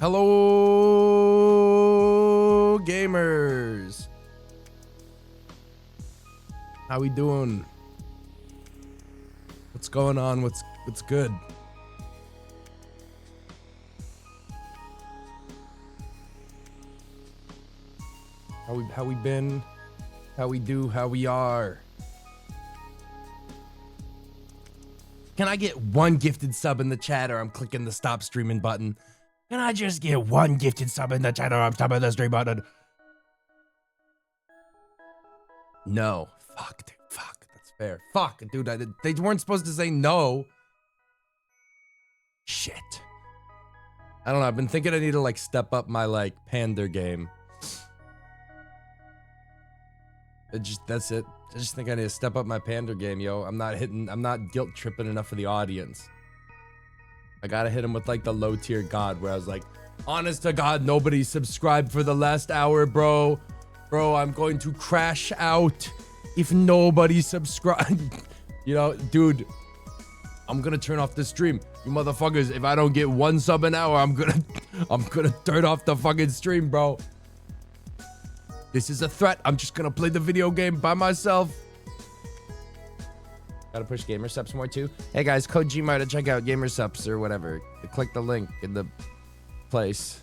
Hello, gamers. How we doing? What's going on? What's good? How we been? How we do? How we are? Can I get one gifted sub in the chat, or I'm clicking the stop streaming button? Can I just get one gifted sub in the chat, or I'm stopping the stream button? No. Fuck, dude. Fuck. That's fair. Fuck, dude. They weren't supposed to say no. Shit. I don't know. I've been thinking I need to like step up my like pander game. That's it. I just think I need to step up my pander game, yo. I'm not guilt tripping enough for the audience. I gotta hit him with like the low tier god where I was like, honest to God, nobody subscribed for the last hour, bro. Bro, I'm going to crash out if nobody subscribed. You know, dude, I'm gonna turn off the stream. You motherfuckers, if I don't get one sub an hour, I'm gonna turn off the fucking stream, bro. This is a threat. I'm just gonna play the video game by myself. Gotta push GamerSups more too. Hey guys, code GMAR to check out GamerSups or whatever. Click the link in the place.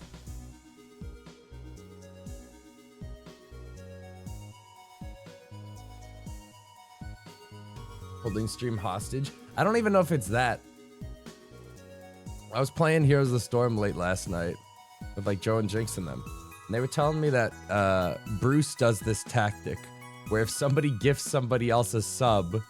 Holding stream hostage. I don't even know if it's that. I was playing Heroes of the Storm late last night with like Joe and Jinx and them. And they were telling me that Bruce does this tactic where if somebody gifts somebody else a sub,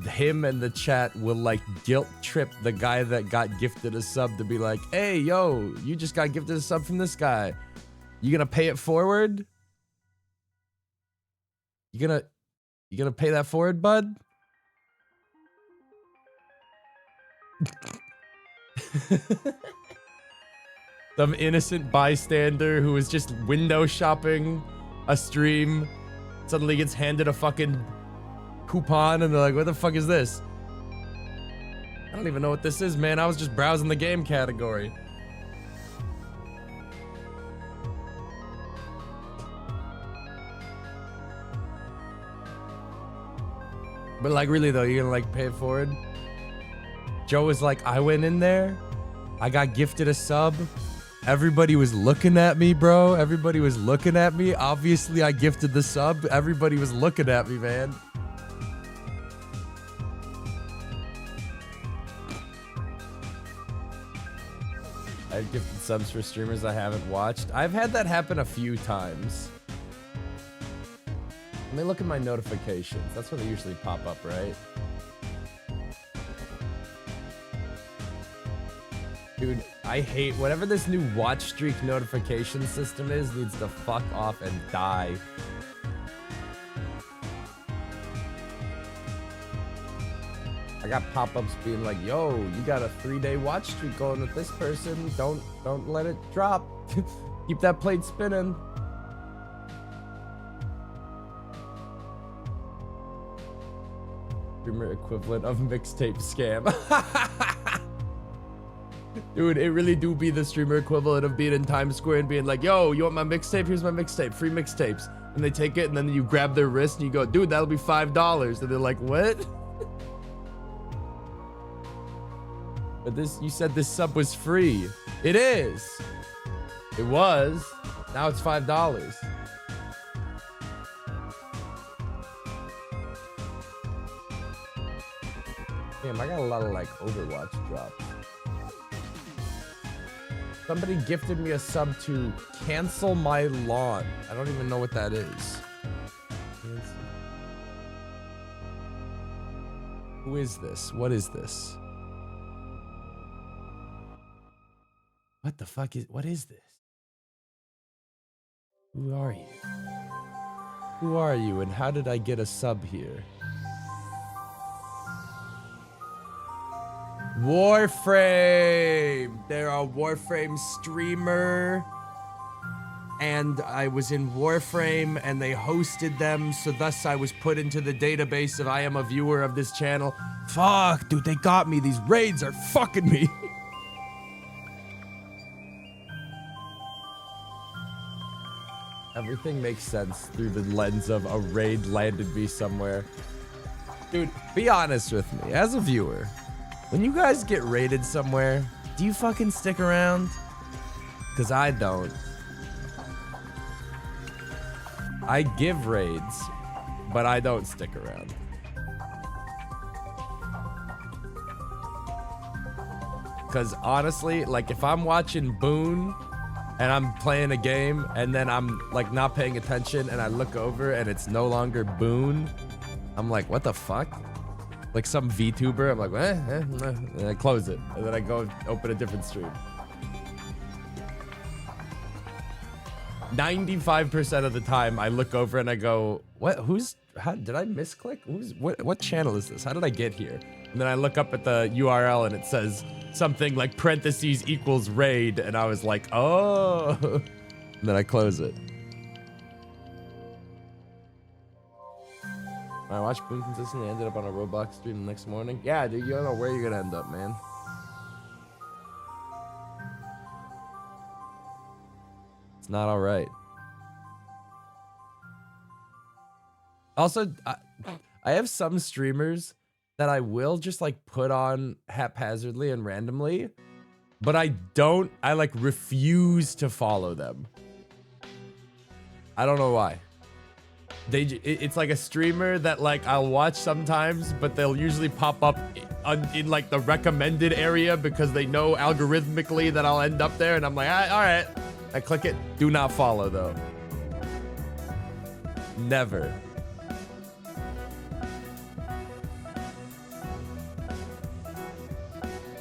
him and the chat will like guilt trip the guy that got gifted a sub to be like, hey, yo, you just got gifted a sub from this guy. You gonna pay it forward? You gonna pay that forward, bud? Some innocent bystander who was just window shopping a stream suddenly gets handed a fucking coupon and they're like, what the fuck is this? I don't even know what this is, man. I was just browsing the game category. But like, really though, you're gonna like pay it forward? Joe was like, I went in there, I got gifted a sub. Everybody was looking at me, bro. Everybody was looking at me. Obviously, I gifted the sub. Everybody was looking at me, man. I've gifted subs for streamers I haven't watched. I've had that happen a few times. Let me look at my notifications. That's where they usually pop up, right? Dude, I hate whatever this new watch streak notification system is, needs to fuck off and die. I got pop-ups being like, yo, you got a 3-day watch streak going with this person. Don't let it drop. Keep that plate spinning. Streamer equivalent of mixtape scam. Dude, it really do be the streamer equivalent of being in Times Square and being like, yo, you want my mixtape? Here's my mixtape. Free mixtapes. And they take it and then you grab their wrist and you go, dude, that'll be $5. And they're like, what? But this, you said this sub was free. It is. It was. Now it's $5. Damn, I got a lot of like Overwatch drops. Somebody gifted me a sub to cancel my lawn. I don't even know what that is. Who is this? What is this? What the fuck is, what is this? Who are you? Who are you and how did I get a sub here? Warframe! They're a Warframe streamer. And I was in Warframe and they hosted them, so thus I was put into the database of I am a viewer of this channel. Fuck, dude, they got me. These raids are fucking me. Everything makes sense through the lens of a raid landed me somewhere. Dude, be honest with me, as a viewer, when you guys get raided somewhere, do you fucking stick around? Because I don't. I give raids, but I don't stick around. Because honestly, like if I'm watching Boone and I'm playing a game and then I'm like not paying attention and I look over and it's no longer Boone, I'm like, what the fuck? Like some VTuber, I'm like, and I close it. And then I go open a different stream. 95% of the time I look over and I go, what, how did I misclick? What channel is this? How did I get here? And then I look up at the URL and it says something like parentheses equals raid. And I was like, oh, and then I close it. I watched Boone consistently, ended up on a Roblox stream the next morning. Yeah, dude, you don't know where you're gonna end up, man. It's not all right. Also, I have some streamers that I will just like put on haphazardly and randomly, but I like refuse to follow them. I don't know why. It's like a streamer that like I'll watch sometimes, but they'll usually pop up in like the recommended area because they know algorithmically that I'll end up there, and I'm like, all right. I click it. Do not follow though. Never.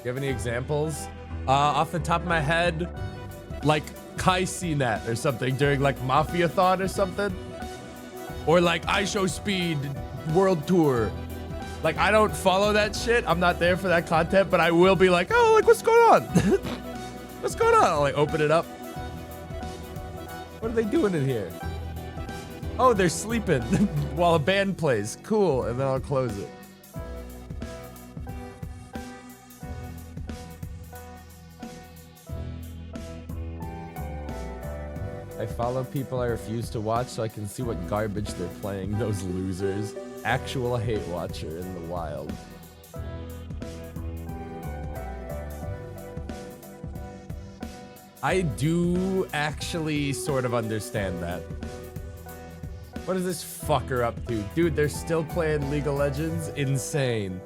You have any examples? Off the top of my head, like Kai CNET or something during like Mafia-thon or something. Or like I Show Speed World Tour. Like I don't follow that shit. I'm not there for that content, but I will be like, oh, like what's going on? What's going on? I'll like open it up. What are they doing in here? Oh, they're sleeping while a band plays. Cool, and then I'll close it. I follow people I refuse to watch so I can see what garbage they're playing, those losers. Actual hate watcher in the wild. I do actually sort of understand that. What is this fucker up to? Dude, they're still playing League of Legends? Insane.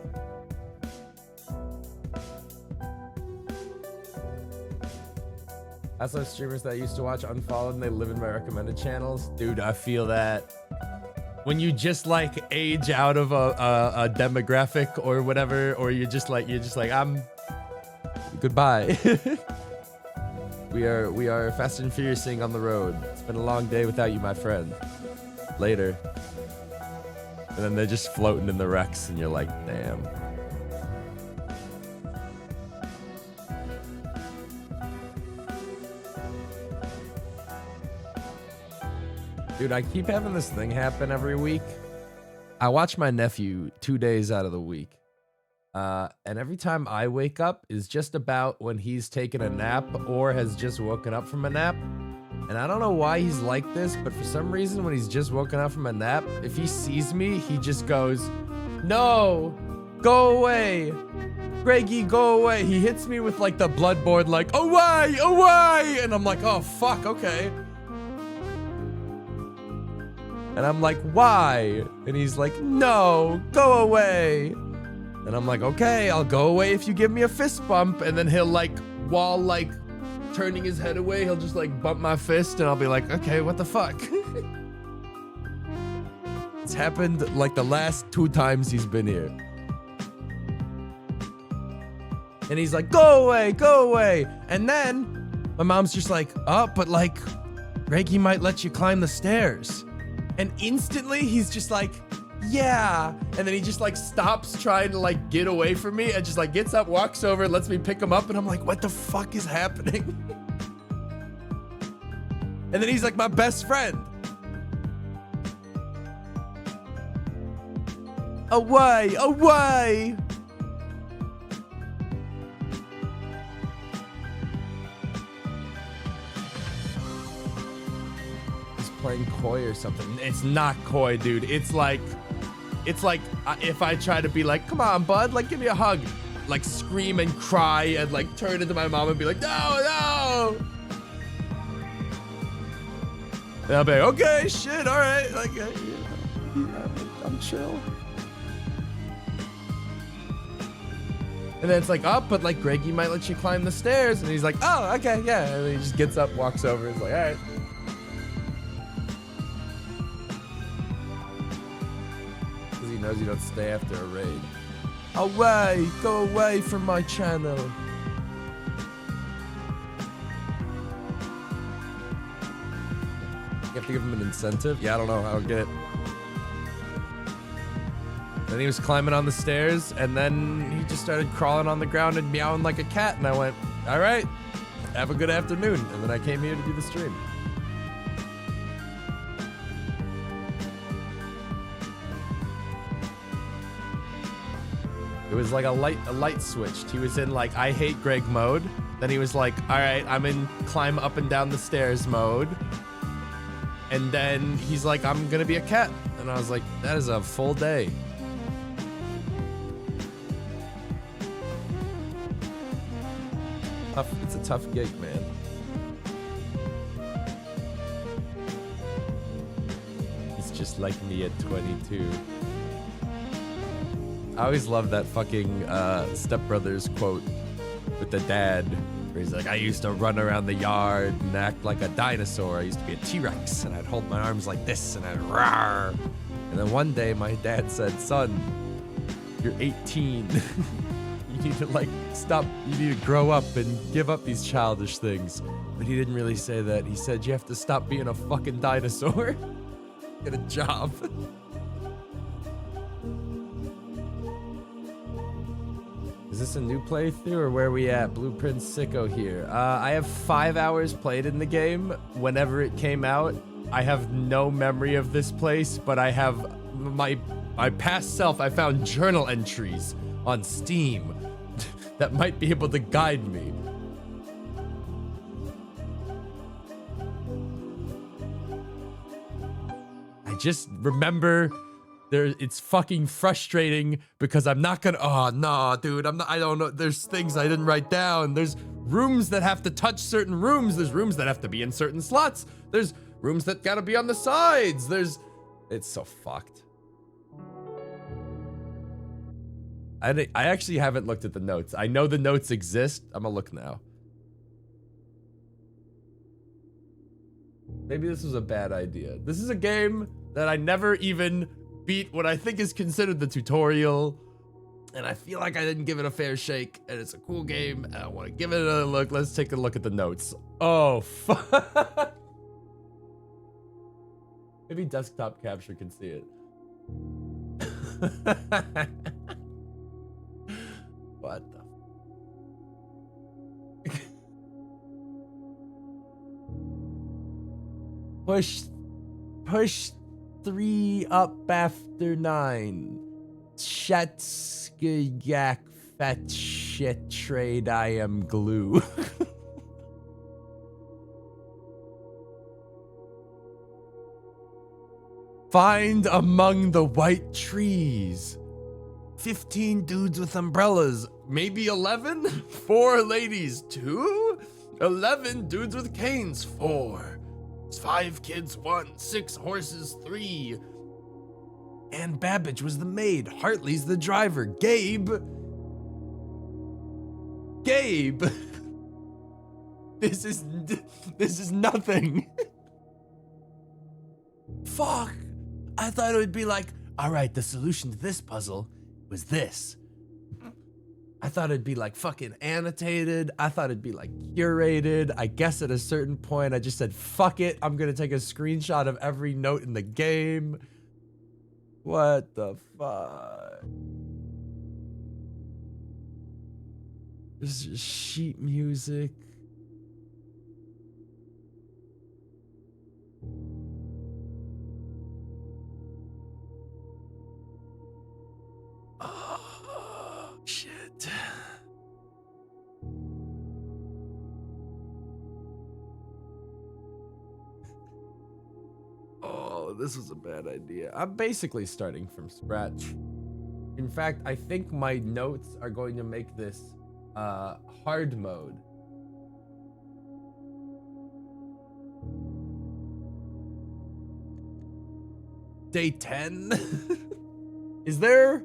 I saw streamers that I used to watch unfollowed and they live in my recommended channels. Dude, I feel that. When you just like age out of a demographic or whatever, or you're just like I'm goodbye. We are fast and furiousing on the road. It's been a long day without you, my friend. Later. And then they're just floating in the wrecks and you're like, damn. Dude, I keep having this thing happen every week. I watch my nephew 2 days out of the week. And every time I wake up is just about when he's taken a nap or has just woken up from a nap. And I don't know why he's like this, but for some reason when he's just woken up from a nap, if he sees me, he just goes, no, go away. Greggy, go away. He hits me with like the bloodboard, like, away, away. And I'm like, oh, fuck, okay. And I'm like, why? And he's like, no, go away. And I'm like, okay, I'll go away if you give me a fist bump. And then he'll like, while like turning his head away, he'll just like bump my fist and I'll be like, okay, what the fuck? It's happened like the last 2 times he's been here. And he's like, go away, go away. And then my mom's just like, oh, but like, Reggie might let you climb the stairs. And instantly he's just like, yeah. And then he just like stops trying to like get away from me and just like gets up, walks over, lets me pick him up. And I'm like, what the fuck is happening? And then he's like my best friend. Away, away. playing coy or something. It's not coy, dude. It's like if I try to be like, come on, bud, like, give me a hug, like scream and cry and like turn into my mom and be like, no. And I'll be like, okay, shit, all right, like, I'm chill. And then it's like, oh, but like Greggy might let you climb the stairs. And he's like, oh, okay, yeah. And then he just gets up, walks over, and is like, all right. Because he knows you don't stay after a raid. Away, go away from my channel. You have to give him an incentive? Yeah, I don't know. I don't get it. Then he was climbing on the stairs, and then he just started crawling on the ground and meowing like a cat. And I went, all right, have a good afternoon. And then I came here to do the stream. It was like a light switched. He was in like, I hate Greg mode. Then he was like, all right, I'm in climb up and down the stairs mode. And then he's like, I'm gonna be a cat. And I was like, that is a full day. It's a tough gig, man. It's just like me at 22. I always love that fucking Step Brothers quote with the dad, where he's like, I used to run around the yard and act like a dinosaur. I used to be a T-Rex, and I'd hold my arms like this, and I'd roar. And then one day, my dad said, son, you're 18. You need to like stop, you need to grow up and give up these childish things. But he didn't really say that. He said, you have to stop being a fucking dinosaur. Get a job. Is this a new playthrough or where are we at? Blueprint Sicko here. I have 5 hours played in the game. Whenever it came out, I have no memory of this place, but I have my past self. I found journal entries on Steam that might be able to guide me. I just remember it's fucking frustrating because I'm not gonna, oh no, dude, I don't know. There's things I didn't write down. There's rooms that have to touch certain rooms. There's rooms that have to be in certain slots. There's rooms that gotta be on the sides. It's so fucked. I actually haven't looked at the notes. I know the notes exist. I'm gonna look now. Maybe this was a bad idea. This is a game that I never even beat what I think is considered the tutorial. And I feel like I didn't give it a fair shake. And it's a cool game. And I want to give it another look. Let's take a look at the notes. Oh, fuck. Maybe desktop capture can see it. What the push 3 up after 9. Shetskayak fat shit trade I am glue. Find among the white trees. 15 dudes with umbrellas, maybe 11? 4 ladies, 2? 11 dudes with canes, 4. 5 kids, 1. 6 horses, 3. And Babbage was the maid. Hartley's the driver. Gabe. This is nothing. Fuck. I thought it would be like, all right, the solution to this puzzle was this. I thought it'd be like fucking annotated. I thought it'd be like curated. I guess at a certain point, I just said, fuck it. I'm gonna take a screenshot of every note in the game. What the fuck? This is just sheet music. Oh, shit. Oh, this was a bad idea. I'm basically starting from scratch. In fact, I think my notes are going to make this hard mode. Day 10? Is there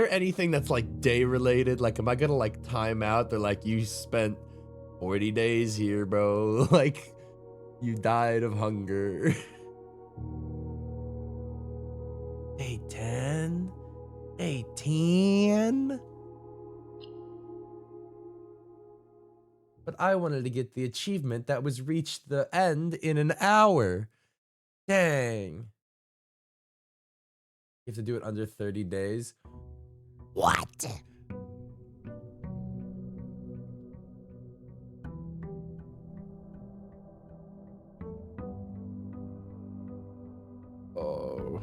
anything that's like day related? Like, am I gonna like time out? They're like, you spent 40 days here, bro. Like, you died of hunger. Day 10? Day 10? But I wanted to get the achievement that was reached the end in an hour. Dang. You have to do it under 30 days. What? Oh.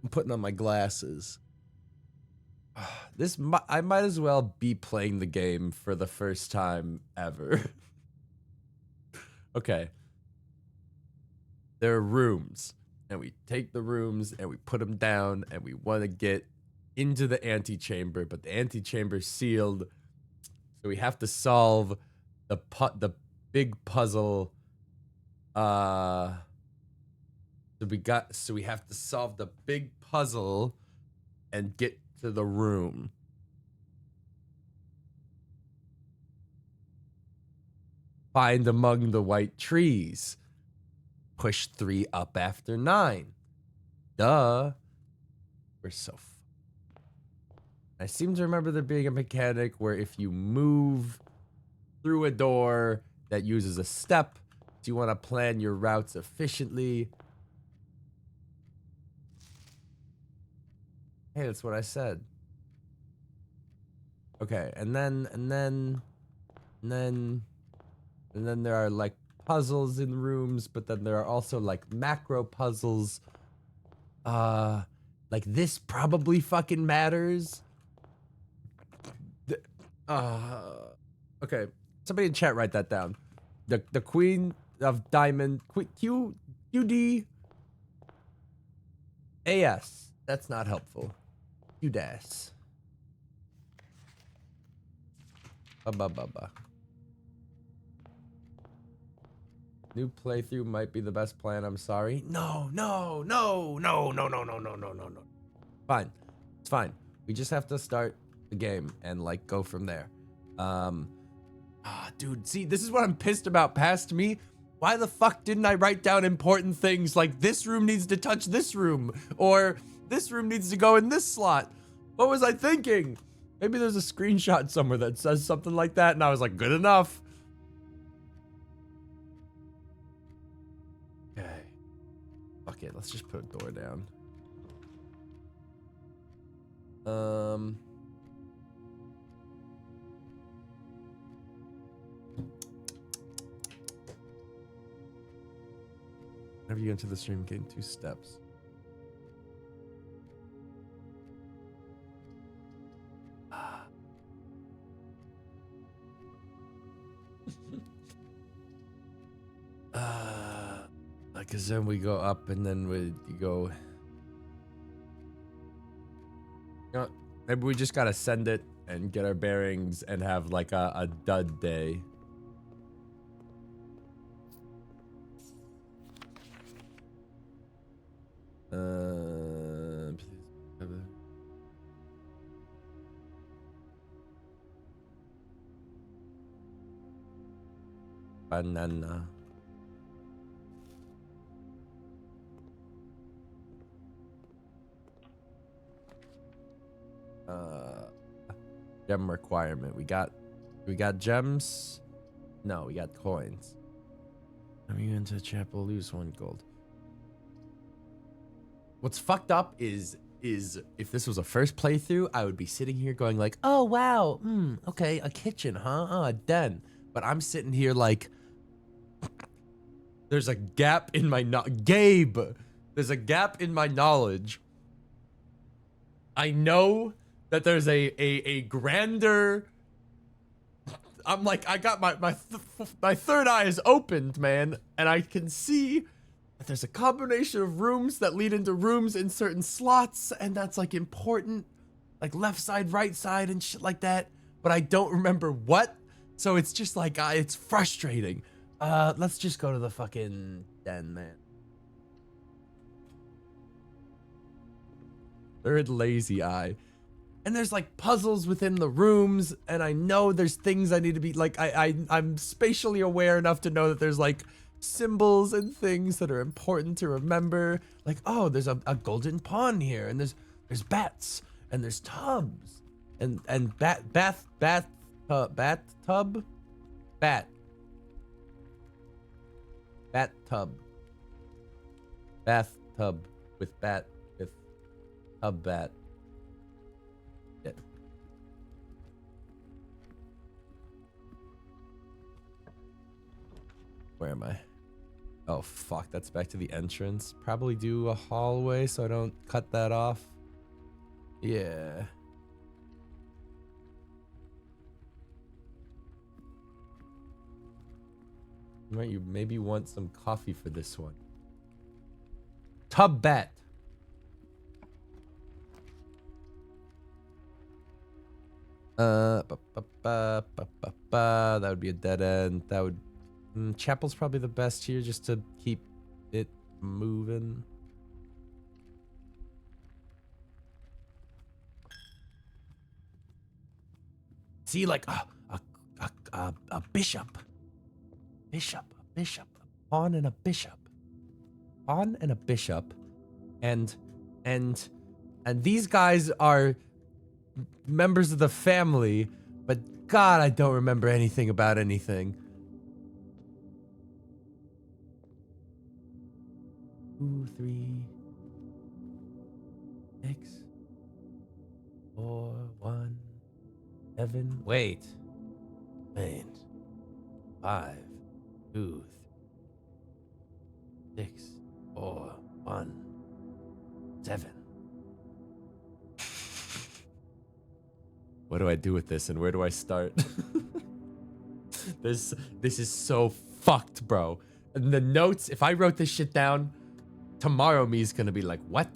I'm putting on my glasses. I might as well be playing the game for the first time ever. Okay. There are rooms, and we take the rooms and we put them down, and we want to get into the antechamber, but the antechamber's sealed, so we have to solve the big puzzle. So we have to solve the big puzzle and get to the room. Find among the white trees. Push 3 up after 9. Duh. We're so I seem to remember there being a mechanic where if you move through a door that uses a step, do you want to plan your routes efficiently? Hey, that's what I said. Okay, and then there are like puzzles in rooms, but then there are also like macro puzzles. Like this probably fucking matters. Okay. Somebody in chat write that down. The Queen of Diamond QD AS. That's not helpful. QDAS. New playthrough might be the best plan. I'm sorry. No. Fine. It's fine. We just have to start the game and like go from there. Dude, see, this is what I'm pissed about. Past me. Why the fuck didn't I write down important things like this room needs to touch this room or this room needs to go in this slot? What was I thinking? Maybe there's a screenshot somewhere that says something like that, and I was like, good enough. Okay. Fuck it, let's just put a door down. Whenever you enter the stream, gain 2 steps. Because then we go up and then we go. You know, maybe we just gotta send it and get our bearings and have like a dud day. Banana. Gem requirement. We got gems. No, we got coins. Are you into chapel? Lose 1 gold. What's fucked up is if this was a first playthrough, I would be sitting here going like, oh wow, okay, a kitchen, huh? Oh, a den. But I'm sitting here like, there's a gap in my Gabe. There's a gap in my knowledge. I know that there's a grander I'm like, I got my third eye is opened, man, and I can see that there's a combination of rooms that lead into rooms in certain slots, and that's like important, like left side, right side, and shit like that. But I don't remember what, so it's just like it's frustrating. Let's just go to the fucking den, man. Third lazy eye. And there's like puzzles within the rooms, and I know there's things I need to be like, I'm spatially aware enough to know that there's like symbols and things that are important to remember. Like, oh, there's a golden pawn here, and there's bats, and there's tubs, and bathtub, bathtub with tub bat. Shit. Where am I? Oh fuck, that's back to the entrance. Probably do a hallway so I don't cut that off. Yeah. Right, you maybe want some coffee for this one. Tub bat. That would be a dead end. That would chapel's probably the best here just to keep it moving. See, like a bishop, a pawn and a bishop, and these guys are members of the family, but God, I don't remember anything about anything. 2, 3, 6, 4, 1, 7. Wait. 5, 2, 6, 4, 1, 7. What do I do with this, and where do I start? This is so fucked, bro. And the notes, if I wrote this shit down, tomorrow me's gonna be like, what?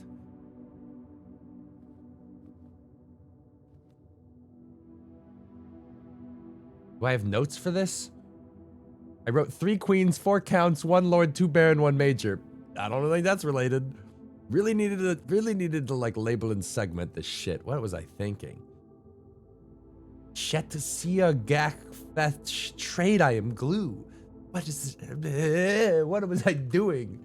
Do I have notes for this? I wrote 3 queens, 4 counts, 1 lord, 2 baron, 1 major. I don't think that's related. Really needed to like label and segment this shit. What was I thinking? Shetasia gak fetch trade I am glue. What is this? What was I doing?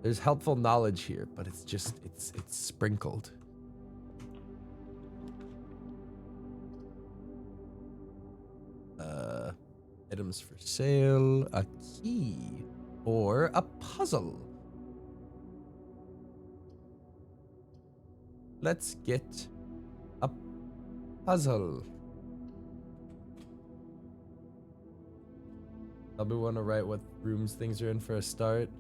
There's helpful knowledge here, but it's just it's sprinkled. Items for sale, a key, or a puzzle. Let's get a puzzle. Probably want to write what rooms things are in for a start.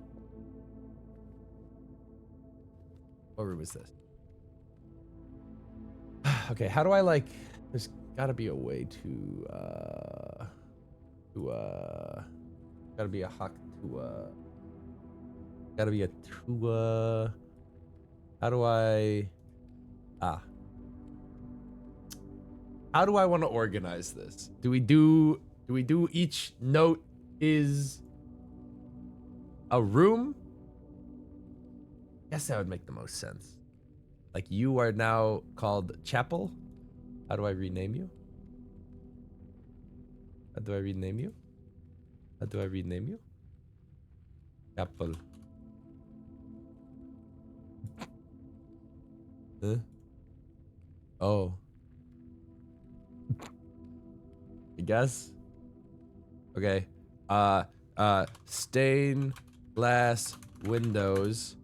What room is this? Okay, how do I like... There's gotta be a way to gotta be a hawk to gotta be a to how do I how do I want to organize this? Do we do each note is a room? Guess that would make the most sense. Like, you are now called Chapel. How do I rename you? How do I rename you? How do I rename you? Chapel. Huh? Oh. I guess. Okay. Stained glass windows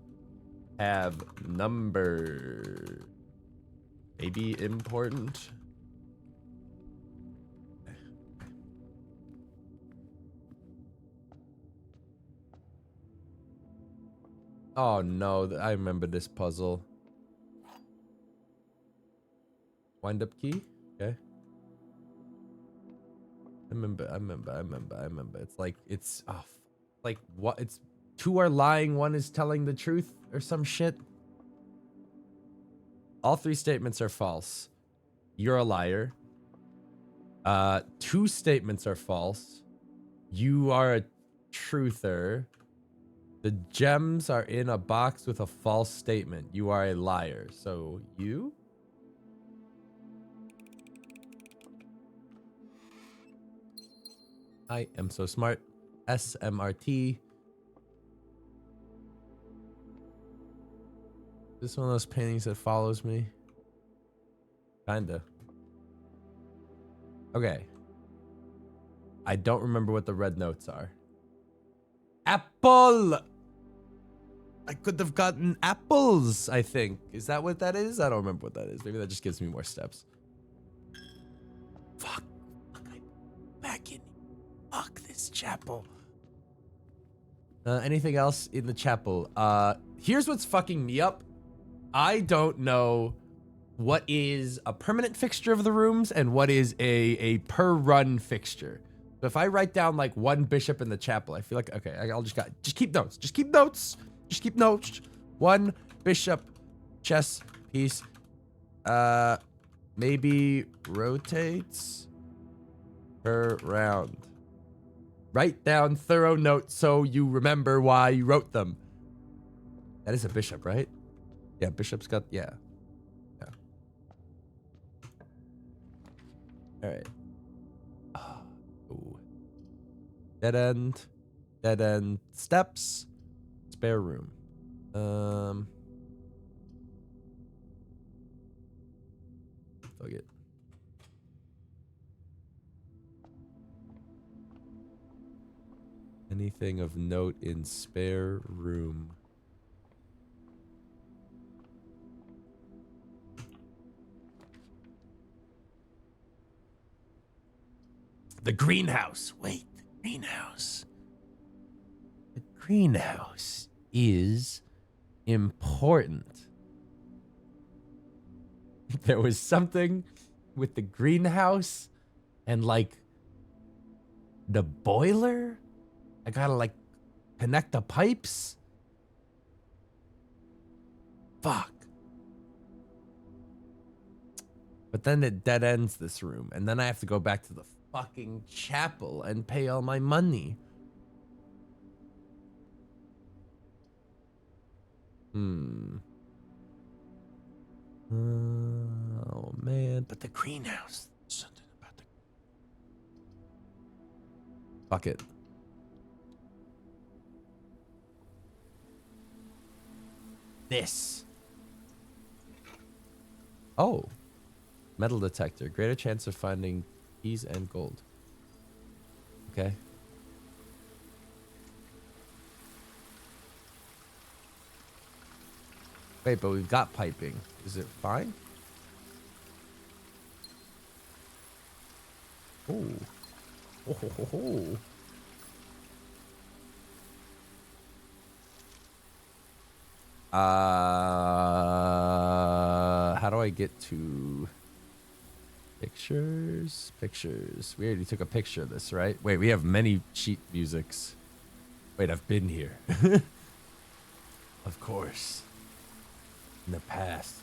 have number. Maybe important. Oh no, I remember this puzzle. Wind up key? Okay. I remember. It's like, it's, oh, like, what? It's two are lying, one is telling the truth or some shit. All three statements are false. You're a liar. Two statements are false. You are a truther. The gems are in a box with a false statement. You are a liar. So you? I am so smart. SMRT. This one of those paintings that follows me? Kinda. Okay. I don't remember what the red notes are. Apple! I could have gotten apples, I think. Is that what that is? I don't remember what that is. Maybe that just gives me more steps. Fuck. Fuck, I'm back in. Fuck this chapel. Anything else in the chapel? Here's what's fucking me up. I don't know what is a permanent fixture of the rooms and what is a per run fixture. So if I write down like one bishop in the chapel, I feel like, okay, I'll just keep notes. Just keep notes. Just keep notes. One bishop chess piece. Maybe rotates per round. Write down thorough notes so you remember why you wrote them. That is a bishop, right? Yeah, bishop's got, yeah. Yeah. All right. Ooh. Dead end steps, spare room. Fuck it. Anything of note in spare room? The greenhouse. Wait, the greenhouse. The greenhouse is important. There was something with the greenhouse and like the boiler. I gotta like connect the pipes. Fuck. But then it dead ends this room, and then I have to go back to the fucking chapel and pay all my money. Oh man, but the greenhouse. Something about the. Fuck it. This. Oh. Metal detector. Greater chance of finding keys and gold. Okay. Wait, but we've got piping. Is it fine? Oh. Oh, ho, ho, ho. How do I get to pictures? Pictures. We already took a picture of this, right? Wait, we have many cheat musics. Wait, I've been here. Of course. In the past.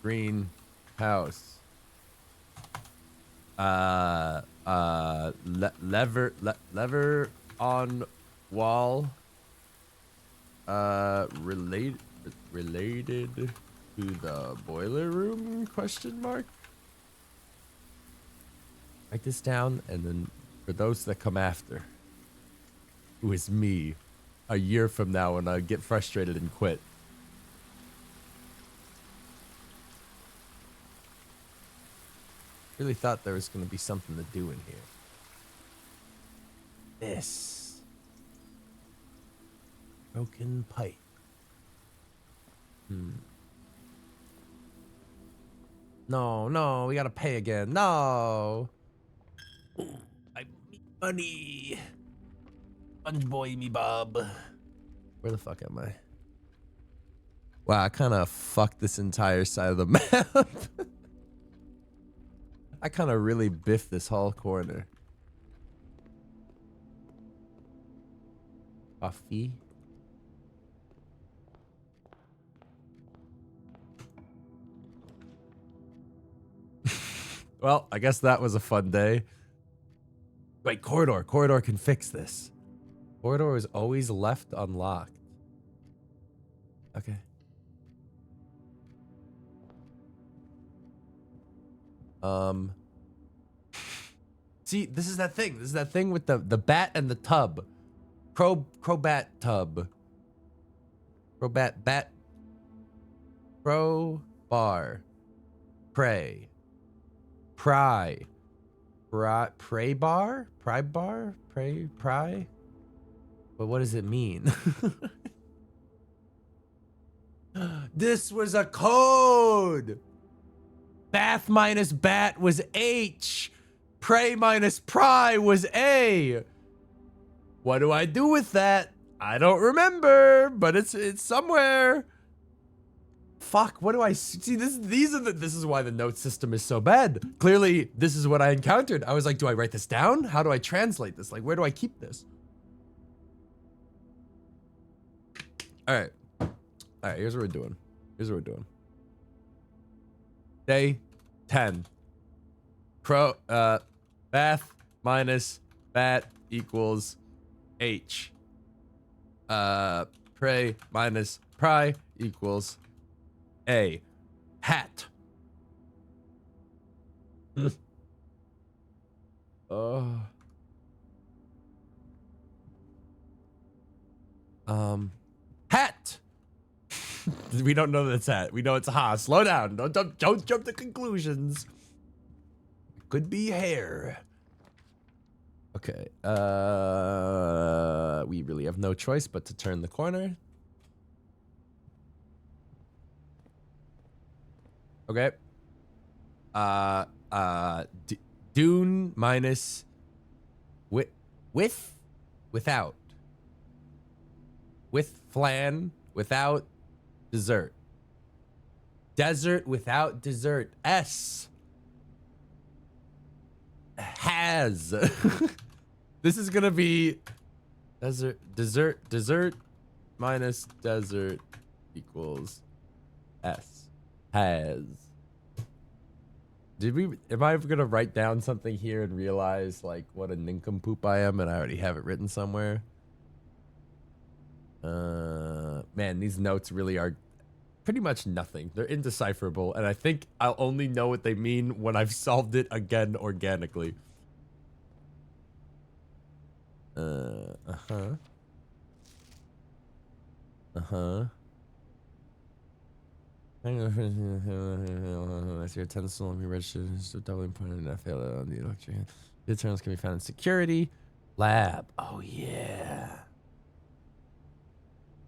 Green house. Lever on wall. Related to the boiler room? Question mark. Write this down, and then for those that come after, who is me, a year from now when I get frustrated and quit. Really thought there was going to be something to do in here. This. Broken pipe. No, we gotta pay again. No. Ooh, I need money. Sponge boy me Bob. Where the fuck am I? Wow, I kind of fucked this entire side of the map. I kind of really biffed this whole corner. Coffee. Well, I guess that was a fun day. Wait, corridor. Corridor can fix this. Corridor is always left unlocked. Okay. See, this is that thing. This is that thing with the bat and the tub. Crobat tub. Crobat bat. Crowbar. Pray. Pry. Pray bar? Pry bar? Pry? But what does it mean? This was a code! Bath minus bat was H. Pray minus pry was A. What do I do with that? I don't remember, but it's somewhere. Fuck, what do I see? This is why the note system is so bad. Clearly, this is what I encountered. I was like, do I write this down? How do I translate this? Like, where do I keep this? All right, here's what we're doing. Day 10. Bath minus bat equals H. Pray minus pry equals A. Hat. Hat. We don't know that it's hat. We know it's a ha. Slow down. Don't jump to conclusions. It could be hair. Okay. We really have no choice but to turn the corner. Okay. Dune minus without. With flan, without dessert. Desert without dessert. S. Has. This is gonna be dessert minus desert equals S. Has. Am I gonna write down something here and realize like what a nincompoop I am and I already have it written somewhere? Man, these notes really are pretty much nothing. They're indecipherable, and I think I'll only know what they mean when I've solved it again organically. That's your utensil and be registered. So doubling point and I failed on the electric. The terms can be found in security. Lab. Oh yeah.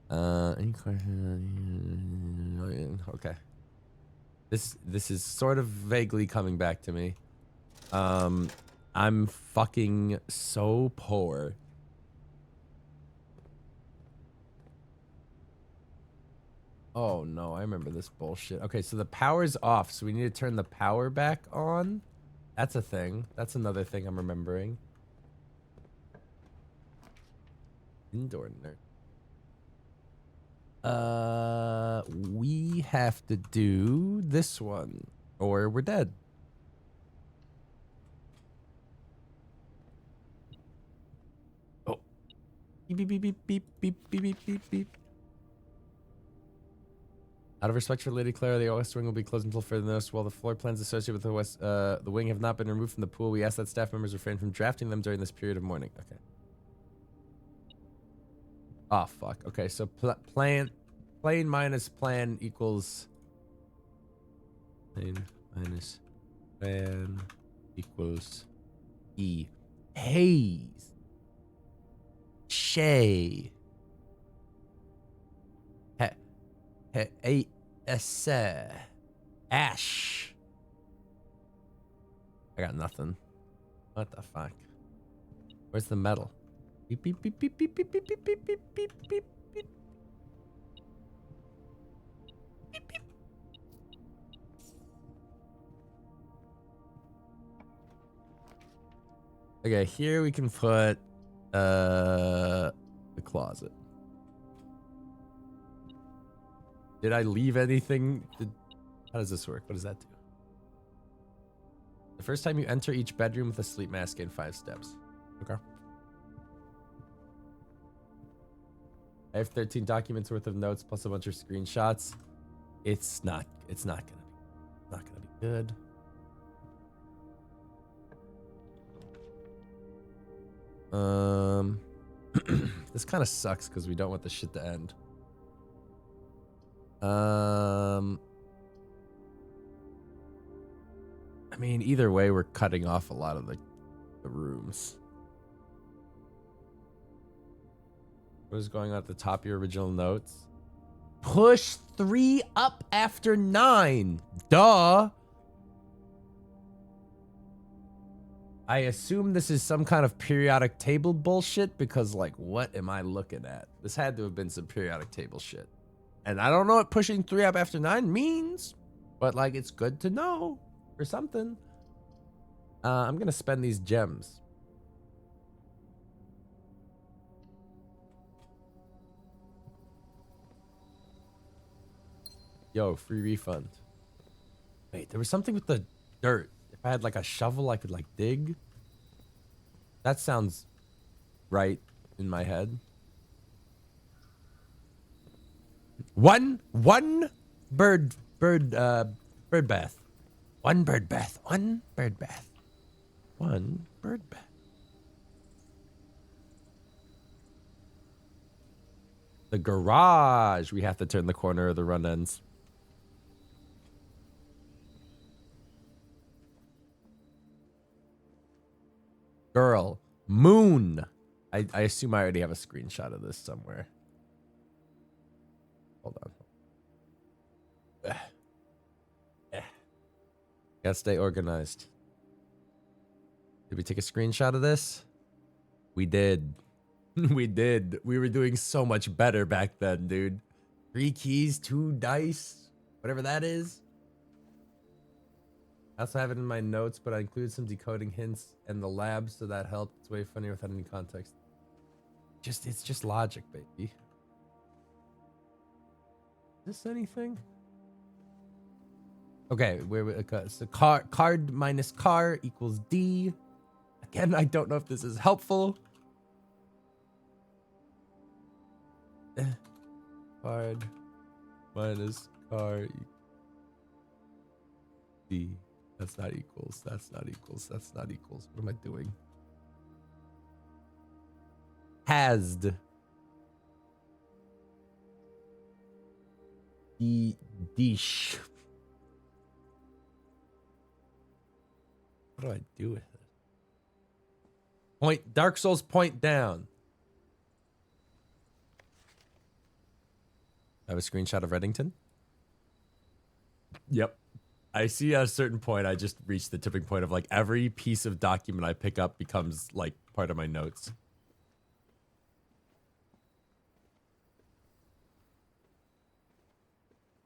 Any question? Okay. This is sort of vaguely coming back to me. I'm fucking so poor. Oh no, I remember this bullshit. Okay, so the power's off, so we need to turn the power back on. That's a thing. That's another thing I'm remembering. Indoor nerd. We have to do this one, or we're dead. Oh. Beep, beep, beep, beep, beep, beep, beep, beep, beep, beep. Out of respect for Lady Clara, the West Wing will be closed until further notice. While the floor plans associated with the wing have not been removed from the pool, we ask that staff members refrain from drafting them during this period of mourning. Okay. Oh, fuck. Okay, so plane minus plan equals... Plane minus plan equals E. Haze. Shay. Ash. I got nothing. What the fuck? Where's the metal? Beep, beep, beep, beep, beep, beep, beep, beep, beep, beep, beep, beep, beep. Okay, here we can put the closet. Did I leave anything? How does this work? What does that do? The first time you enter each bedroom with a sleep mask, gain 5 steps. Okay. I have 13 documents worth of notes plus a bunch of screenshots. It's not gonna be good. This kind of sucks because we don't want the shit to end. I mean, either way, we're cutting off a lot of the rooms. What is going on at the top of your original notes? Push 3 up after 9. Duh. I assume this is some kind of periodic table bullshit because, like, what am I looking at? This had to have been some periodic table shit. And I don't know what pushing 3 up after 9 means, but, like, it's good to know or something. I'm going to spend these gems. Yo, free refund. Wait, there was something with the dirt. If I had like a shovel, I could like dig. That sounds right in my head. One bird bath. One bird bath. One bird bath. One bird bath. The garage. We have to turn the corner of the run ends. Girl. Moon. I assume I already have a screenshot of this somewhere. Hold on. Gotta stay organized. Did we take a screenshot of this? We did. We did. We were doing so much better back then, dude. 3 keys, 2 dice, whatever that is. I also have it in my notes, but I included some decoding hints and the lab, so that helped. It's way funnier without any context. It's just logic, baby. Is this anything? Okay, so card minus car equals D. Again, I don't know if this is helpful. Card minus car D. That's not equals. That's not equals. That's not equals. What am I doing? Hasd. Deesh. What do I do with it? Point. Dark Souls point down. I have a screenshot of Reddington. Yep. I see at a certain point, I just reached the tipping point of like every piece of document I pick up becomes like part of my notes.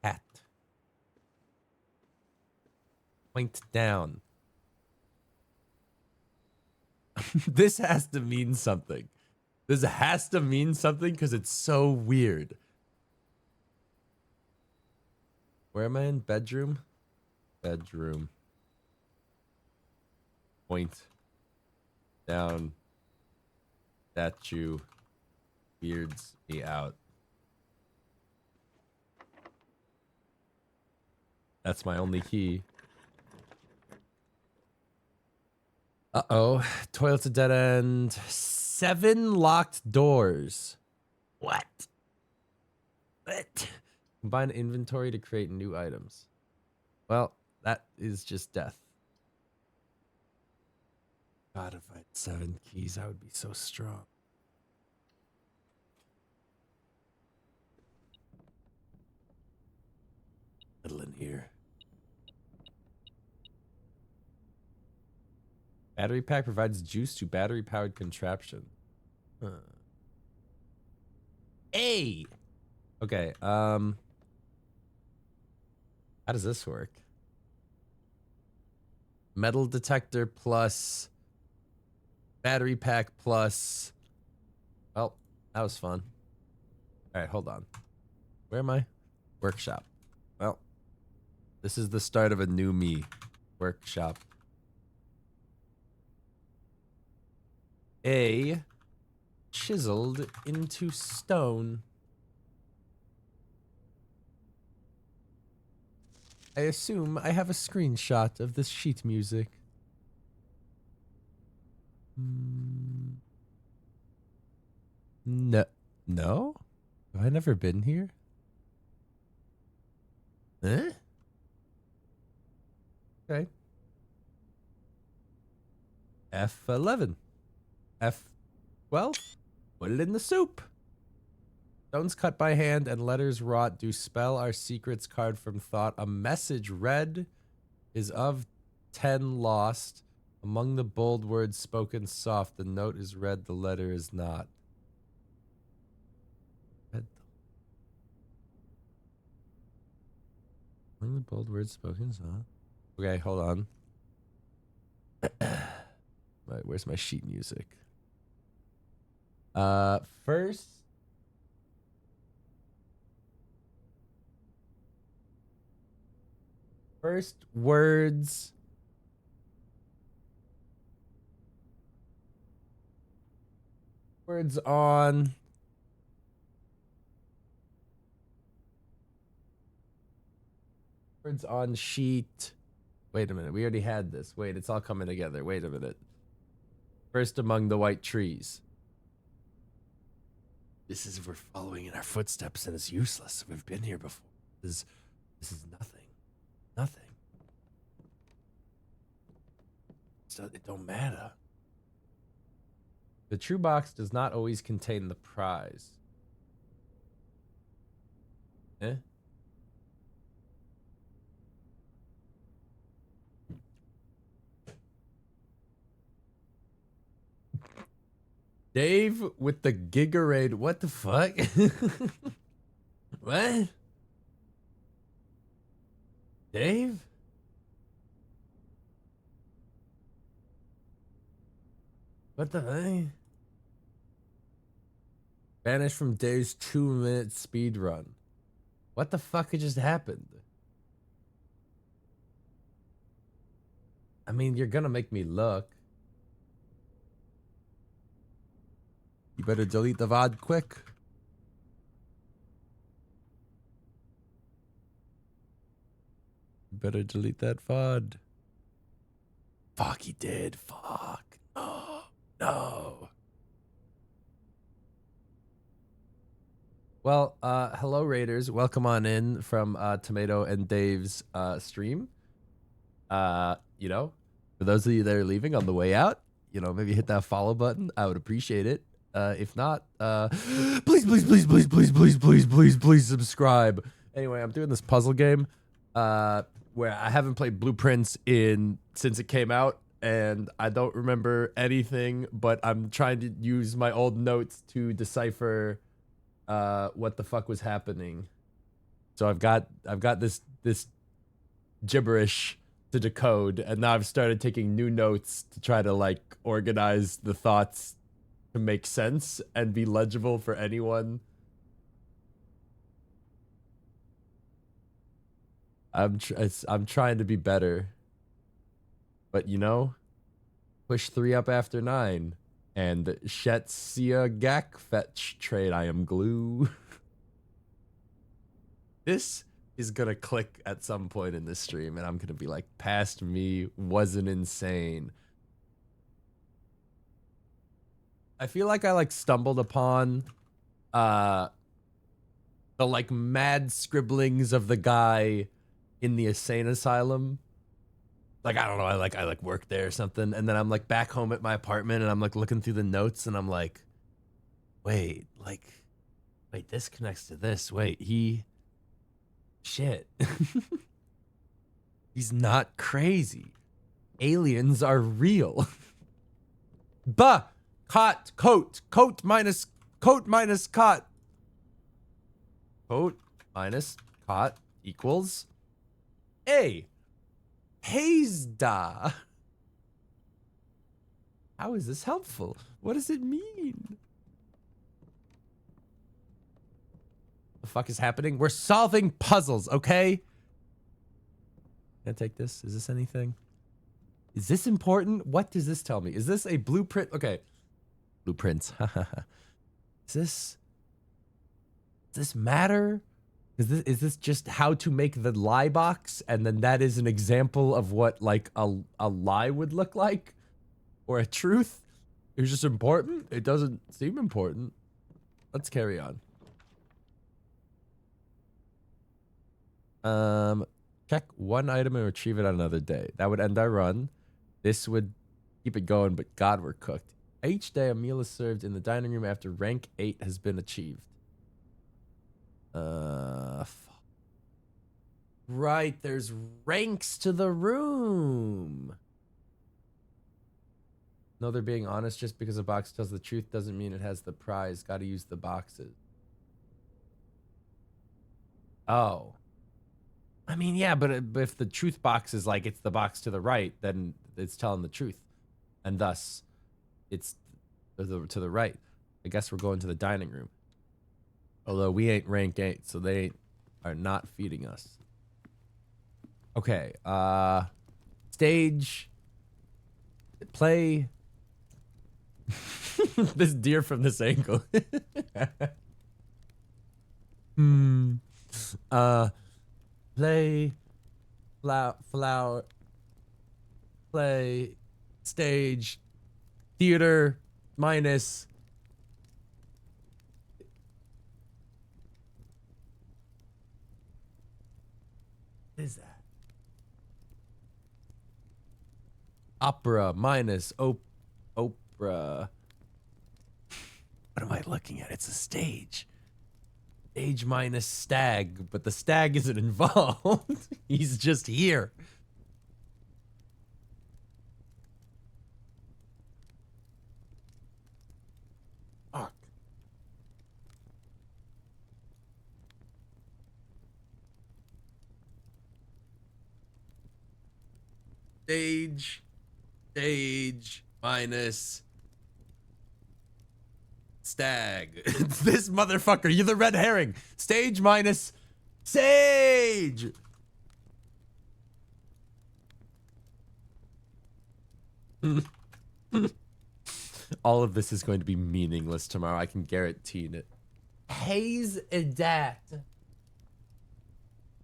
Hat. Point down. This has to mean something. This has to mean something because it's so weird. Where am I in? Bedroom? Bedroom. Point. Down. Statue. Weirds me out. That's my only key. Uh-oh. Toilet's a dead end. 7 locked doors. What? What? Combine inventory to create new items. Well, that is just death. God, if I had 7 keys, I would be so strong. Little in here. Battery pack provides juice to battery-powered contraption. A. Okay. How does this work? Metal detector plus battery pack plus. Well, that was fun. All right, hold on. Where am I? Workshop. Well, this is the start of a new me. Workshop. A chiseled into stone. I assume I have a screenshot of this sheet music. No. No? Have I never been here? Eh? Okay. F11. F12. Put it in the soup. Stones cut by hand and letters wrought do spell our secrets card from thought. A message read is of 10 lost. Among the bold words spoken soft, the note is read, the letter is not. Among the bold words spoken soft. Okay, hold on. Where's my sheet music? First words. Words on. Words on sheet. Wait a minute. We already had this. Wait, it's all coming together. Wait a minute. First among the white trees. This is, we're following in our footsteps and it's useless. We've been here before. This is nothing. Nothing. So it don't matter. The true box does not always contain the prize. Eh? Dave with the Gigarade. What the fuck? What? Dave? What the fuck? Vanished from Dave's 2-minute speed run. What the fuck just happened? I mean, you're gonna make me look. You better delete the VOD quick. You better delete that VOD. Fuck, he did. Fuck. Oh, no. Well, hello, Raiders. Welcome on in from Tomato and Dave's stream. You know, for those of you that are leaving on the way out, you know, maybe hit that follow button. I would appreciate it. If not, please subscribe. Anyway, I'm doing this puzzle game where I haven't played Blueprints since it came out, and I don't remember anything, but I'm trying to use my old notes to decipher what the fuck was happening. So I've got this gibberish to decode, and now I've started taking new notes to try to like organize the thoughts to make sense and be legible for anyone. I'm trying to be better, but you know, push 3 up after 9, and Shetsia Gak fetch trade. I am glue. This is gonna click at some point in this stream, and I'm gonna be like, past me wasn't insane. I feel like I like stumbled upon the like mad scribblings of the guy in the insane asylum. Like, I don't know, I like worked there or something, and then I'm like back home at my apartment and I'm like looking through the notes and I'm like, wait, this connects to this. Wait, shit. He's not crazy. Aliens are real. Bah! Cot, coat, coat minus cot. Coat minus cot equals A. Hazda. How is this helpful? What does it mean? The fuck is happening? We're solving puzzles, okay? Can I take this? Is this anything? Is this important? What does this tell me? Is this a blueprint? Okay. Blueprints. Does this matter? Is this just how to make the lie box? And then that is an example of what like a lie would look like? Or a truth? It's just important? It doesn't seem important. Let's carry on. Check one item and retrieve it on another day. That would end our run. This would keep it going, but God, we're cooked. Each day a meal is served in the dining room after rank 8 has been achieved. Right, there's ranks to the room. No, they're being honest. Just because a box tells the truth doesn't mean it has the prize. Gotta use the boxes. Oh. I mean, yeah, but if the truth box is like it's the box to the right, then it's telling the truth. And thus, it's to the right. I guess we're going to the dining room. Although we ain't rank 8, so they are not feeding us. Okay, stage, play. This deer from this angle. Play, flower, play, stage, theater, minus. What is that? Opera minus opera. What am I looking at? It's a stage. Stage minus stag, but the stag isn't involved. He's just here. Fuck. Stage minus stag. It's this motherfucker. You're the red herring. Stage minus sage. All of this is going to be meaningless tomorrow. I can guarantee it. Haze that.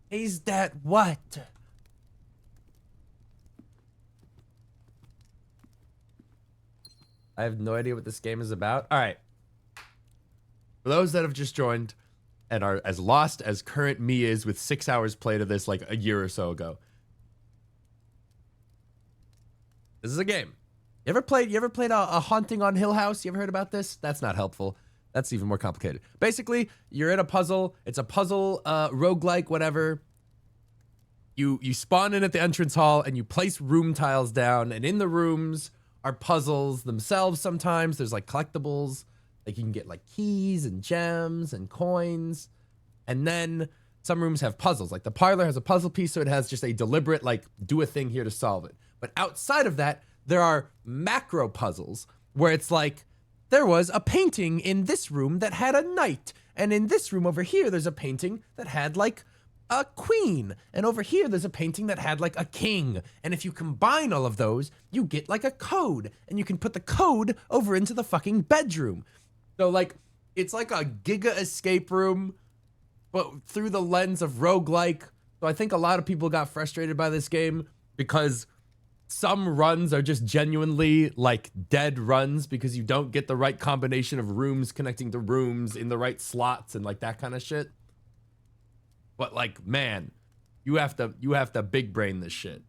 Haze that what? I have no idea what this game is about. All right. For those that have just joined and are as lost as current me is with 6 hours played of this like a year or so ago. This is a game. You ever played a Haunting on Hill House? You ever heard about this? That's not helpful. That's even more complicated. Basically, you're in a puzzle. It's a puzzle, roguelike, whatever. You spawn in at the entrance hall and you place room tiles down, and in the rooms are puzzles themselves sometimes. There's like collectibles. Like you can get like keys and gems and coins. And then some rooms have puzzles. Like the parlor has a puzzle piece, so it has just a deliberate like do a thing here to solve it. But outside of that, there are macro puzzles where it's like there was a painting in this room that had a knight. And in this room over here, there's a painting that had like a queen. And over here, there's a painting that had like a king. And if you combine all of those, you get like a code. And you can put the code over into the fucking bedroom. So like, it's like a giga escape room, but through the lens of roguelike. So I think a lot of people got frustrated by this game because some runs are just genuinely like dead runs because you don't get the right combination of rooms connecting to rooms in the right slots and like that kind of shit. But like, man, you have to big brain this shit.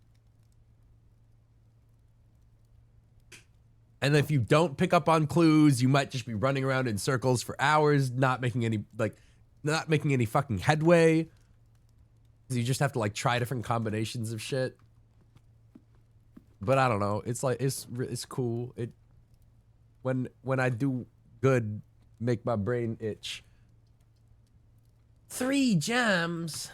And if you don't pick up on clues, you might just be running around in circles for hours, not making any fucking headway. You just have to like try different combinations of shit. But I don't know. It's like it's cool. when I do good, make my brain itch. 3 gems.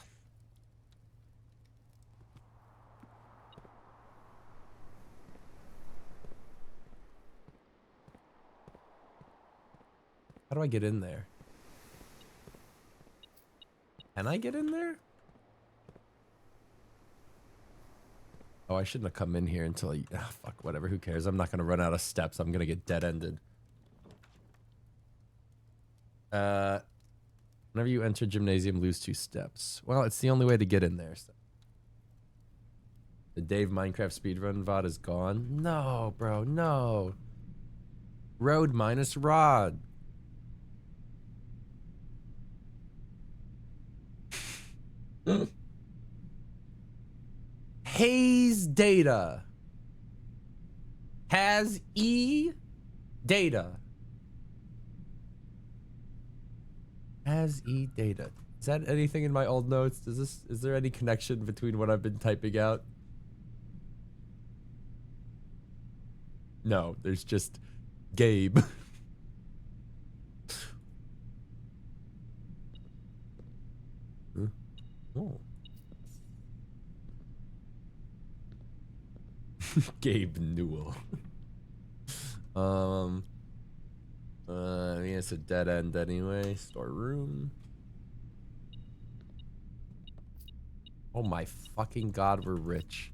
How do I get in there? Can I get in there? Oh, I shouldn't have come in here until I... Ah, fuck, whatever, who cares? I'm not gonna run out of steps. I'm gonna get dead-ended. Whenever you enter gymnasium, lose 2 steps. Well, it's the only way to get in there. So. The Dave Minecraft speedrun VOD is gone. No, bro, no. Road minus rod. Haze data. Has E data. Has E data. Is that anything in my old notes? Is there any connection between what I've been typing out? No, there's just Gabe. Huh? Oh. Gabe Newell. I mean, it's a dead end anyway. Storeroom. Oh my fucking god, we're rich.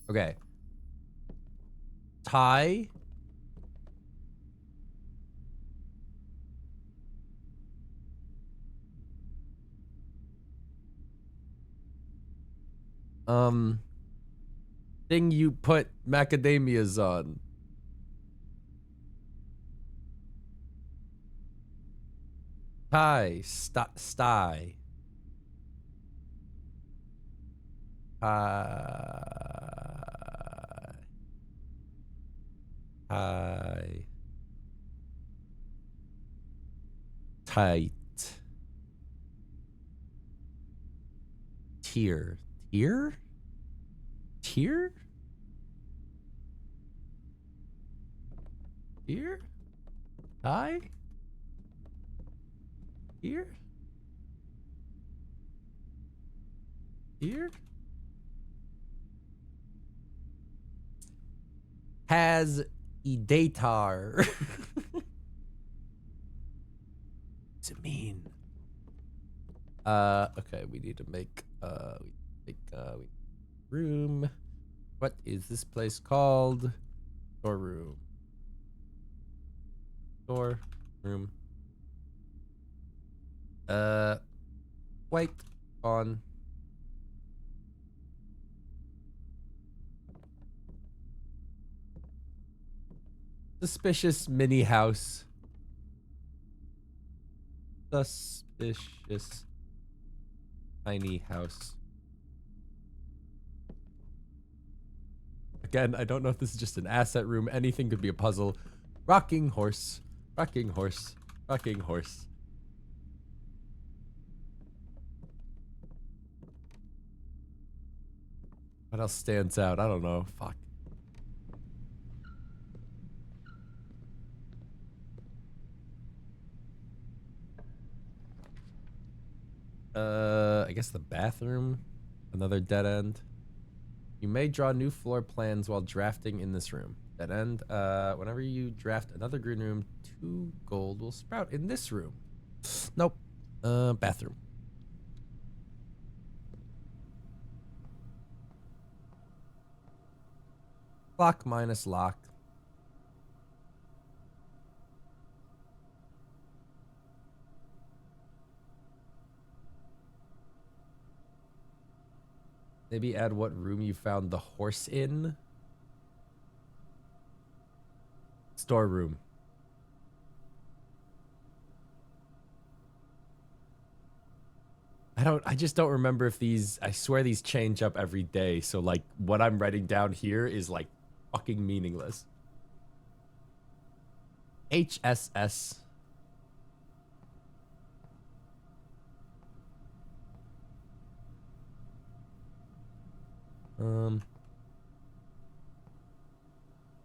Okay. Tie. Thing you put macadamias on. Tie. Sty. Tie. Tight. Tier. Tier? Tier? Here? Tie? Here? Here? Has a datar. What's it mean? Okay, we need to make room. What is this place called? Storeroom. Storeroom. Wait on. Suspicious mini house. Suspicious tiny house. Again, I don't know if this is just an asset room. Anything could be a puzzle. Rocking horse. Rocking horse. Rocking horse. What else stands out? I don't know. Fuck. I guess the bathroom. Another dead end. You may draw new floor plans while drafting in this room. Dead end. Whenever you draft another green room, 2 gold will sprout in this room. Nope. Bathroom. Clock minus lock. Maybe add what room you found the horse in. Storeroom. I just don't remember if these, I swear these change up every day. So like what I'm writing down here is like fucking meaningless. HSS.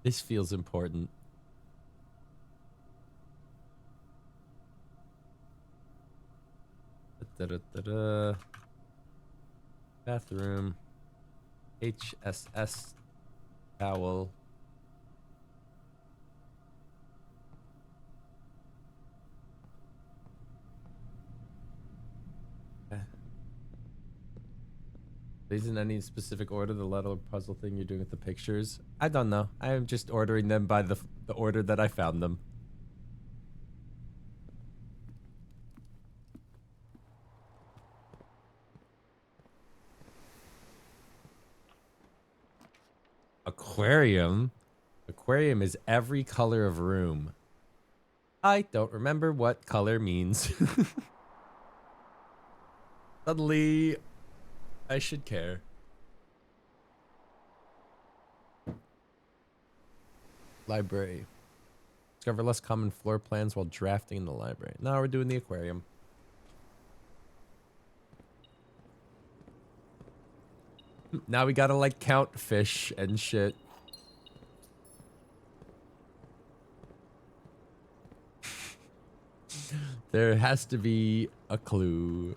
This feels important. Da-da-da-da. Bathroom. HSS towel. Isn't any specific order the letter puzzle thing you're doing with the pictures? I don't know. I am just ordering them by the order that I found them. Aquarium? Aquarium is every color of room. I don't remember what color means. Suddenly, I should care. Library. Discover less common floor plans while drafting in the library. Now we're doing the aquarium. Now we gotta like count fish and shit. There has to be a clue.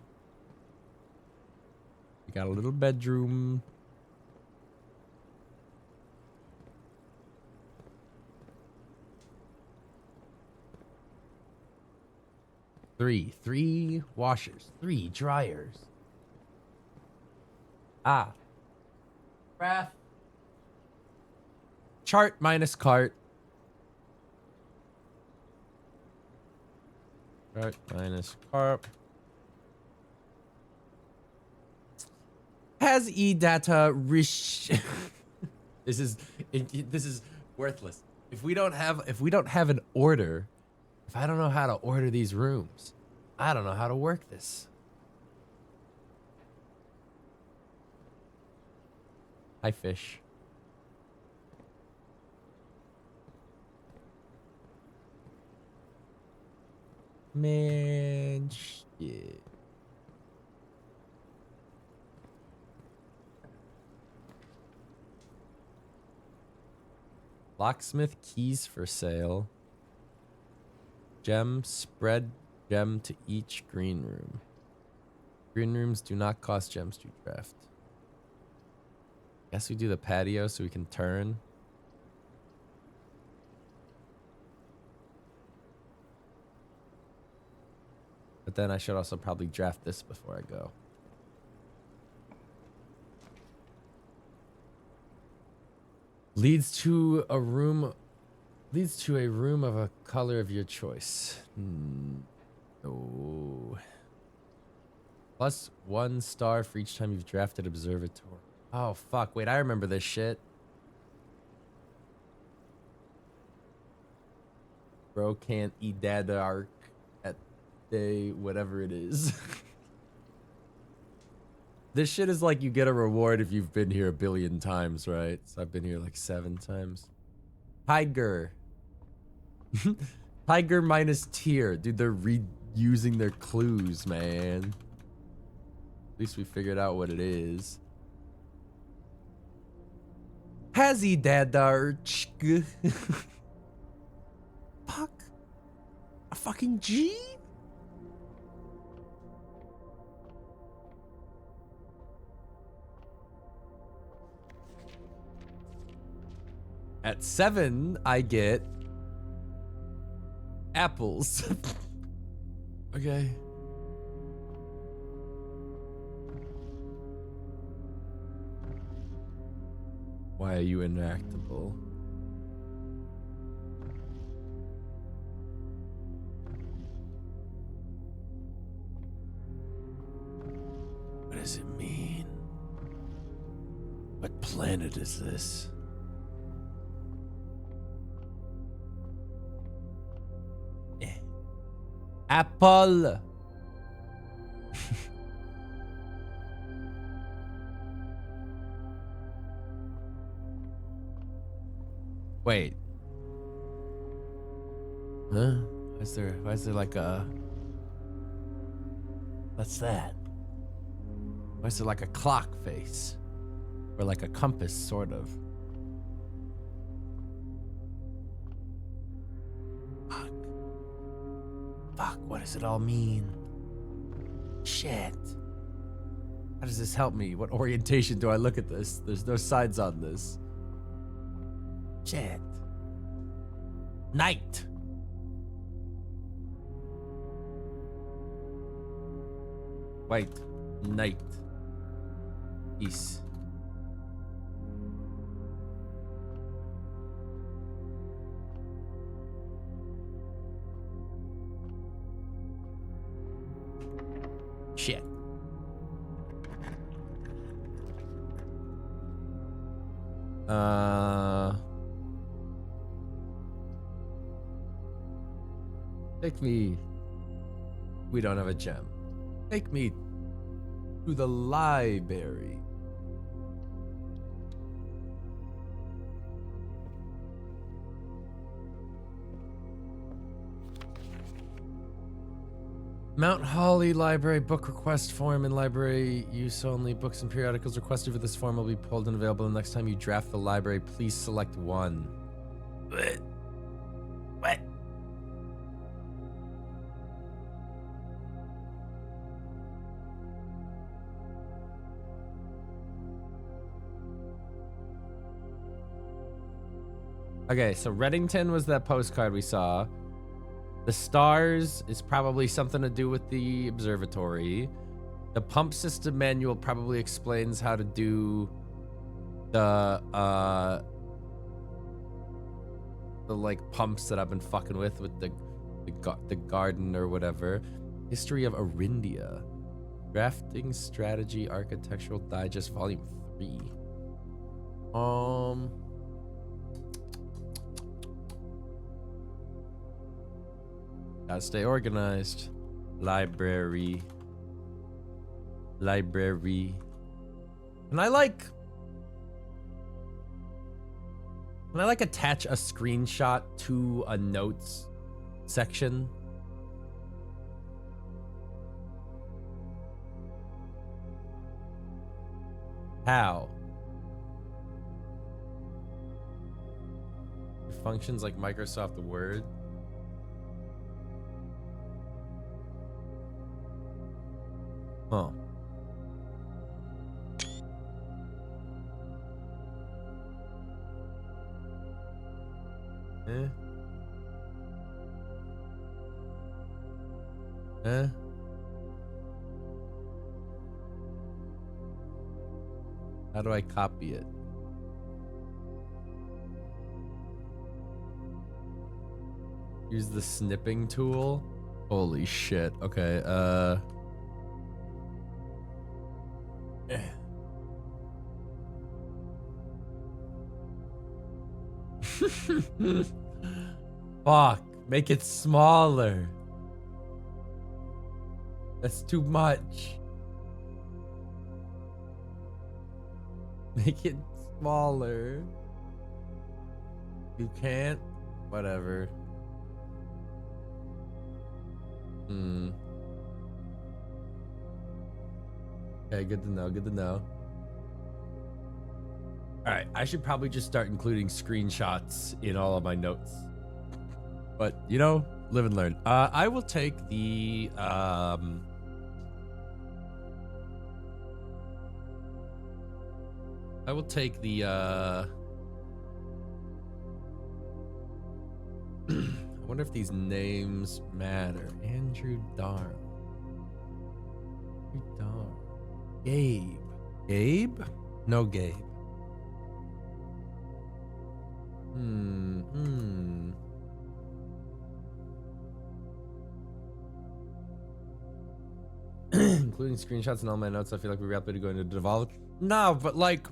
We got a little bedroom. Three washers, 3 dryers. Ah. Graph. Chart minus cart. Chart minus cart. Has e-data rich. This is worthless. If we don't have an order, if I don't know how to order these rooms, I don't know how to work this. Hi, fish. Man, shit. Locksmith keys for sale. Gem, spread gem to each green room. Green rooms do not cost gems to draft. Guess we do the patio so we can turn. But then I should also probably draft this before I go. Leads to a room of a color of your choice. Oh. Plus 1 star for each time you've drafted observatory. Oh, fuck. Wait, I remember this shit. Bro can't eat that arc at day whatever it is. This shit is like you get a reward if you've been here 1 billion times, right? So I've been here like 7 times. Tiger. Tiger minus tier. Dude, they're reusing their clues, man. At least we figured out what it is. Hazzy dadarch. Fuck. A fucking G? At 7, I get apples. Okay. Why are you interactable? What does it mean? What planet is this? Apple. Wait. Huh? Why is there like a... What's that? Why is there like a clock face? Or like a compass, sort of? Fuck, what does it all mean? Shit. How does this help me? What orientation do I look at this? There's no sides on this. Shit. Night. White. Night. Peace. Shit. Take me. We don't have a gem. Take me to the library. Mount Holly Library book request form in library use only. Books and periodicals requested for this form will be pulled and available the next time you draft the library. Please select one. What? What? Okay, so Reddington was that postcard we saw. The stars is probably something to do with the observatory. The pump system manual probably explains how to do the like pumps that I've been fucking with the garden or whatever. History of Arindia. Drafting Strategy Architectural Digest Volume 3. Gotta stay organized. Library. Can I attach a screenshot to a notes section? How? It functions like Microsoft Word. Huh. How do I copy it? Use the snipping tool? Holy shit. Okay, Fuck, make it smaller. That's too much. Make it smaller. You can't? Whatever. Okay, good to know, good to know. Alright, I should probably just start including screenshots in all of my notes. But, you know, live and learn. I will take the, I wonder if these names matter. Andrew Darn. Gabe. Gabe? No Gabe. Including screenshots and all my notes, I feel like we're rapidly going to devolve. No, but like,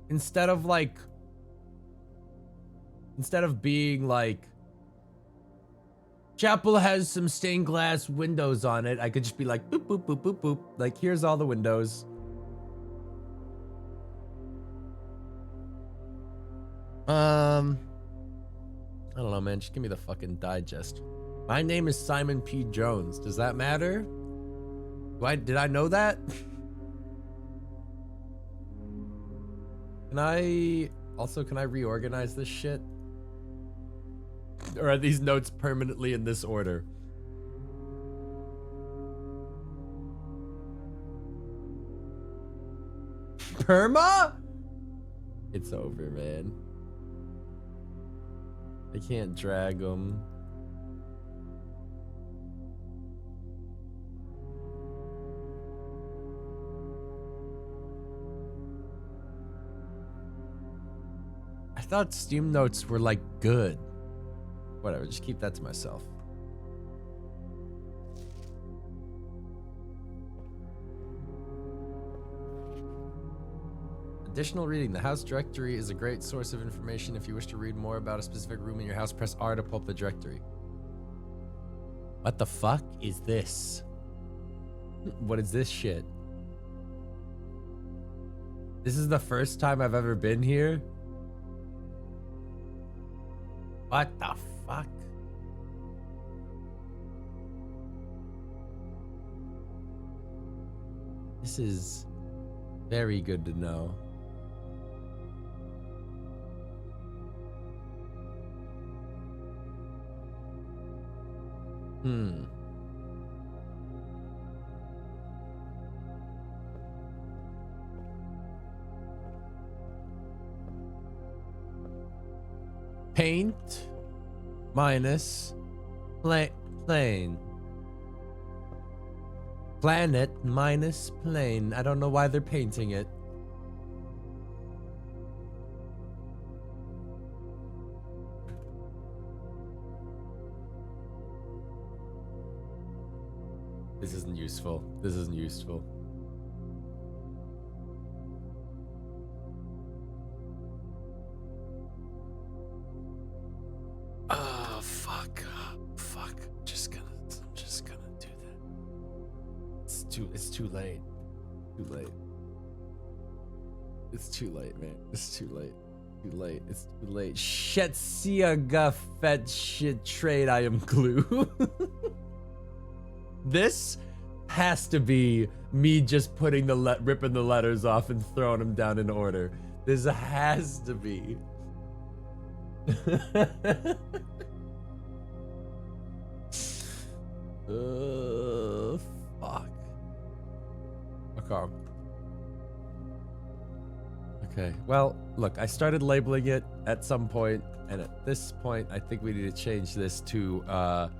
instead of being like, chapel has some stained glass windows on it, I could just be like, boop, boop, boop, boop, boop. Like, here's all the windows. I don't know, man. Just give me the fucking digest. My name is Simon P. Jones. Does that matter? Did I know that? Can I reorganize this shit? Or are these notes permanently in this order? perma? It's over, man. I can't drag them. I thought Steam Notes were like good. Whatever, just keep that to myself. Additional reading. The house directory is a great source of information. If you wish to read more about a specific room in your house, press R to pull up the directory. What the fuck is this? What is this shit? This is the first time I've ever been here? What the fuck? This is very good to know. Paint minus plane. Planet minus plane. I don't know why they're painting it. This isn't useful. This isn't useful. Oh, fuck. Fuck. I'm just gonna do that. It's too late. Too late. It's too late, man. It's too late. Too late. It's too late. Shit, siaga fet shit trade I am glue. This has to be me just putting ripping the letters off and throwing them down in order. This has to be. Fuck. Okay. Okay. Well, look, I started labeling it at some point, and at this point, I think we need to change this to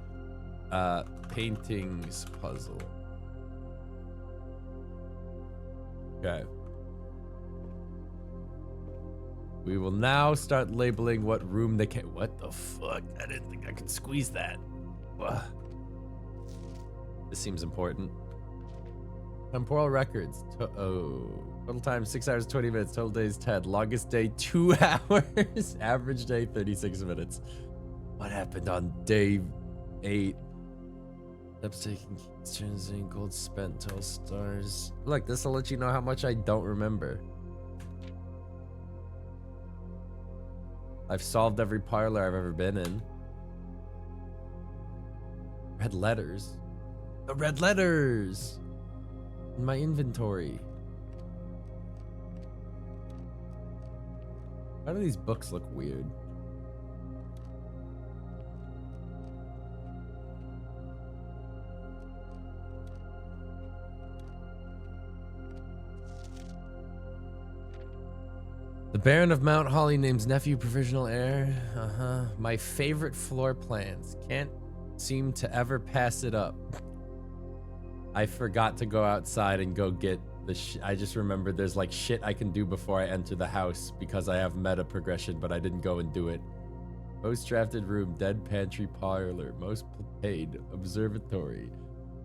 paintings puzzle. Okay. We will now start labeling what room they can. What the fuck? I didn't think I could squeeze that. Ugh. This seems important. Temporal records. Total time 6 hours 20 minutes. Total days 10. Longest day 2 hours. Average day 36 minutes. What happened on day 8? Steps taken, turns in, gold spent, total stars. Look, this will let you know how much I don't remember. I've solved every parlor I've ever been in. Red letters. The red letters in my inventory. Why do these books look weird? The Baron of Mount Holly names nephew provisional heir. My favorite floor plans. Can't seem to ever pass it up. I forgot to go outside and go get the I just remembered there's like shit I can do before I enter the house because I have meta progression, but I didn't go and do it. Most drafted room, dead pantry parlor, most paid, observatory,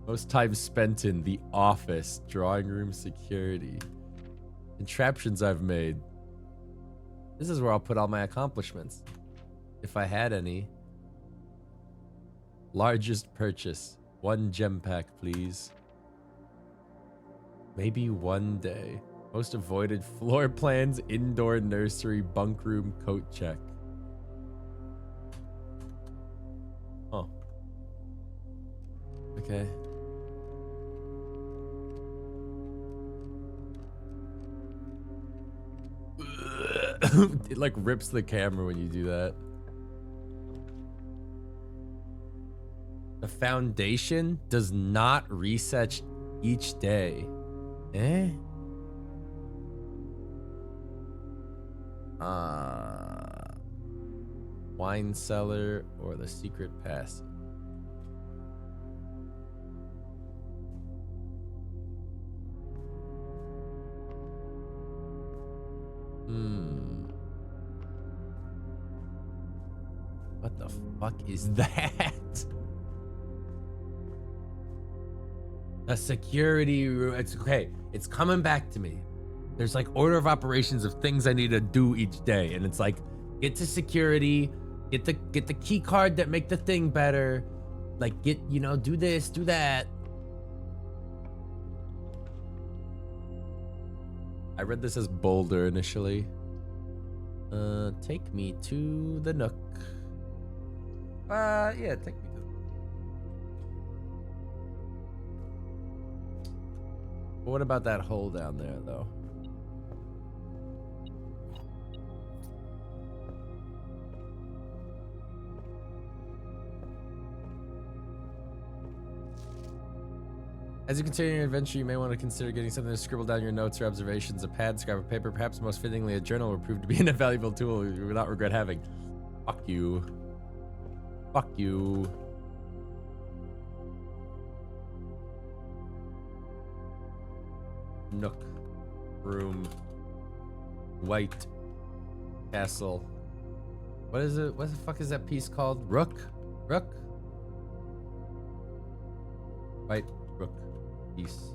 most time spent in the office, drawing room security. Contraptions I've made. This is where I'll put all my accomplishments. If I had any. Largest purchase. 1 gem pack, please. Maybe one day. Most avoided floor plans, indoor nursery, bunk room, coat check. Oh. Okay. It like rips the camera when you do that. The foundation does not reset each day. Eh? Wine cellar or the secret passage. What the fuck is that? A security room. It's okay. It's coming back to me. There's like order of operations of things I need to do each day, and it's like get to security, get the key card that make the thing better, like get do this, do that. I read this as Boulder initially. Take me to the Nook. Yeah, take me to the... But what about that hole down there, though? As you continue your adventure, you may want to consider getting something to scribble down your notes or observations. A pad, scrap of paper, perhaps most fittingly a journal will prove to be an invaluable tool you will not regret having. Fuck you. Fuck you. Nook. Room. White. Castle. What is it? What the fuck is that piece called? Rook? Rook? White. Rook. Piece.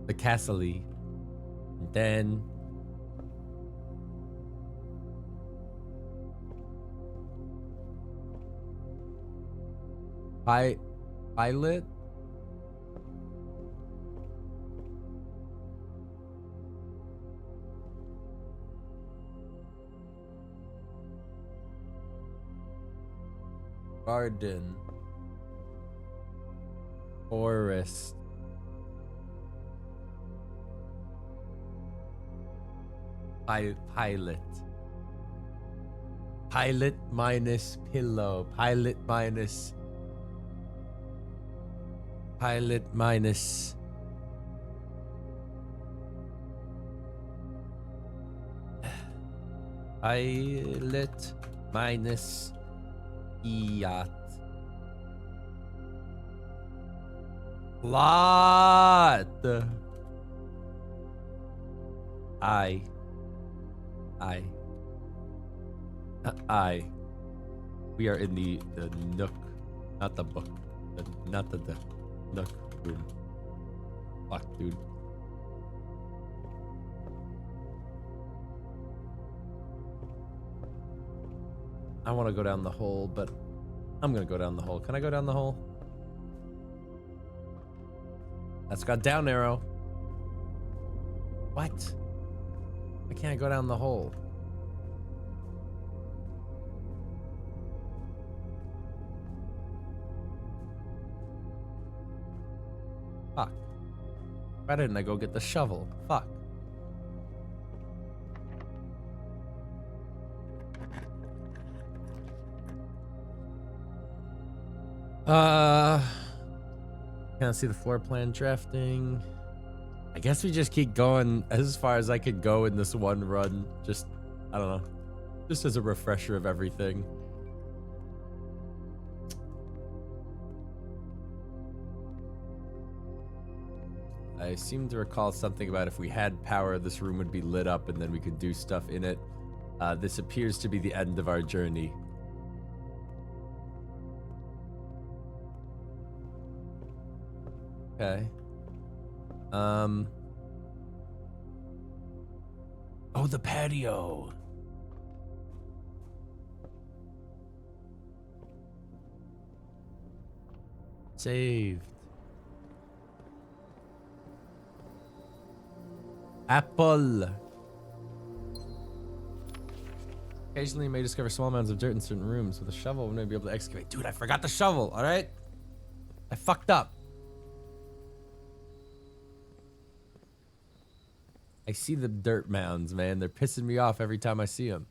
The castle-y. And then pilot. Garden. Forest. Pilot. Pilot minus pillow. Pilot minus. Pilot minus. Pilot minus yacht. Lot. I. We are in the Nook, not the book, not the Nook room. Fuck, dude. I want to go down the hole, but I'm gonna go down the hole. Can I go down the hole? That's got down arrow. What? I can't go down the hole. Fuck. Why didn't I go get the shovel? Fuck. Can't see the floor plan drafting. I guess we just keep going as far as I could go in this one run. Just, I don't know. Just as a refresher of everything. I seem to recall something about if we had power, this room would be lit up and then we could do stuff in it. This appears to be the end of our journey. Okay. Oh, the patio. Saved. Apple. Occasionally, you may discover small amounts of dirt in certain rooms. With a shovel, we may be able to excavate. Dude, I forgot the shovel, all right? I fucked up. I see the dirt mounds, man. They're pissing me off every time I see them.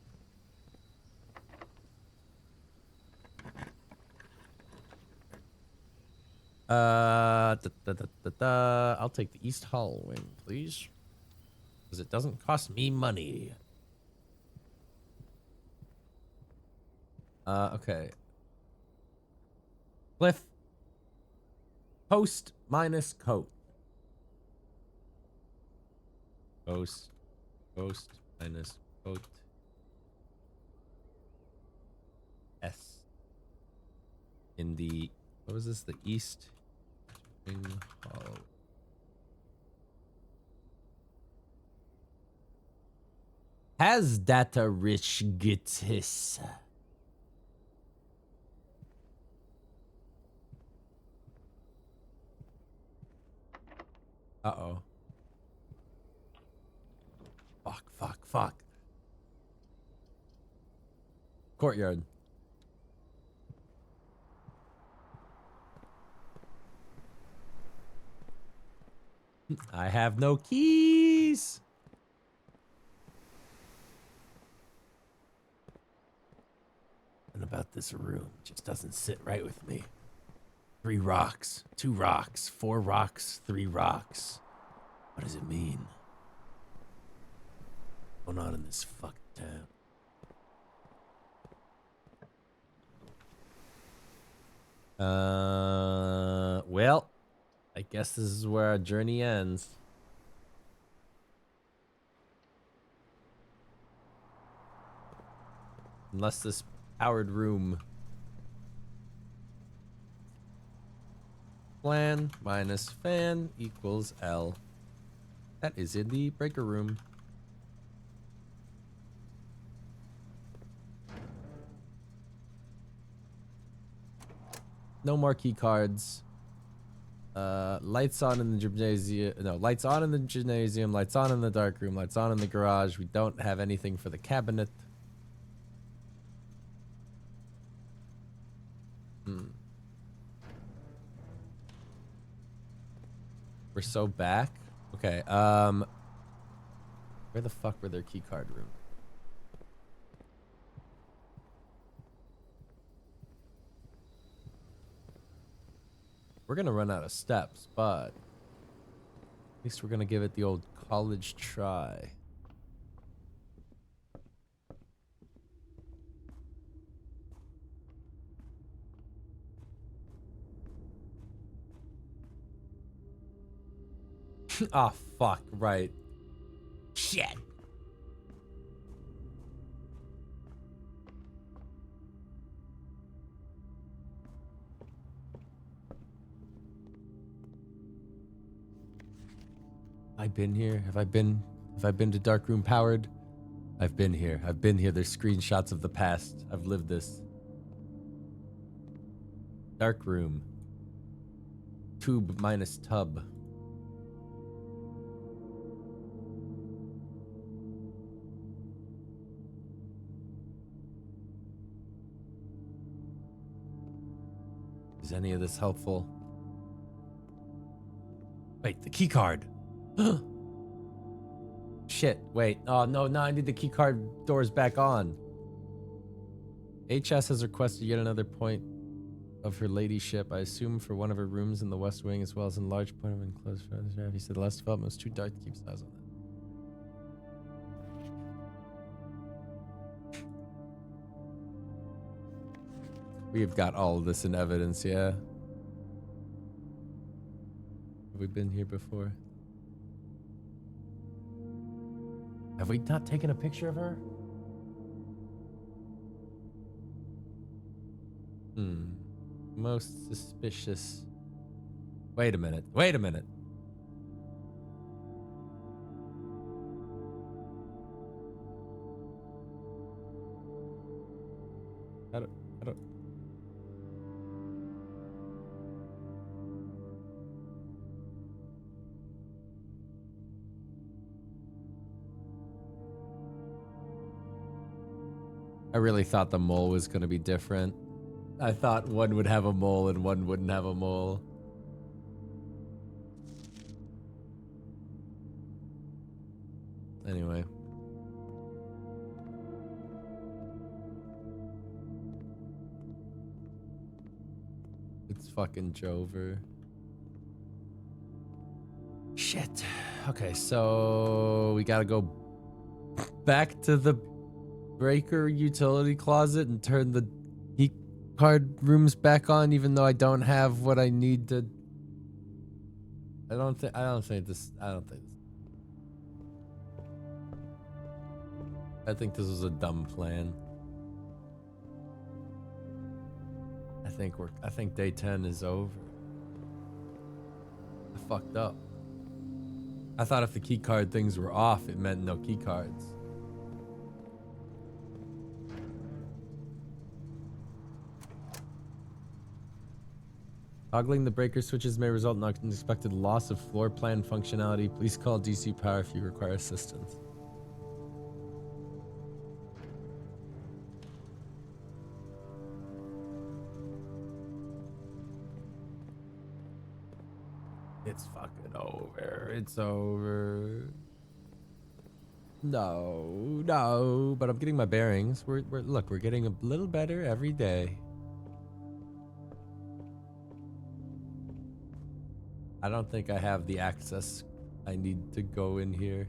I'll take the East Hall wing, please. Because it doesn't cost me money. Okay. Cliff. Post minus coat. Post minus coat. S. In the, what was this? The East Wing Hall. Has data rich gets. Uh-oh. Fuck. Courtyard. I have no keys. And about this room, it just doesn't sit right with me. 3 rocks, 2 rocks, 4 rocks, 3 rocks. What does it mean? What's going on in this fucking town? Well, I guess this is where our journey ends. Unless this powered room. Plan minus fan equals L. That is in the breaker room. No more key cards. Lights on in the gymnasium. No, lights on in the gymnasium. Lights on in the dark room. Lights on in the garage. We don't have anything for the cabinet. We're so back. Okay. Where the fuck were their key card room? We're gonna run out of steps, but at least we're gonna give it the old college try. Ah, fuck, right. Shit. I've been here. Have I been to Dark Room Powered? I've been here. There's screenshots of the past. I've lived this. Dark Room. Tube minus tub. Is any of this helpful? Wait, the key card. Shit, wait. Oh, no, I need the key card doors back on. HS has requested yet another point of her ladyship, I assume for one of her rooms in the West Wing, as well as in large point of enclosed. He said the last development was too dark to keep his eyes on that. We've got all of this in evidence, yeah. Have we been here before? Have we not taken a picture of her? Most suspicious. Wait a minute. I don't. I really thought the mole was going to be different. I thought one would have a mole and one wouldn't have a mole. Anyway. It's fucking Jover. Shit. Okay, so we gotta go back to the breaker utility closet and turn the key card rooms back on, even though I don't have what I need to. I don't think this. I think this was a dumb plan. I think day 10 is over. I fucked up. I thought if the key card things were off, it meant no key cards. Toggling the breaker switches may result in unexpected loss of floor plan functionality. Please call DC Power if you require assistance. It's fucking over. It's over. No, but I'm getting my bearings. Look, we're getting a little better every day. I don't think I have the access I need to go in here.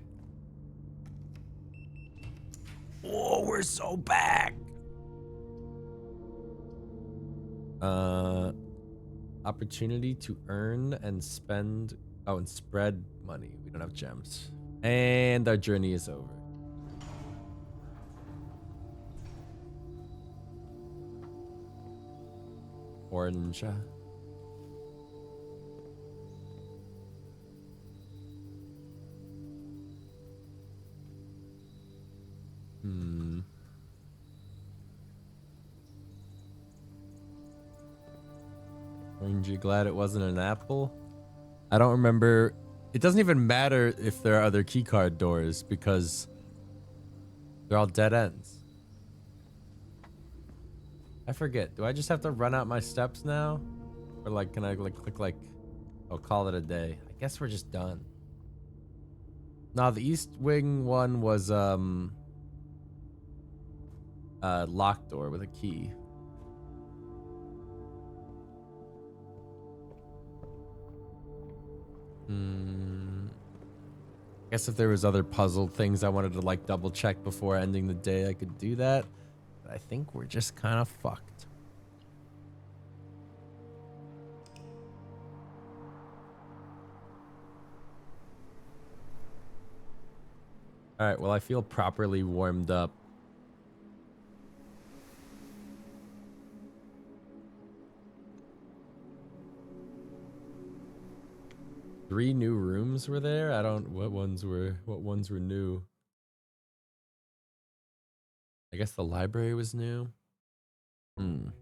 Oh, we're so back. Opportunity to earn and spend. Oh, and spread money. We don't have gems. And our journey is over. Orange. Aren't you glad it wasn't an apple? I don't remember. It doesn't even matter if there are other keycard doors because they're all dead ends. I forget. Do I just have to run out my steps now? Or like, can I like click like, oh, call it a day? I guess we're just done. No, the East Wing one was locked door with a key. I guess if there was other puzzle things I wanted to like double check before ending the day, I could do that. But I think we're just kind of fucked. All right, well, I feel properly warmed up. Three new rooms were there. I don't. What ones were new? I guess the library was new. Now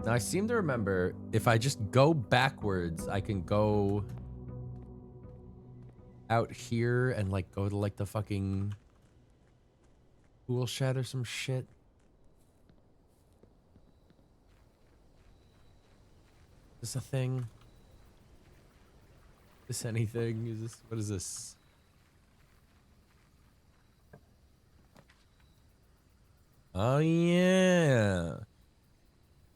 I seem to remember if I just go backwards, I can go out here and like go to like the fucking tool shed or some shit. Is this a thing? Is this anything? Is this, what is this? Oh yeah.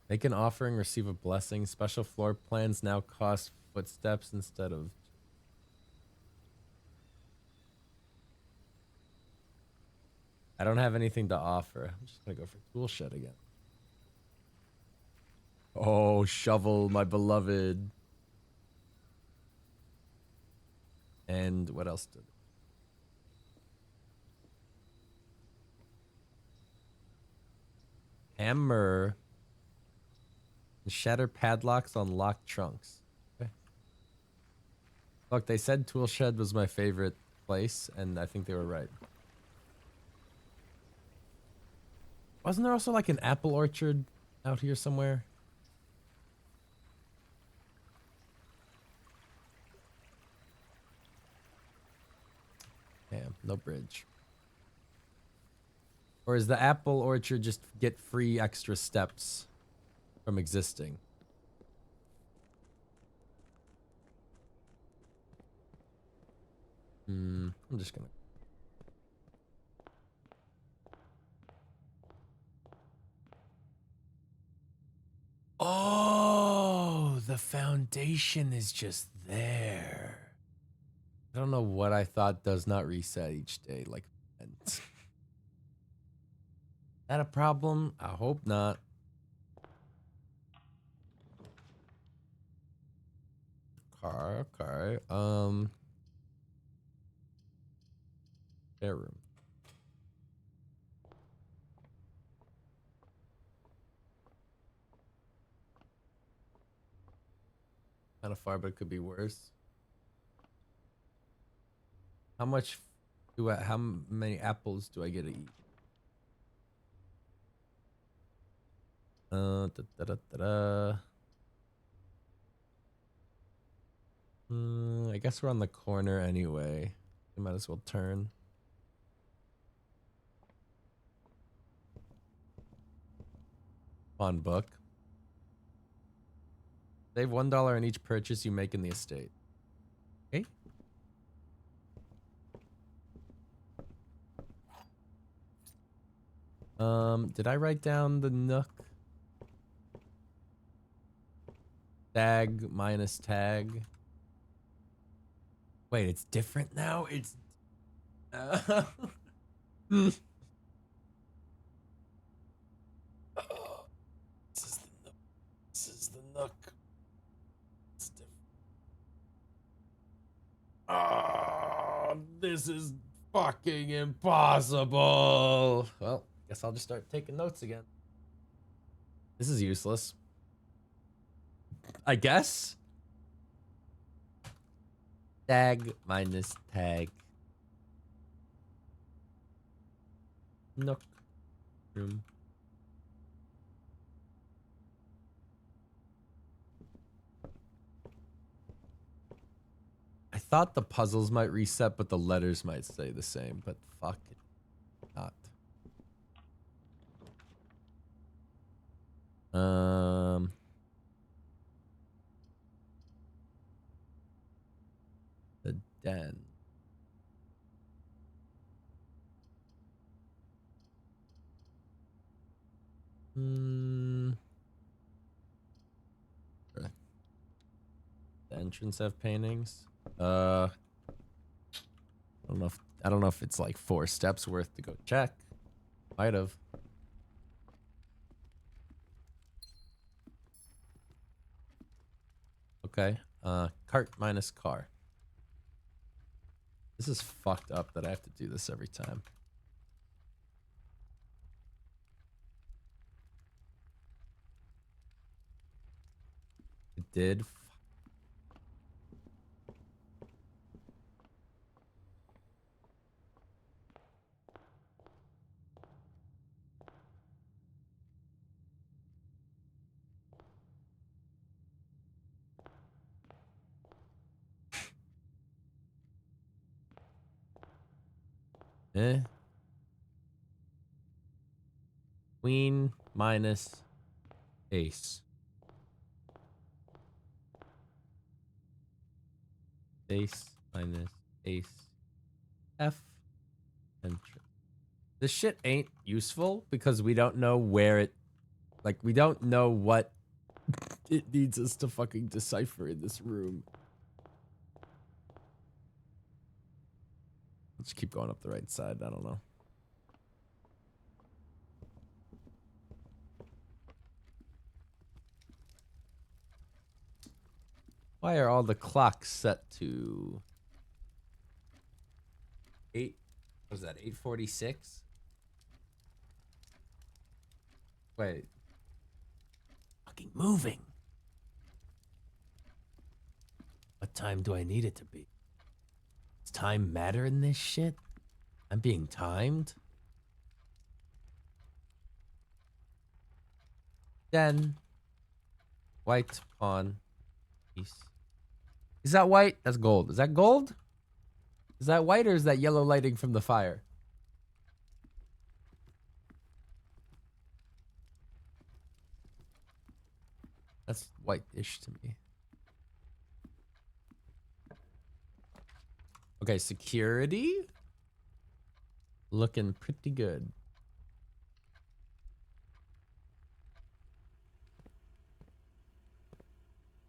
Make an offering, receive a blessing. Special floor plans now cost footsteps instead of. I don't have anything to offer. I'm just gonna go for tool shed again. Oh, shovel, my beloved. And what else did? Hammer. Shatter padlocks on locked trunks. Okay. Look, they said tool shed was my favorite place, and I think they were right. Wasn't there also like an apple orchard out here somewhere? Damn, no bridge. Or is the apple orchard just get free extra steps from existing? I'm just gonna. the foundation is just there. I don't know what I thought does not reset each day. Like, is that a problem? I hope not. Car, okay. Spare room. Kind of far, but it could be worse. How much do I? How many apples do I get to eat? Da, da, da, da, da. I guess we're on the corner anyway. We might as well turn. Fun book. Save $1 on each purchase you make in the estate. Okay. Did I write down the nook? Tag minus tag. Wait, it's different now? It's this is the nook. This is the nook. It's different. This is fucking impossible. Well, guess I'll just start taking notes again. This is useless. I guess. Tag minus tag. Nook room. I thought the puzzles might reset, but the letters might stay the same, but fuck it. Not. The den. The entrance have paintings. I don't know if it's like 4 steps worth to go check. Might have. Okay. Cart minus car. This is fucked up that I have to do this every time. It did. Queen minus ace. Ace minus ace. F. Entrance. This shit ain't useful because we don't know where it... Like, we don't know what it needs us to fucking decipher in this room. Let's keep going up the right side. I don't know. Why are all the clocks set to 8? What was that, 8:46? Wait. Fucking moving. What time do I need it to be? Does time matter in this shit? I'm being timed? Then white pawn piece. Is that white? That's gold. Is that gold? Is that white or is that yellow lighting from the fire? That's white-ish to me. Okay, security. Looking pretty good.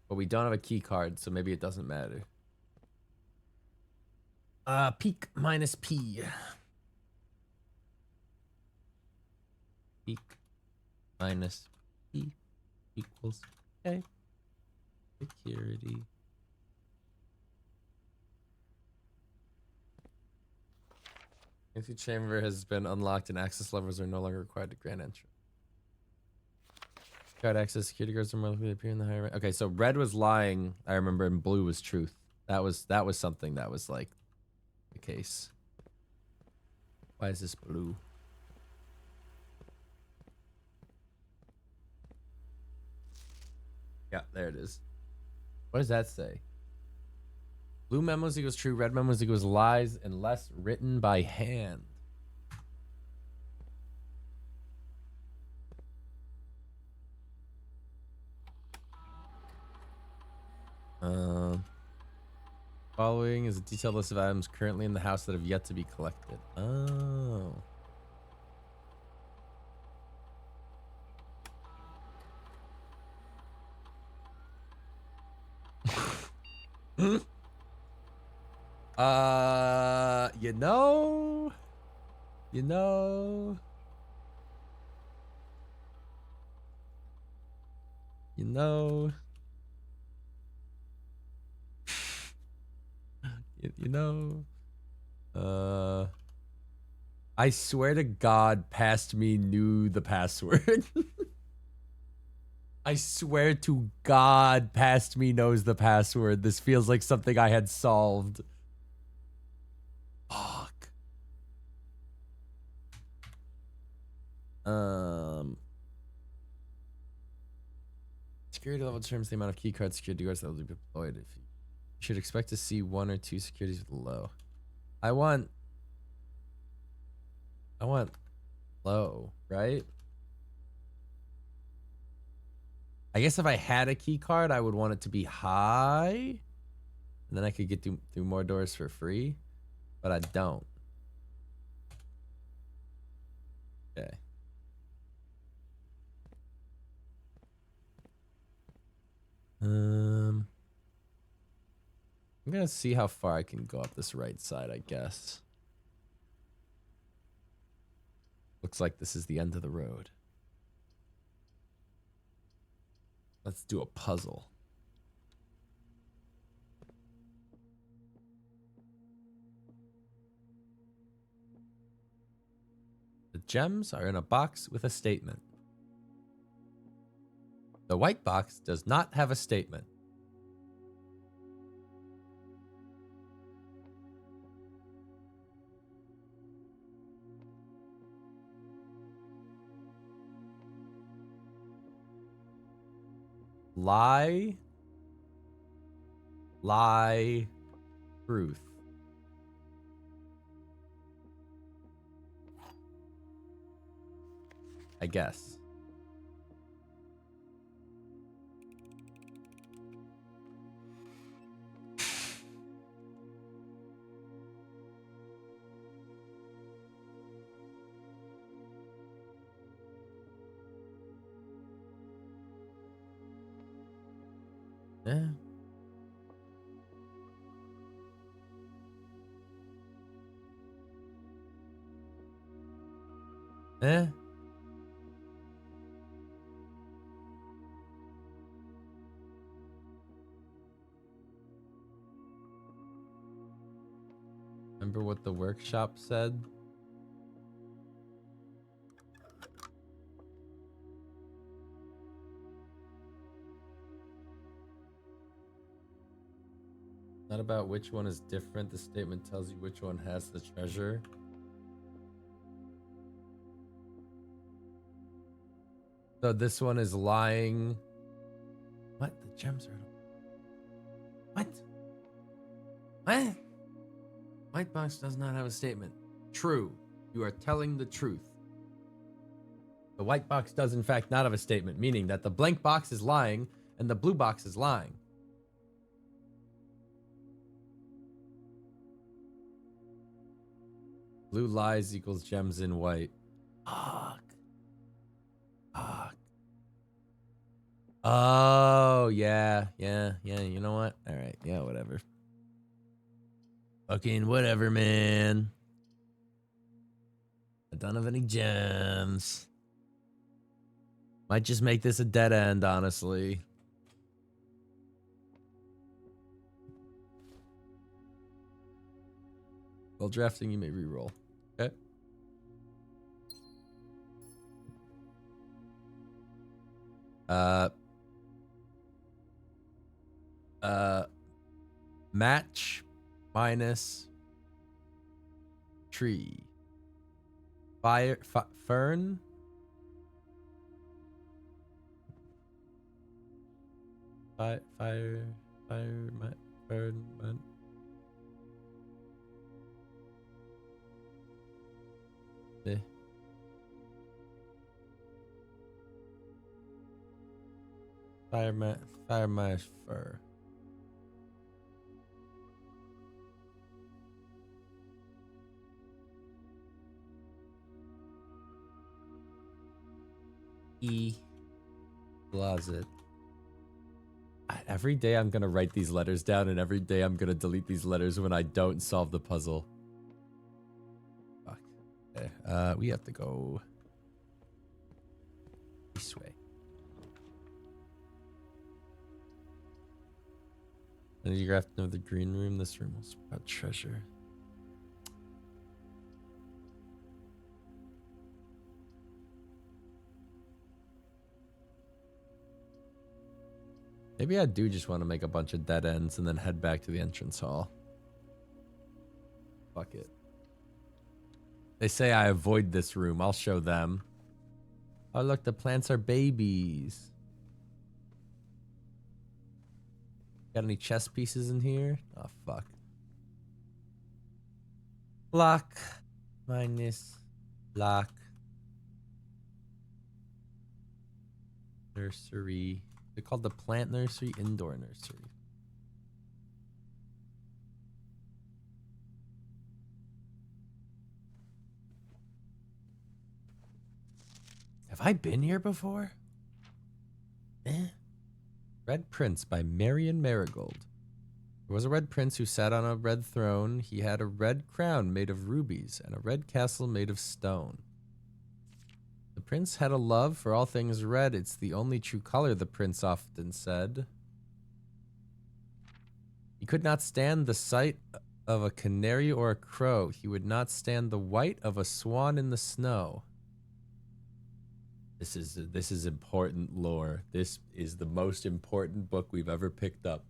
But we don't have a key card, so maybe it doesn't matter. Peak minus P. Peak minus P equals A. Security. Entry chamber has been unlocked and access levels are no longer required to grant entry. Card access security guards are more likely to appear in the higher rank. Okay, so red was lying, I remember, and blue was truth. That was something that was like the case. Why is this blue? Yeah, there it is. What does that say? Blue memos equals true, red memos equals lies unless written by hand. Following is a detailed list of items currently in the house that have yet to be collected. Oh. You know. You know. You know. You know. I swear to God, past me knew the password. I swear to God, past me knows the password. This feels like something I had solved. Fuck. Security level determines the amount of key card security guards that will be deployed. If you should expect to see 1 or 2 securities with low. I want low, right? I guess if I had a key card, I would want it to be high. And then I could get through more doors for free. But I don't. Okay. I'm gonna see how far I can go up this right side, I guess. Looks like this is the end of the road. Let's do a puzzle. The gems are in a box with a statement. The white box does not have a statement. Lie, truth. I guess. Yeah. Eh? Remember what the workshop said? Not about which one is different. The statement tells you which one has the treasure. So this one is lying. What? The gems are... What? What? White box does not have a statement. True. You are telling the truth. The white box does in fact not have a statement, meaning that the blank box is lying and the blue box is lying. Blue lies equals gems in white. Fuck. Fuck. Oh. Oh, yeah. You know what? All right. Yeah, whatever. Fucking whatever, man. I don't have any gems. Might just make this a dead end, honestly. While drafting, you may reroll. Okay. Match minus tree. Fern. Fire, fern, fire minus fur. Closet. Every day I'm gonna write these letters down, and every day I'm gonna delete these letters when I don't solve the puzzle. Fuck. Okay. We have to go this way. And you have to know the green room. This room will sprout treasure. Maybe I do just want to make a bunch of dead ends and then head back to the entrance hall. Fuck it. They say I avoid this room. I'll show them. Oh, look, the plants are babies. Got any chess pieces in here? Oh, fuck. Block. Minus. Block. Nursery. They're called the plant nursery, indoor nursery. Have I been here before? Red Prince by Marion Marigold. There was a red prince who sat on a red throne. He had a red crown made of rubies and a red castle made of stone. The prince had a love for all things red. It's the only true color, the prince often said. He could not stand the sight of a canary or a crow. He would not stand the white of a swan in the snow. This is important lore. This is the most important book we've ever picked up.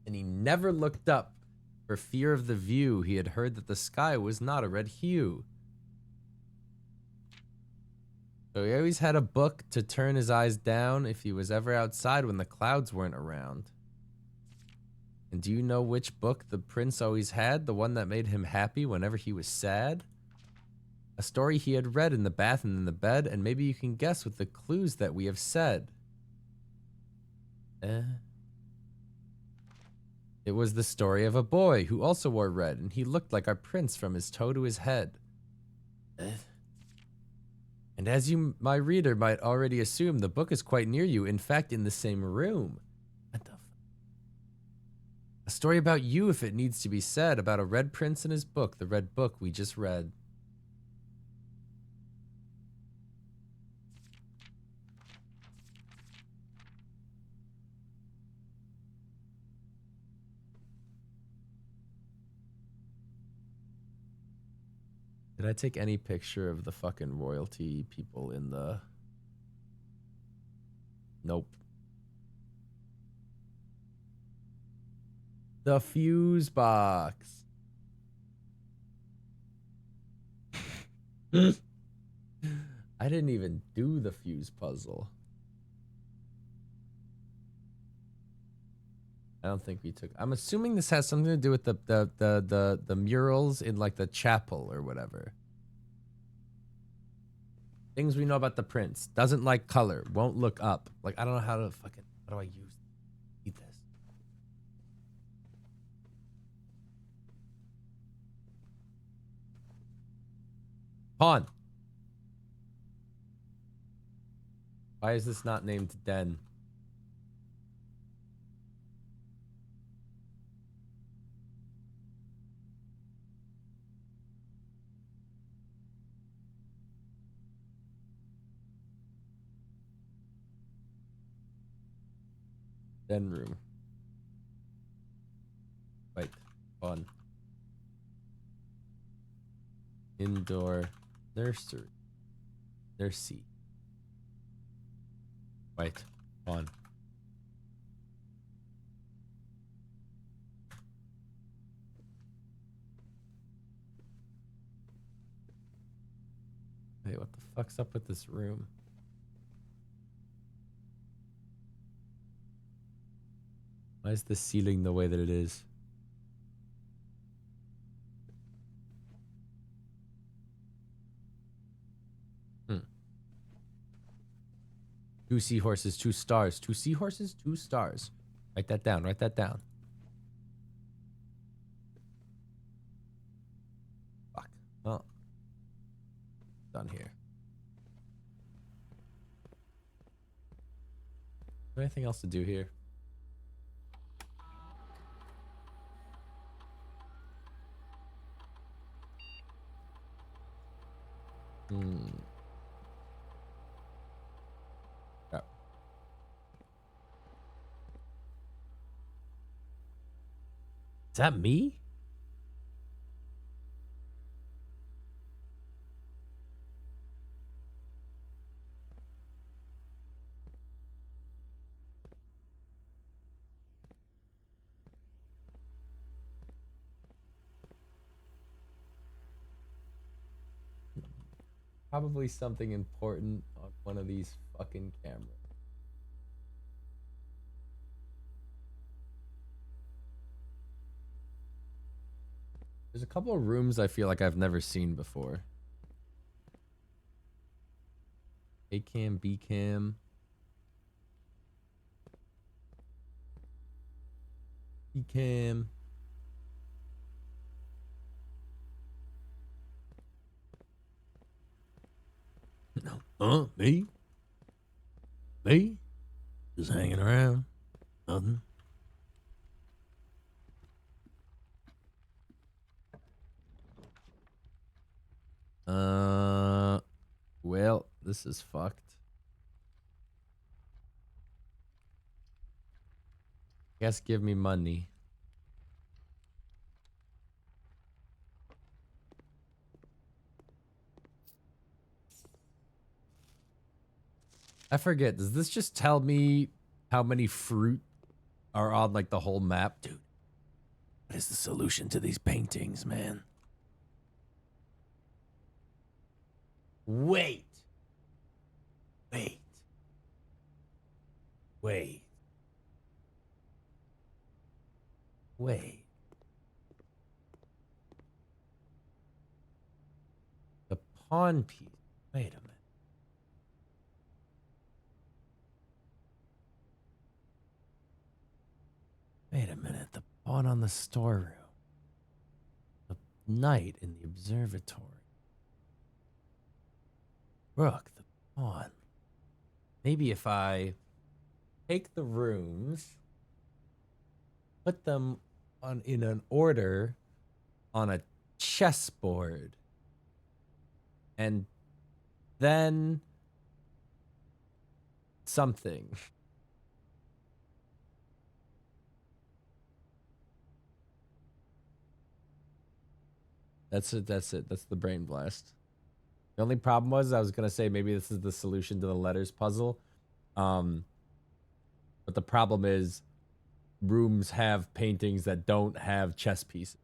And he never looked up for fear of the view. He had heard that the sky was not a red hue. So he always had a book to turn his eyes down if he was ever outside when the clouds weren't around. And do you know which book the prince always had? The one that made him happy whenever he was sad? A story he had read in the bath and in the bed, and maybe you can guess with the clues that we have said. It was the story of a boy who also wore red, and he looked like our prince from his toe to his head. And as you, my reader, might already assume, the book is quite near you, in fact, in the same room. What the A story about you, if it needs to be said, about a red prince and his book, the red book we just read. Did I take any picture of the fucking royalty people in the... Nope. The fuse box. I didn't even do the fuse puzzle. I don't think we took... I'm assuming this has something to do with the murals in like the chapel or whatever. Things we know about the prince. Doesn't like color. Won't look up. Like, I don't know how to fucking... How do I eat this? Pawn. Why is this not named Den? Den room. Wait. On. Indoor nursery. Nursery. Wait. On. Wait, what the fuck's up with this room? Why is the ceiling the way that it is? Two seahorses, 2 stars. 2 seahorses, 2 stars. Write that down. Write that down. Fuck. Oh. Done here. Is there anything else to do here? Yeah. Is that me? Probably something important on one of these fucking cameras. There's a couple of rooms I feel like I've never seen before. A cam, B cam. B cam. No. Huh? Me? Me? Just hanging around. Nothing. Well, this is fucked. Guess give me money. I forget. Does this just tell me how many fruit are on like the whole map? Dude, what is the solution to these paintings, man? Wait. Wait. Wait. Wait. The pawn piece. Wait a minute. Wait a minute. The pawn on the storeroom. The knight in the observatory. Rook, the pawn. Maybe if I take the rooms, put them on in an order on a chessboard, and then something. That's it. That's it. That's the brain blast. The only problem was I was gonna say maybe this is the solution to the letters puzzle. But the problem is rooms have paintings that don't have chess pieces.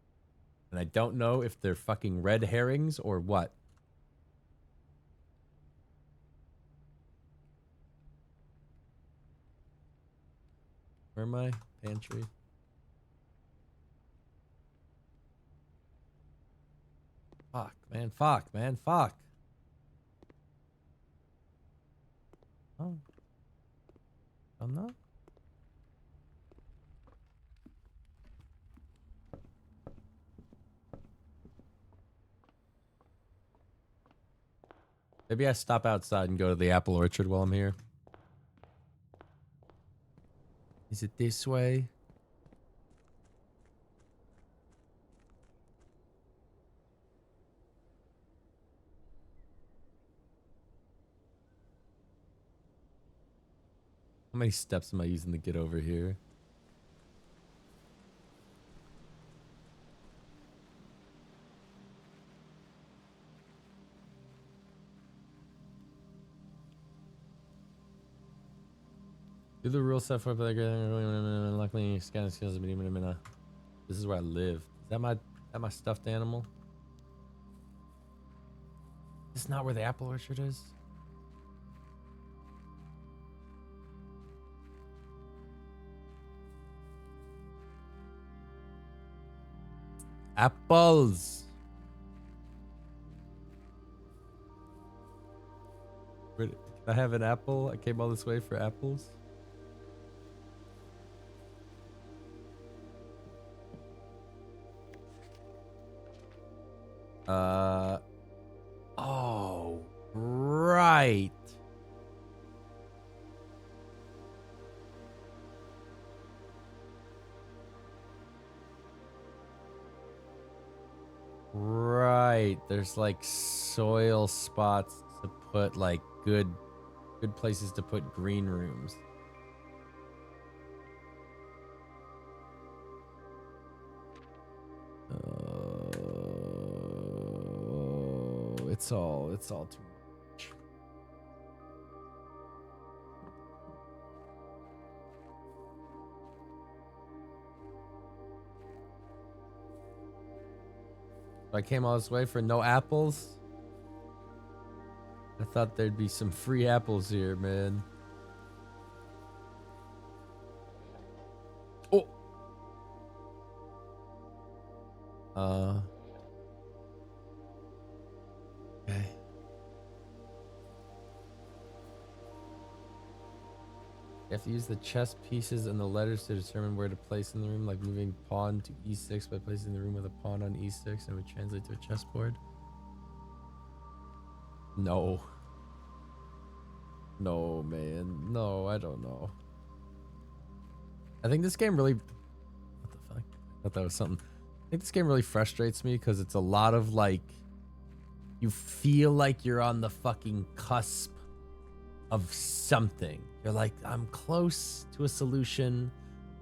And I don't know if they're fucking red herrings or what. Where am I? Pantry. Fuck, man. Fuck, man. Fuck. Oh. Oh, no. Maybe I stop outside and go to the apple orchard while I'm here. Is it this way? How many steps am I using to get over here? Do the rule set for luckily scanning skills. This is where I live. Is that my stuffed animal? Is this not where the apple orchard is? Apples. Can I have an apple? I came all this way for apples. Oh, right. Right. There's like soil spots to put like good places to put green rooms. It's all too much. I came all this way for no apples. I thought there'd be some free apples here, man. Oh. Okay. You have to use the chess pieces and the letters to determine where to place in the room, like moving pawn to e6 by placing the room with a pawn on e6, and it would translate to a chessboard. No. No, man. No, I don't know. I think this game really... What the fuck? I thought that was something. I think this game really frustrates me because it's a lot of like... You feel like you're on the fucking cusp of something. You're like, I'm close to a solution,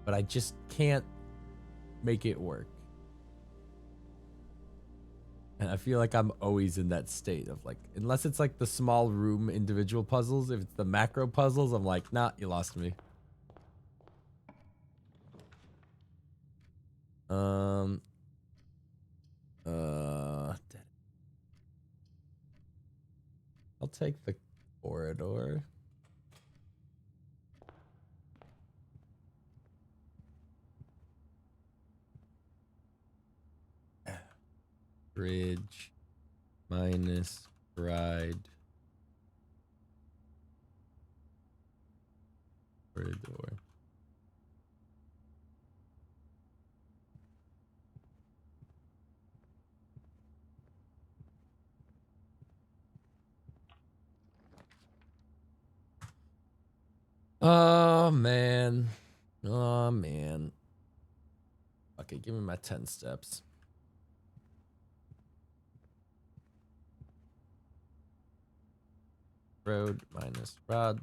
but I just can't make it work. And I feel like I'm always in that state of like, unless it's like the small room individual puzzles, if it's the macro puzzles, I'm like, nah, you lost me. I'll take the corridor. Bridge minus ride corridor. Oh man. Oh man. Okay, give me my 10 steps. Road minus rod.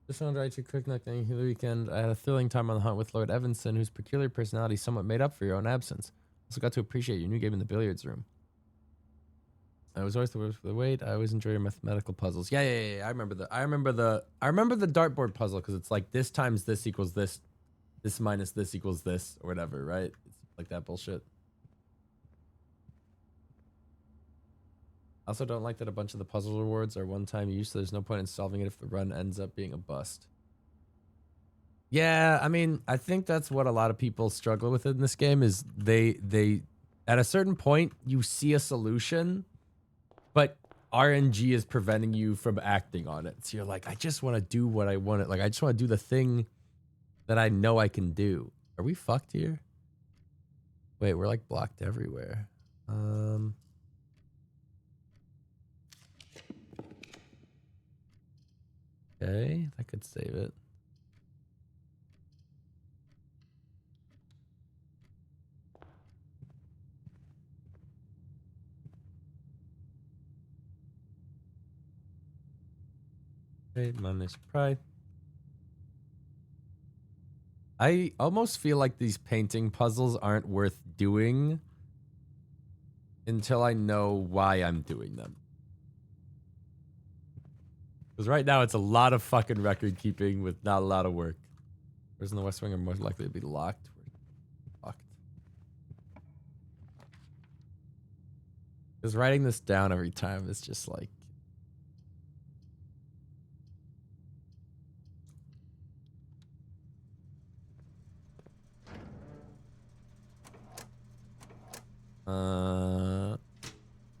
Just wanted to write you a quick note. Thank you for the weekend. I had a thrilling time on the hunt with Lord Evanson, whose peculiar personality somewhat made up for your own absence. Also got to appreciate your new game in the billiards room. I was always the worst for the wait. I always enjoy your mathematical puzzles. Yeah. I remember the dartboard puzzle because it's like this times this equals this, this minus this equals this, or whatever, right? It's like that bullshit. I also don't like that a bunch of the puzzle rewards are one-time use, so there's no point in solving it if the run ends up being a bust. Yeah, I mean, I think that's what a lot of people struggle with in this game is they at a certain point you see a solution, but RNG is preventing you from acting on it. So you're like, I just want to do what I want. Like, I just want to do the thing that I know I can do. Are we fucked here? Wait, we're like blocked everywhere. Okay, that could save it. Trade minus pride. I almost feel like these painting puzzles aren't worth doing until I know why I'm doing them. Because right now it's a lot of fucking record keeping with not a lot of work. Whereas in the West Wing are more likely to be locked. We're locked. Because writing this down every time is just like...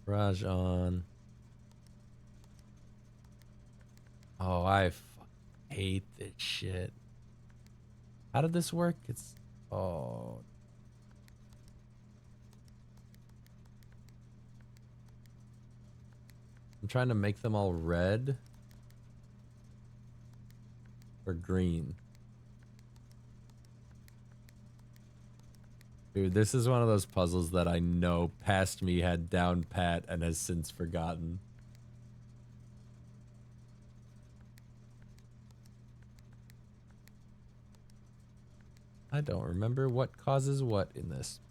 Rajan. Oh, I hate this shit. How did this work? It's... Oh... I'm trying to make them all red or green. Dude, this is one of those puzzles that I know past me had down pat and has since forgotten. I don't remember what causes what in this.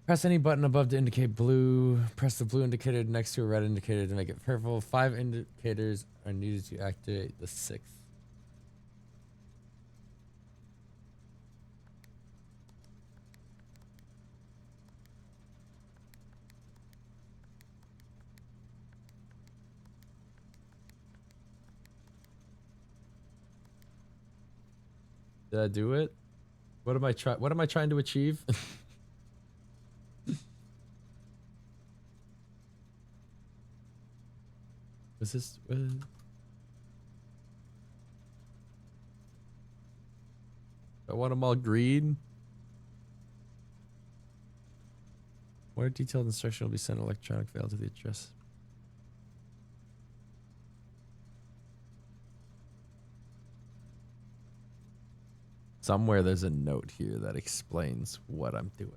Press any button above to indicate blue. Press the blue indicator next to a red indicator to make it purple. 5 indicators are needed to activate the 6th. Did I do it? What am I trying to achieve? Was this I want them all green. More detailed instruction will be sent electronic mail to the address. Somewhere there's a note here that explains what I'm doing.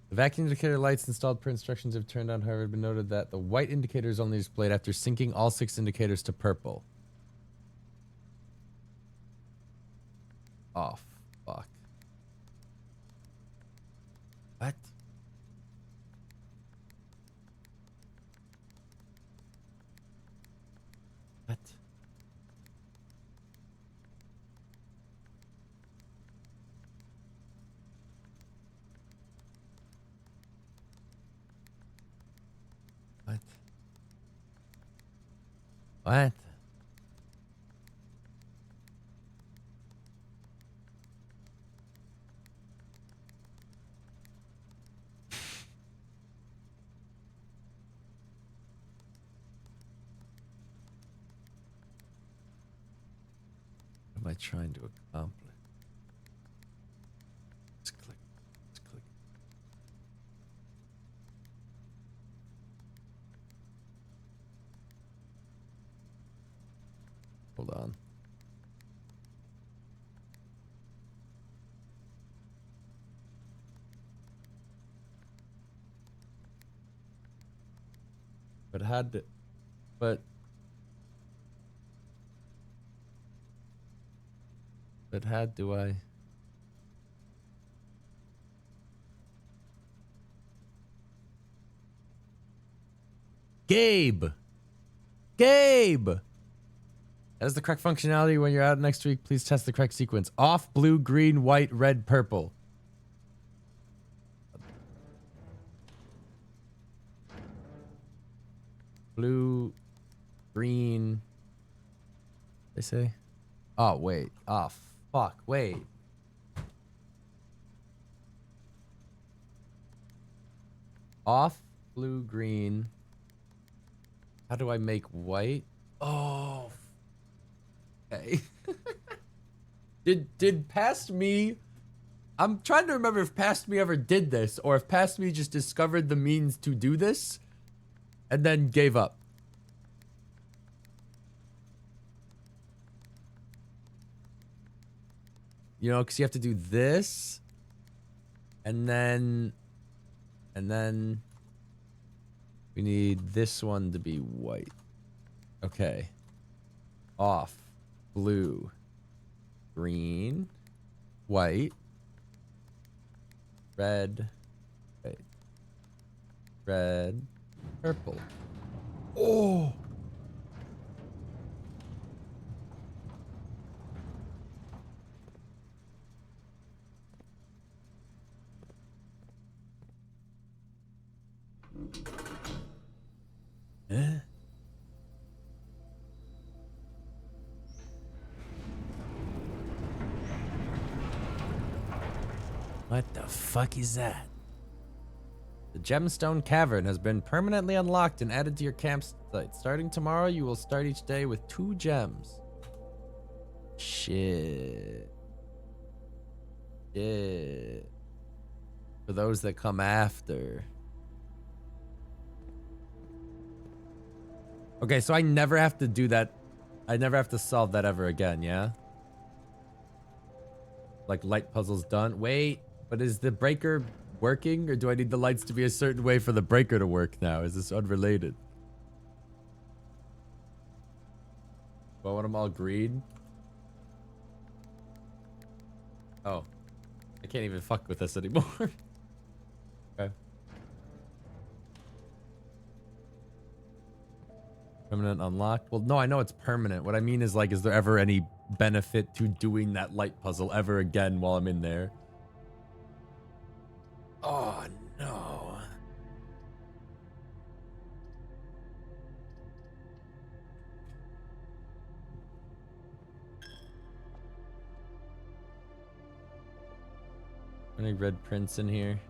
The vacuum indicator lights installed per instructions have turned on. However, it has been noted that the white indicator is only displayed after syncing all 6 indicators to purple. Oh, fuck. What? What? What? What? What am I trying to accomplish? Let's click. Let's click. Hold on. But had to, but had do I? Gabe! Gabe! That is the correct functionality. When you're out next week, please test the correct sequence. Off, blue, green, white, red, purple. Blue, green. They say? Oh, wait. Oh, fuck. Wait. Off, blue, green. How do I make white? Oh. Okay. Did past me... I'm trying to remember if past me ever did this, or if past me just discovered the means to do this and then gave up. You know, because you have to do this And then we need this one to be white. Okay. Off. Blue. Green. White. Red. Wait. Red. Purple. Oh! Eh? What the fuck is that? The Gemstone Cavern has been permanently unlocked and added to your campsite. Starting tomorrow, you will start each day with 2 gems. Shit. Shit. For those that come after. Okay, so I never have to do that. I never have to solve that ever again, yeah? Like, light puzzle's done. Wait, but is the breaker working? Or do I need the lights to be a certain way for the breaker to work now? Is this unrelated? Do I want them all green? Oh. I can't even fuck with this anymore. Okay. Permanent unlock? Well, no, I know it's permanent. What I mean is, like, is there ever any benefit to doing that light puzzle ever again while I'm in there? Oh, no. Any red prints in here?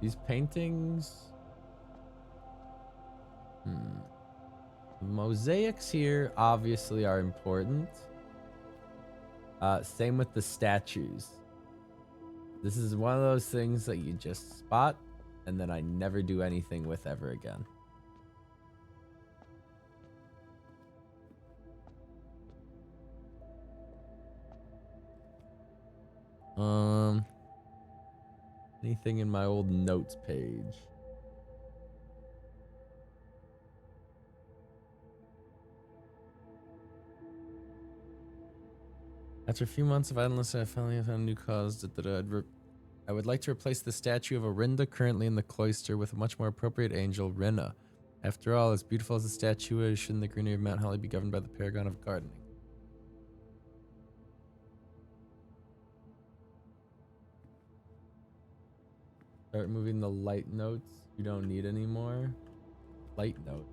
These paintings... Mosaics here obviously are important. Same with the statues. This is one of those things that you just spot and then I never do anything with ever again. Anything in my old notes page? After a few months of idleness, I finally found a new cause that I would like to replace the statue of Orinda currently in the cloister with a much more appropriate angel, Rinna. After all, as beautiful as the statue is, shouldn't the greenery of Mount Holly be governed by the paragon of gardening? Start moving the light notes you don't need anymore. Light note.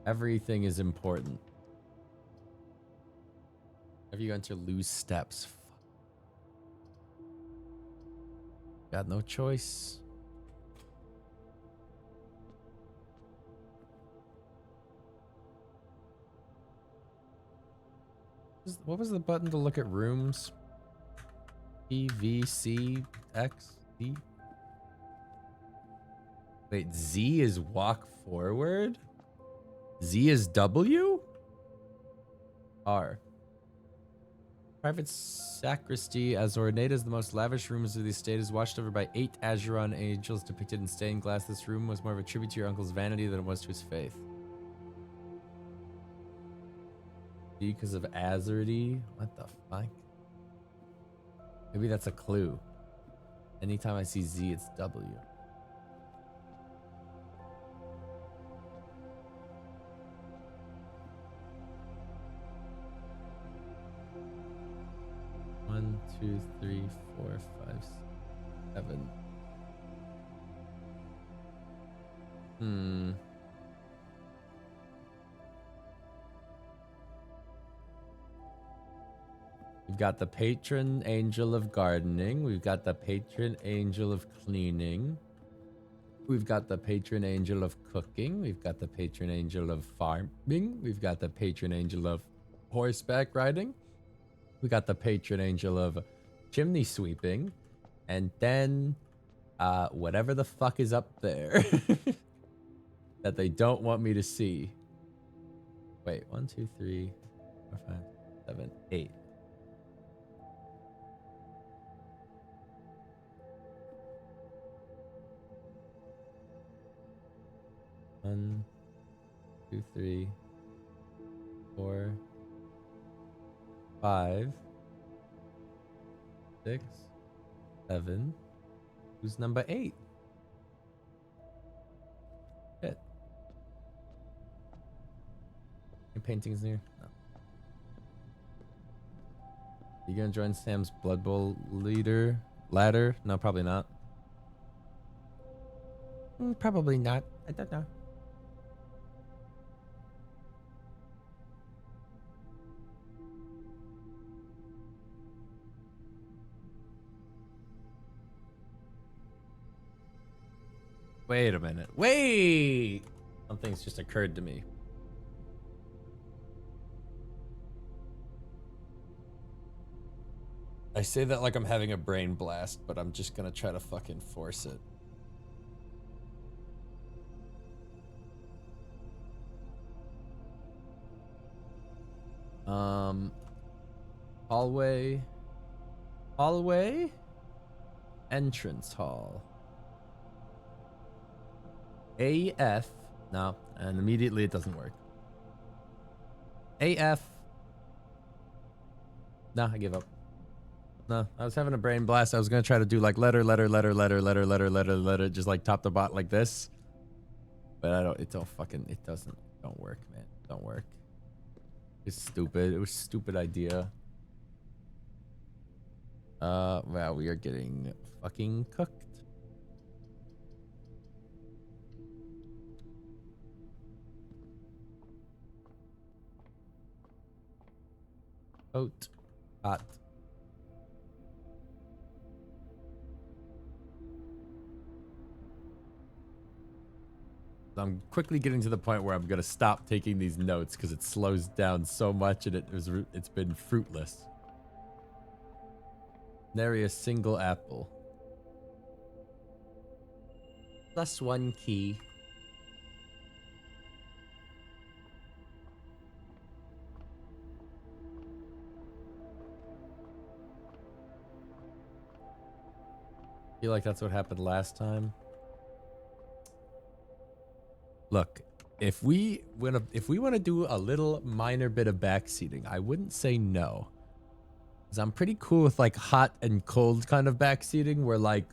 Everything is important. Whenever you enter loose steps. Got no choice. What was the button to look at rooms? E, V, C, X, D? Wait, Z is walk forward? Z is W? R. Private sacristy, as ornate as the most lavish rooms of the estate, is watched over by 8 Azuron angels depicted in stained glass. This room was more of a tribute to your uncle's vanity than it was to his faith. D because of Azurity? What the fuck? Maybe that's a clue. Anytime I see Z, it's W. One, 2, 3, 4, 5, 7. We've got the patron angel of gardening. We've got the patron angel of cleaning. We've got the patron angel of cooking. We've got the patron angel of farming. We've got the patron angel of horseback riding. We got the patron angel of chimney sweeping. And then whatever the fuck is up there that they don't want me to see. Wait, 1, 2, 3, 4, 5, 7, 8. One, 2, 3, 4, 5, 6, 7. Who's number 8? Shit. Any paintings near? No. You gonna join Sam's Blood Bowl ladder? No, probably not. Probably not. I don't know. Wait a minute. Wait! Something's just occurred to me. I say that like I'm having a brain blast, but I'm just gonna try to fucking force it. Hallway, entrance hall. AF, no, and immediately it doesn't work. AF, no, I give up. No, I was having a brain blast. I was gonna try to do like letter, just like top to bot like this. But it don't work, man. Don't work. It's stupid. It was a stupid idea. Wow, we are getting fucking cooked. Oat. Hot. I'm quickly getting to the point where I'm gonna stop taking these notes because it slows down so much and it's been fruitless. Nary a single apple. +1 key. I feel like that's what happened last time. Look, if we want to do a little minor bit of backseating, I wouldn't say no. Cause I'm pretty cool with like hot and cold kind of backseating where like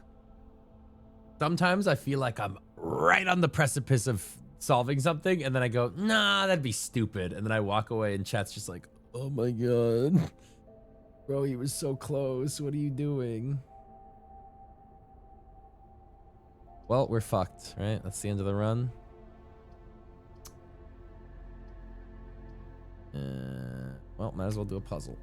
sometimes I feel like I'm right on the precipice of solving something and then I go, nah, that'd be stupid. And then I walk away and chat's just like, oh my God, bro, he was so close. What are you doing? Well, we're fucked, right? That's the end of the run. Well, might as well do a puzzle.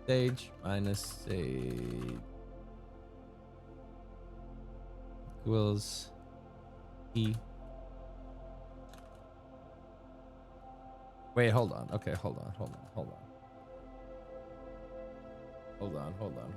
Stage minus stage equals E. Wait, hold on. Okay, hold on. Hold on. Hold on.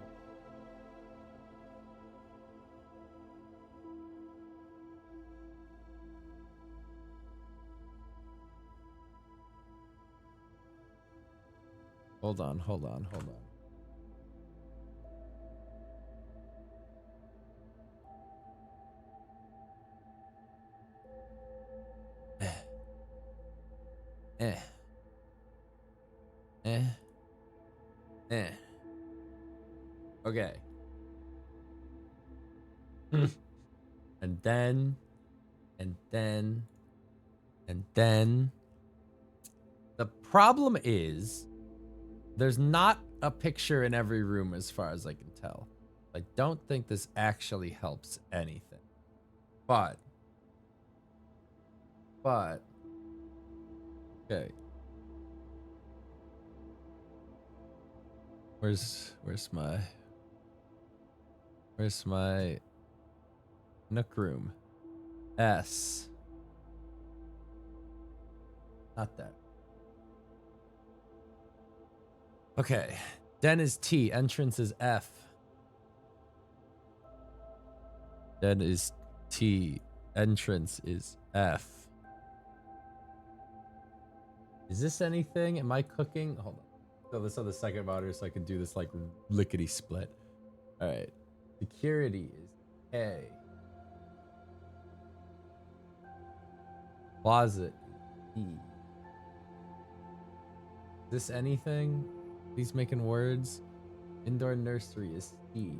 Okay. and then the problem is there's not a picture in every room as far as I can tell. I don't think this actually helps anything. But okay. Where's my nook room? S. Not that. Okay. Den is T. Entrance is F. Then is T. Entrance is F. Is this anything? Am I cooking? Hold on. So this on the second monitor so I can do this like lickety split. All right. Security is A. Closet is E. Is this anything? He's making words. Indoor nursery is C.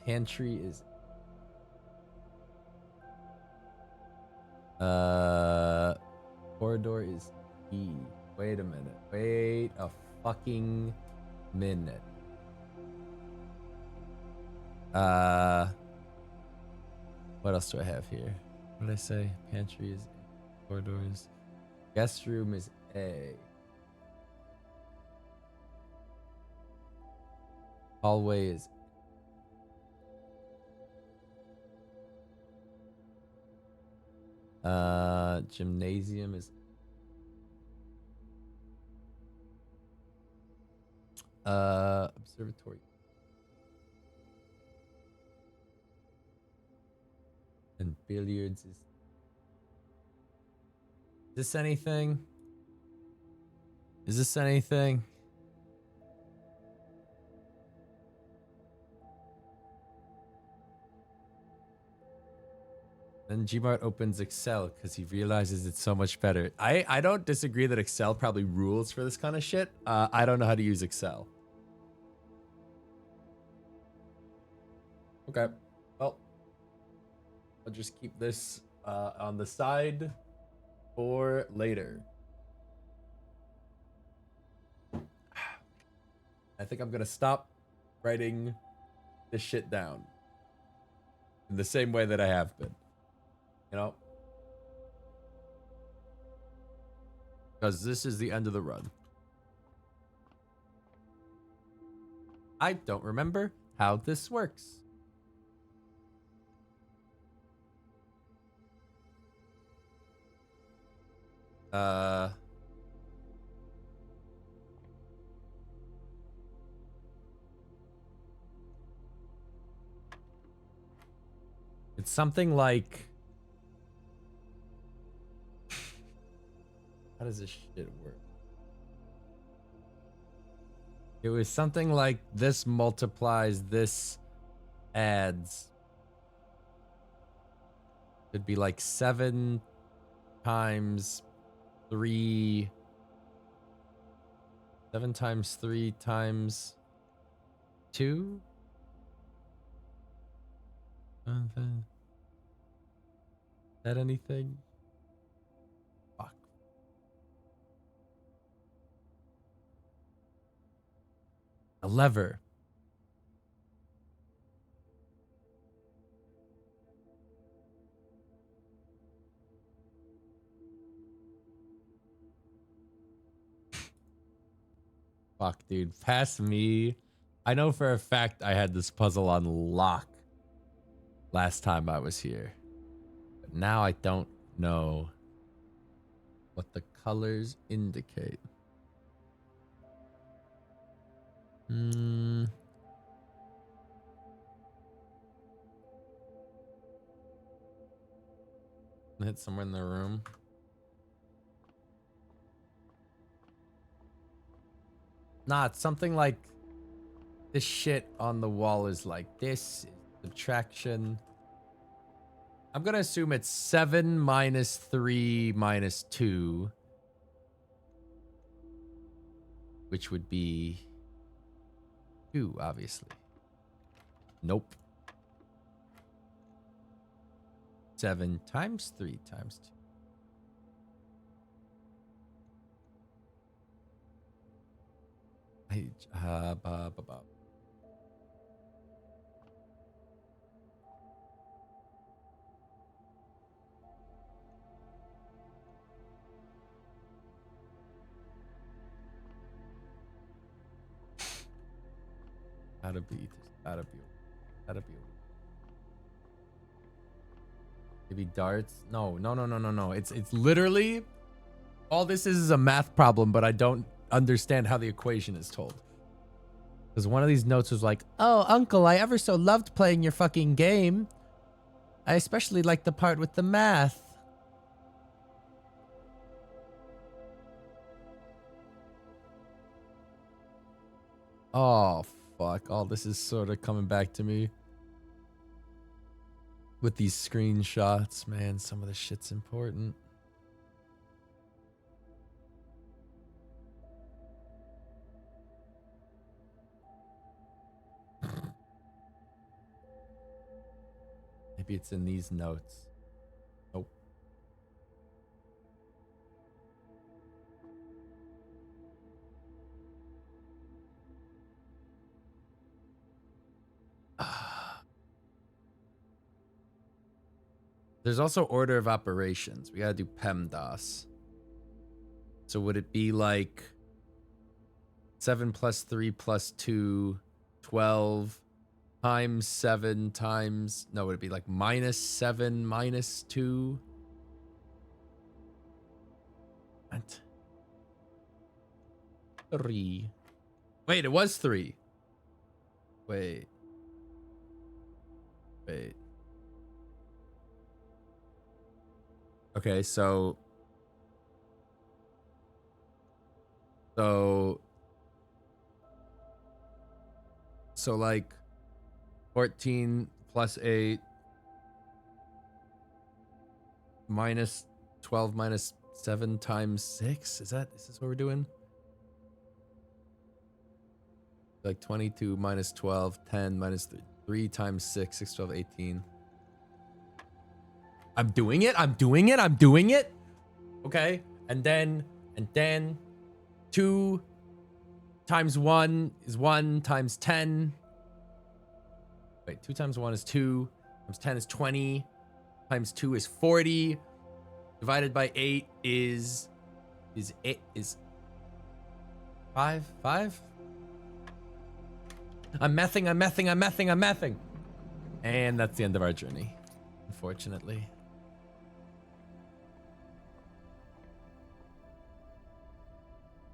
Pantry is corridor is E. Wait a minute. Wait a fucking minute. What else do I have here? What did I say? Pantry is A. Corridors. Guest room is A. Hallway is gymnasium is observatory and billiards is this anything? Is this anything? Then Gmart opens Excel because he realizes it's so much better. I don't disagree that Excel probably rules for this kind of shit. I don't know how to use Excel. Okay. Well, I'll just keep this on the side for later. I think I'm going to stop writing this shit down in the same way that I have been. You know? Because this is the end of the run. I don't remember how this works. It's something like... How does this shit work? It was something like this multiplies, this adds. It'd be like 7 times 3. 7 times 3 times 2? Is that anything? Fuck. A lever. Fuck, dude. Pass me. I know for a fact I had this puzzle on lock last time I was here. But now I don't know what the colors indicate. Hit somewhere in the room. Nah, it's something like this shit on the wall is like this. Subtraction. I'm gonna assume it's 7 minus 3 minus 2. Which would be 2, obviously. Nope. 7 times 3 times 2. Gotta be. Maybe darts? No. It's literally all this is a math problem, but I don't understand how the equation is told. Because one of these notes was like, "Oh, uncle, I ever so loved playing your fucking game. I especially like the part with the math." Oh, fuck. All this is sort of coming back to me. With these screenshots, man, some of the shit's important. Maybe it's in these notes. Nope. There's also order of operations. We gotta do PEMDAS. So would it be like 7 plus 3 plus 2, 12 times 7 times... No, would it be like minus 7 minus 2? What? 3. Wait, it was 3. Wait. Okay, so like 14 plus 8 minus 12 minus 7 times 6. Is this what we're doing? Like 22 minus 12, 10 minus 3 times 6, 6, 12, 18. I'm doing it. Okay. And then 2 times 1 is 1 times 10. Wait, 2 times 1 is 2. Times 10 is 20. Times 2 is 40. Divided by 8 is 5? 5? I'm messing. And that's the end of our journey, unfortunately.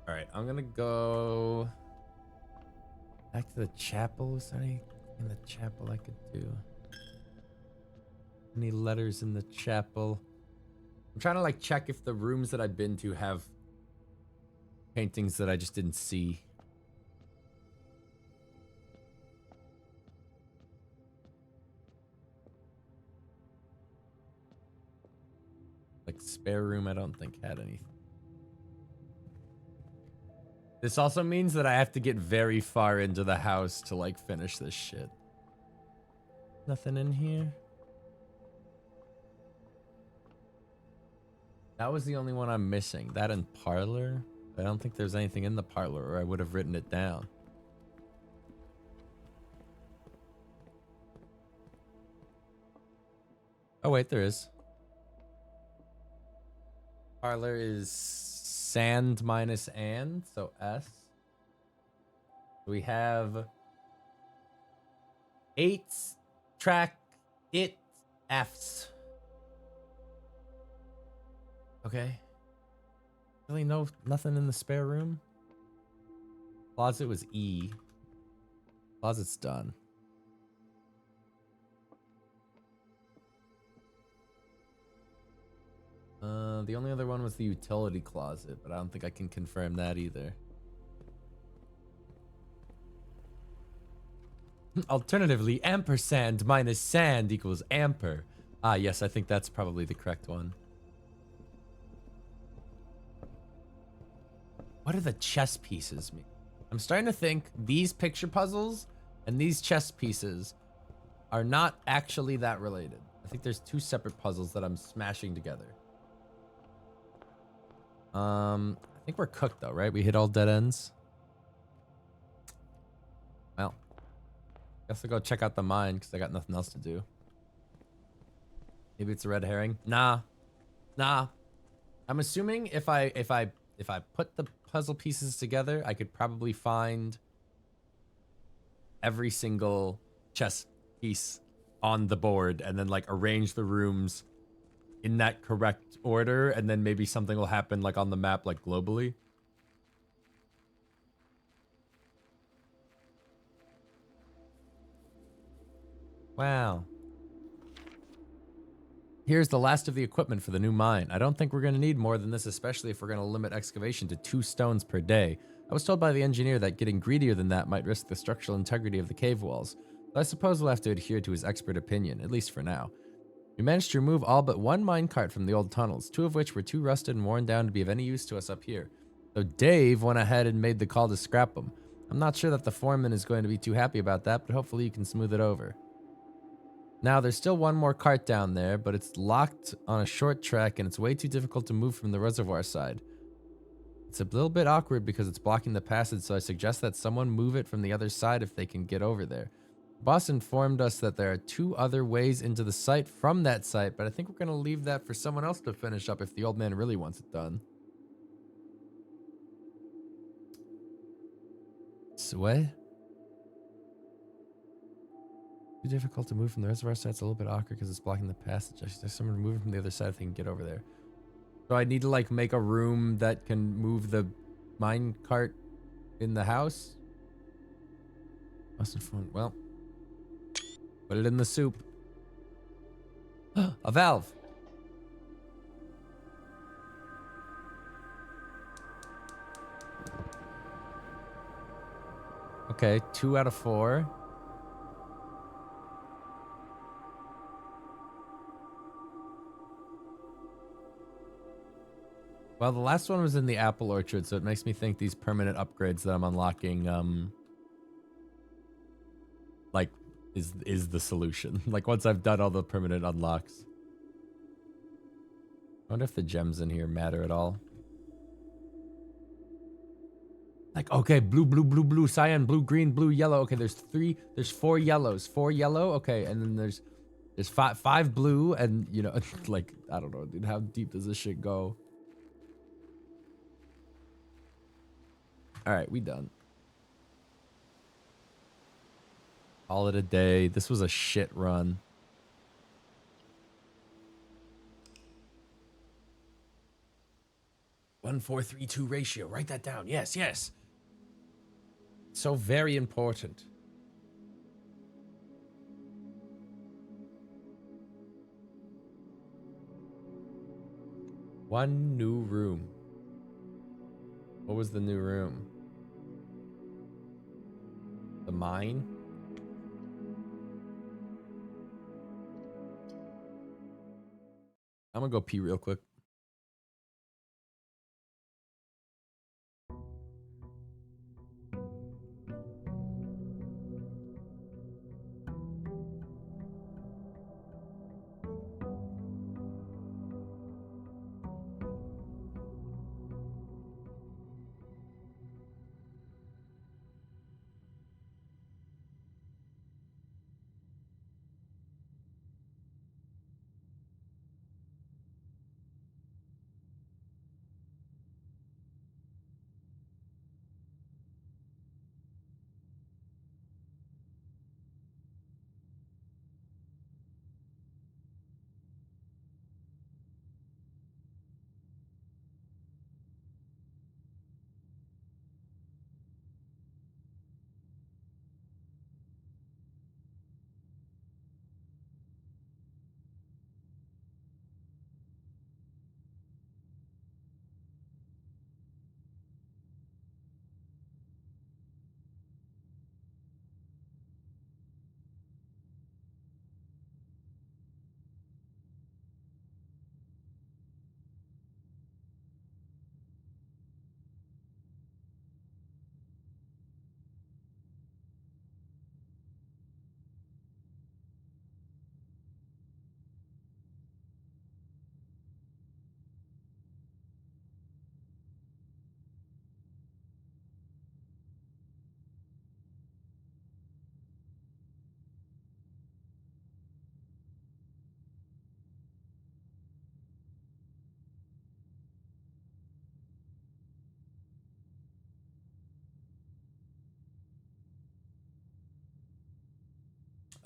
All right, I'm gonna go back to the chapel. Is there anything in the chapel I could do? Any letters in the chapel? I'm trying to like check if the rooms that I've been to have paintings that I just didn't see. Like spare room, I don't think had anything. This also means that I have to get very far into the house to like finish this shit. Nothing in here. That was the only one I'm missing. That and parlor. I don't think there's anything in the parlor or I would have written it down. Oh wait, there is. Parlor is sand minus and, so S. We have 8 track it F's. Okay. Really nothing in the spare room? Closet was E. Closet's done. The only other one was the utility closet, but I don't think I can confirm that either. Alternatively, ampersand minus sand equals amper. Ah, yes, I think that's probably the correct one. What do the chess pieces mean? I'm starting to think these picture puzzles and these chess pieces are not actually that related. I think there's 2 separate puzzles that I'm smashing together. I think we're cooked though, right? We hit all dead ends. Well, guess I'll go check out the mine because I got nothing else to do. Maybe it's a red herring. Nah. I'm assuming if I put the puzzle pieces together, I could probably find every single chess piece on the board and then like arrange the rooms in that correct order, and then maybe something will happen like on the map, like globally. Wow. Here's the last of the equipment for the new mine. I don't think we're going to need more than this, especially if we're going to limit excavation to 2 stones per day. I was told by the engineer that getting greedier than that might risk the structural integrity of the cave walls. So I suppose we'll have to adhere to his expert opinion, at least for now. We managed to remove all but 1 minecart from the old tunnels, 2 of which were too rusted and worn down to be of any use to us up here. So Dave went ahead and made the call to scrap them. I'm not sure that the foreman is going to be too happy about that, but hopefully you can smooth it over. Now, there's still 1 more cart down there, but it's locked on a short trek and it's way too difficult to move from the reservoir side. It's a little bit awkward because it's blocking the passage, so I suggest that someone move it from the other side if they can get over there. The boss informed us that there are 2 other ways into the site from that site, but I think we're going to leave that for someone else to finish up if the old man really wants it done. So what? Too difficult to move from the reservoir side. It's a little bit awkward because it's blocking the passage. I should have someone move it from the other side if they can get over there. So I need to like make a room that can move the mine cart in the house. Well, put it in the soup. A valve. Okay, 2 out of 4. Well, the last one was in the apple orchard, so it makes me think these permanent upgrades that I'm unlocking, like, is the solution. Like, once I've done all the permanent unlocks. I wonder if the gems in here matter at all. Like, okay, blue, blue, blue, blue, cyan, blue, green, blue, yellow. Okay, there's 4 yellows. 4 yellow, okay, and then there's 5 blue, and, you know, like, I don't know, dude, how deep does this shit go? All right, we done. Call it a day. This was a shit run. One, 4, 3, 2 ratio. Write that down. Yes, yes. So very important. One new room. What was the new room? The mine? I'm gonna go pee real quick.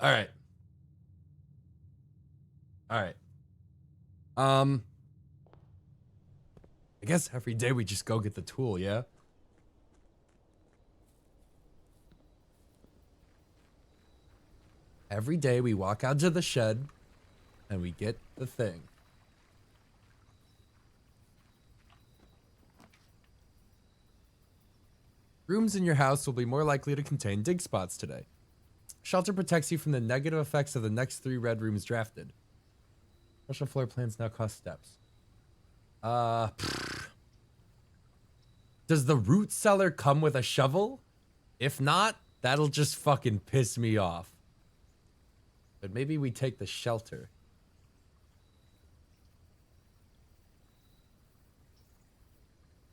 All right. All right. I guess every day we just go get the tool, yeah? Every day we walk out to the shed and we get the thing. Rooms in your house will be more likely to contain dig spots today. Shelter protects you from the negative effects of the next 3 red rooms drafted. Special floor plans now cost steps. Does the root cellar come with a shovel? If not, that'll just fucking piss me off. But maybe we take the shelter.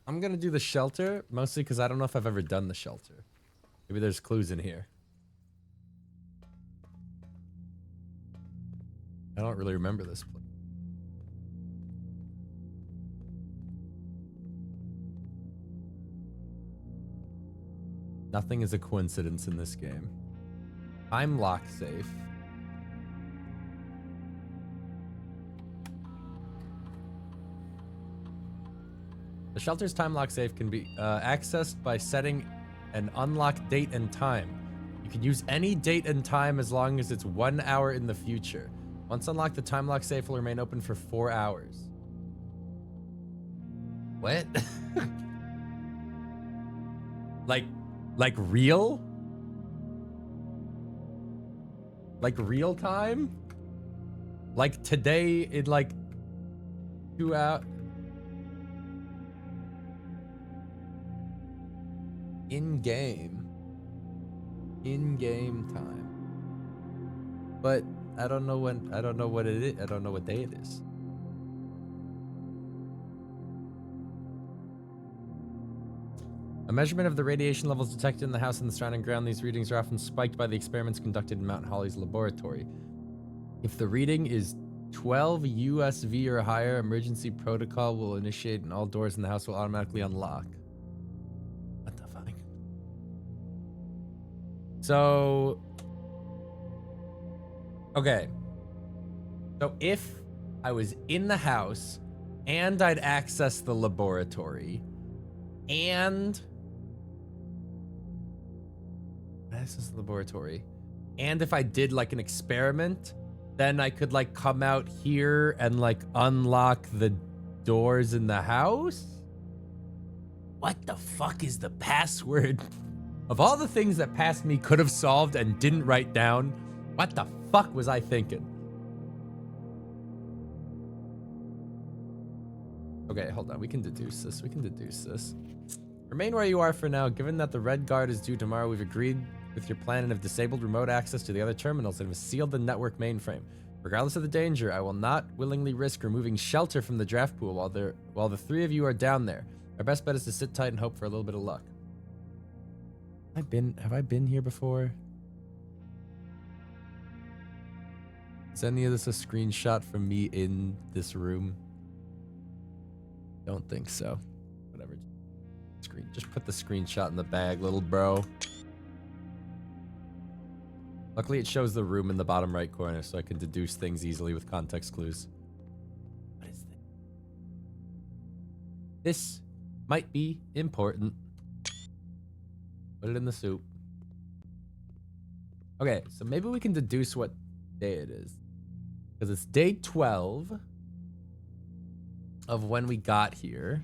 I'm gonna do the shelter, mostly because I don't know if I've ever done the shelter. Maybe there's clues in here. I don't really remember this place. Nothing is a coincidence in this game. I'm lock safe. The shelter's time lock safe can be accessed by setting an unlock date and time. You can use any date and time as long as it's 1 hour in the future. Once unlocked, the time lock safe will remain open for 4 hours. What? like real? Like real time? Like today in like 2 hours? In-game time. But I don't know when, I don't know what it is. I don't know what day it is. A measurement of the radiation levels detected in the house and the surrounding ground. These readings are often spiked by the experiments conducted in Mount Holly's laboratory. If the reading is 12 USV or higher, emergency protocol will initiate and all doors in the house will automatically unlock. What the fuck? So, okay. So if I was in the house and I'd access the laboratory and access the laboratory, and if I did like an experiment, then I could like come out here and like unlock the doors in the house? What the fuck is the password? Of all the things that past me could have solved and didn't write down, what the fuck was I thinking? Okay, hold on. We can deduce this. We can deduce this. Remain where you are for now. Given that the Red Guard is due tomorrow, we've agreed with your plan and have disabled remote access to the other terminals and have sealed the network mainframe. Regardless of the danger, I will not willingly risk removing shelter from the draft pool while the 3 of you are down there. Our best bet is to sit tight and hope for a little bit of luck. Have I been here before? Is any of this a screenshot from me in this room? Don't think so. Whatever. Just put the screenshot in the bag, little bro. Luckily, it shows the room in the bottom right corner, so I can deduce things easily with context clues. What is this? This might be important. Put it in the soup. Okay, so maybe we can deduce what day it is. Because it's day 12 of when we got here.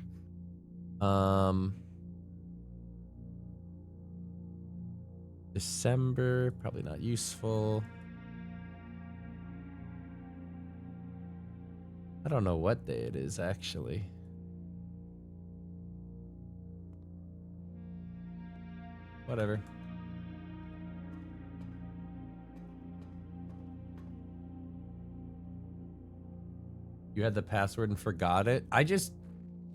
December, probably not useful. I don't know what day it is, actually. Whatever. You had the password and forgot it? I just,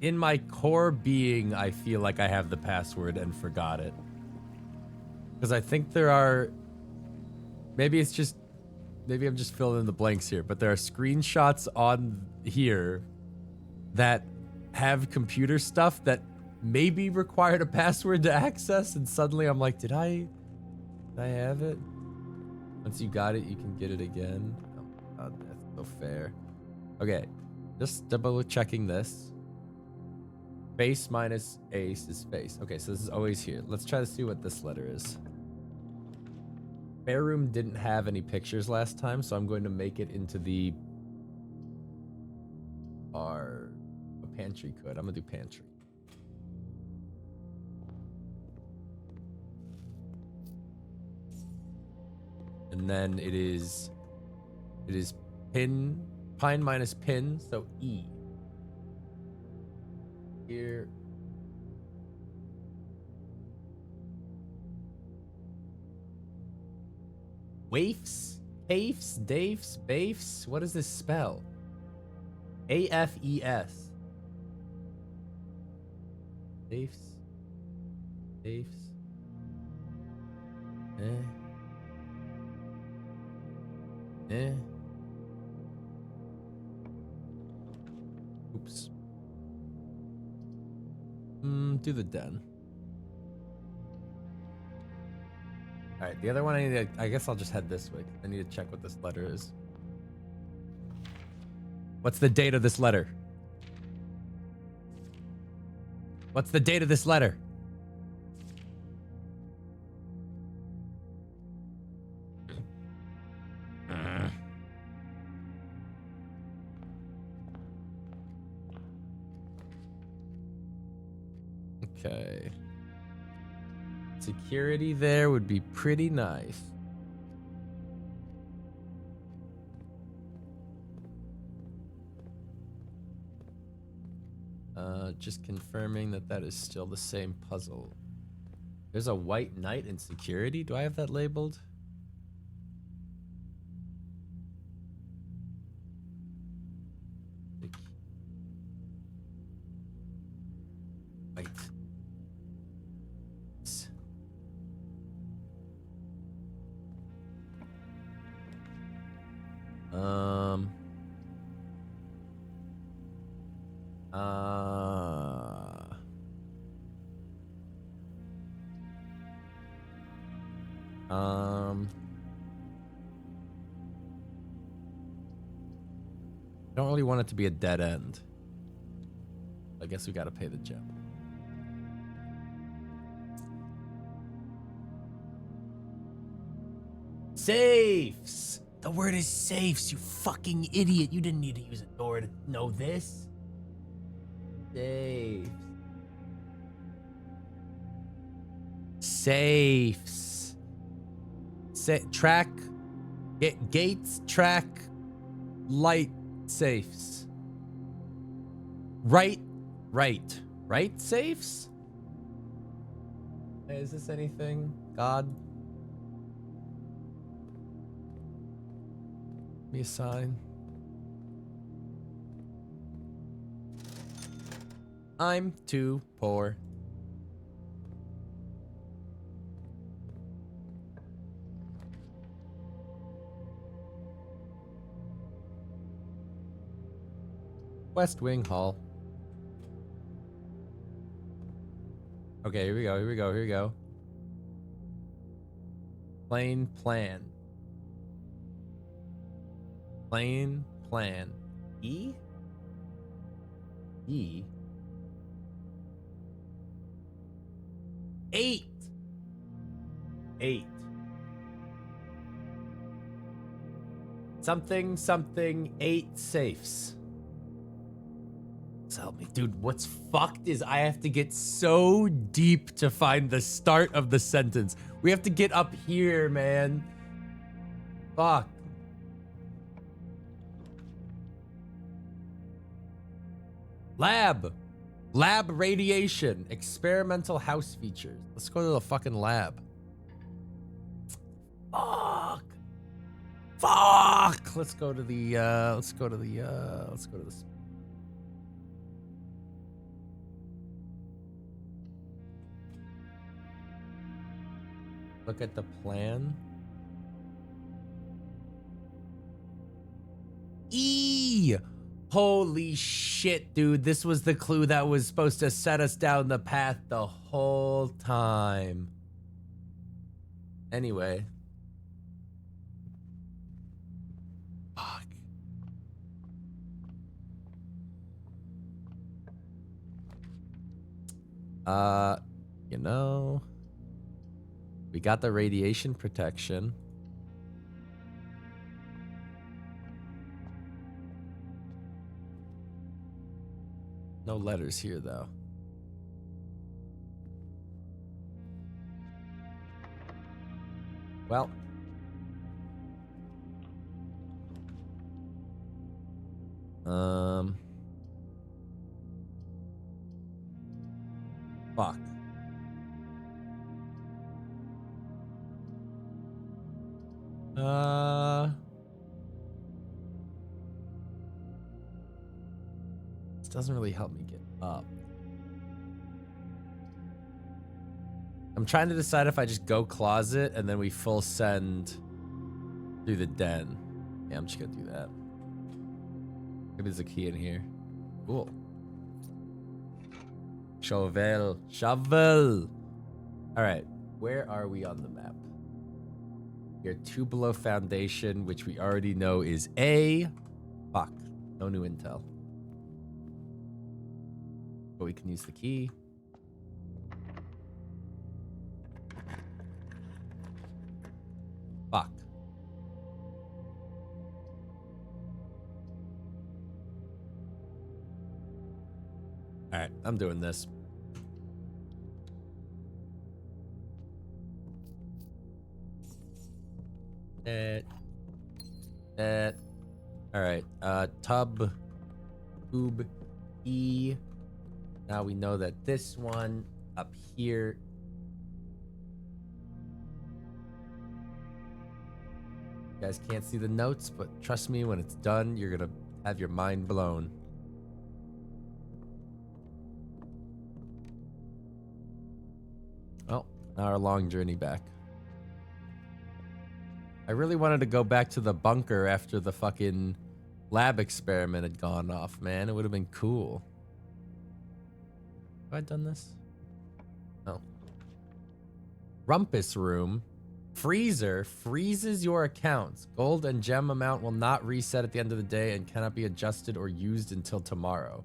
in my core being, I feel like I have the password and forgot it. Because I think there are, maybe I'm just filling in the blanks here, but there are screenshots on here that have computer stuff that maybe required a password to access, and suddenly I'm like, did I have it? Once you got it, you can get it again. Oh, God, that's so fair. Okay, just double checking this. Face minus ace is face. Okay, so this is always here. Let's try to see what this letter is. spare room didn't have any pictures last time, so I'm going to make it into the our pantry could. I'm gonna do pantry. And then it is pine minus pin, so E. Here. Waifs? Afes? Dafes? Bafes? What does this spell? A-F-E-S. Dafes? Dafes? Oops. Do the den. All right, the other one I guess I'll just head this way. I need to check what this letter is. What's the date of this letter? What's the date of this letter? Okay. Security there would be pretty nice. Just confirming that that is still the same puzzle. There's a white knight in security. Do I have that labeled? White. I don't really want it to be a dead end. I guess we gotta pay the gem. Safes! The word is safes, you fucking idiot. You didn't need to use a door to know this. Safes. Safes. Track. Gates, track, light, safes. Right safes? Hey, is this anything? God? Me a sign. I'm too poor. West Wing Hall. Okay, here we go. Plain plan. Plain plan. E? 8. 8. 8 safes. So help me. Dude, what's fucked is I have to get so deep to find the start of the sentence. We have to get up here, man. Fuck. Lab radiation. Experimental house features. Let's go to the fucking lab. Fuck. Let's go to the look at the plan. E! Holy shit, dude. This was the clue that was supposed to set us down the path the whole time. Anyway. Fuck. You know, we got the radiation protection. No letters here, though. Well. Fuck. This doesn't really help me get up. I'm trying to decide if I just go closet and then we full send through the den. Yeah, I'm just gonna do that. Maybe there's a key in here. Cool. Shovel. Shovel. All right. Where are we on the map? We're 2 below foundation, which we already know is A. Fuck. No new intel. But we can use the key. Fuck. All right, I'm doing this. All right, tub, E. Now we know that this one up here. You guys can't see the notes, but trust me, when it's done, you're gonna have your mind blown. Well, now our long journey back. I really wanted to go back to the bunker after the fucking lab experiment had gone off, man. It would have been cool. Have I done this? No. Rumpus room. Freezer freezes your accounts. Gold and gem amount will not reset at the end of the day and cannot be adjusted or used until tomorrow.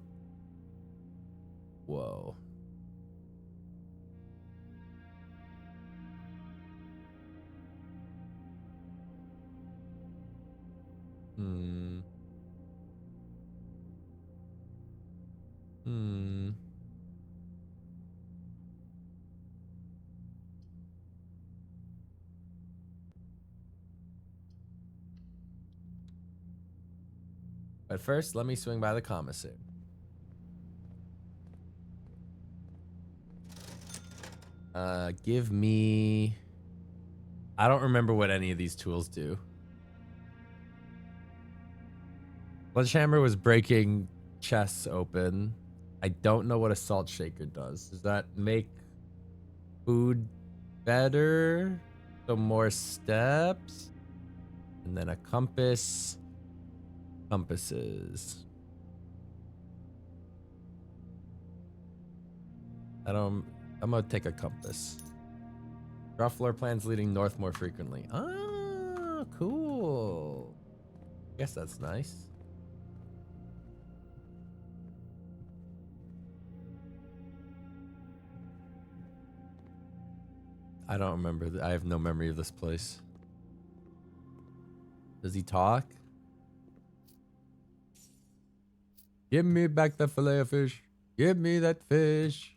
Whoa. But first, let me swing by the commissary. Give me... I don't remember what any of these tools do. Sledgehammer was breaking chests open. I don't know what a salt shaker does. Does that make food better? So more steps? And then a compass. Compasses. I'm gonna take a compass. Draw floor plans leading north more frequently. Ah, cool. Guess that's nice. I don't remember. I have no memory of this place. Does he talk? Give me back the fillet of fish. Give me that fish.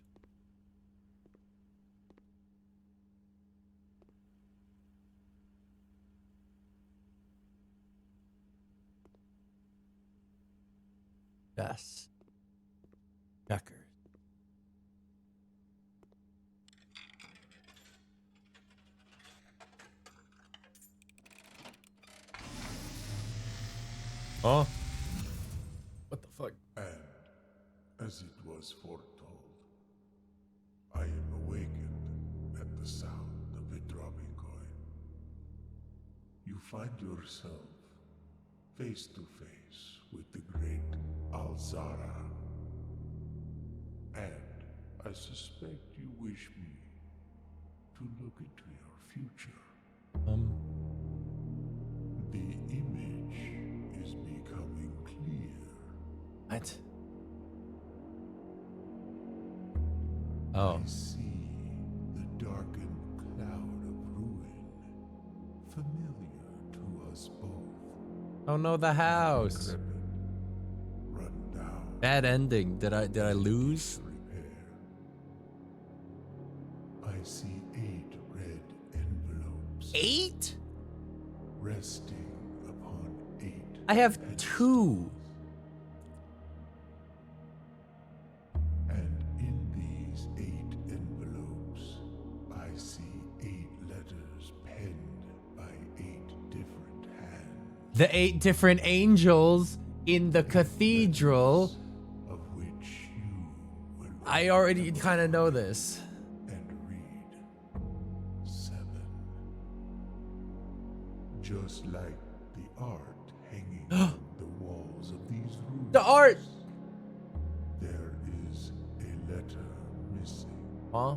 Yes. Checkers. Oh. What the fuck? And, as it was foretold, I am awakened at the sound of a dropping coin. You find yourself face to face with the great Alzara. And I suspect you wish me to look into your future. The image is becoming clear. What? Oh. I see the darkened cloud of ruin, familiar to us both. Oh no, the house. Decrepit, run down, Bad ending. Did I lose? Repair. I see 8 red envelopes 8? resting upon 8. I have pedestals. 2. And in these 8 envelopes, I see 8 letters penned by 8 different hands. The 8 different angels in the cathedral. Of which you will I already kind of know this. and read 7. Just like the art hanging on the walls of these rooms. The art. There is a letter missing. Huh?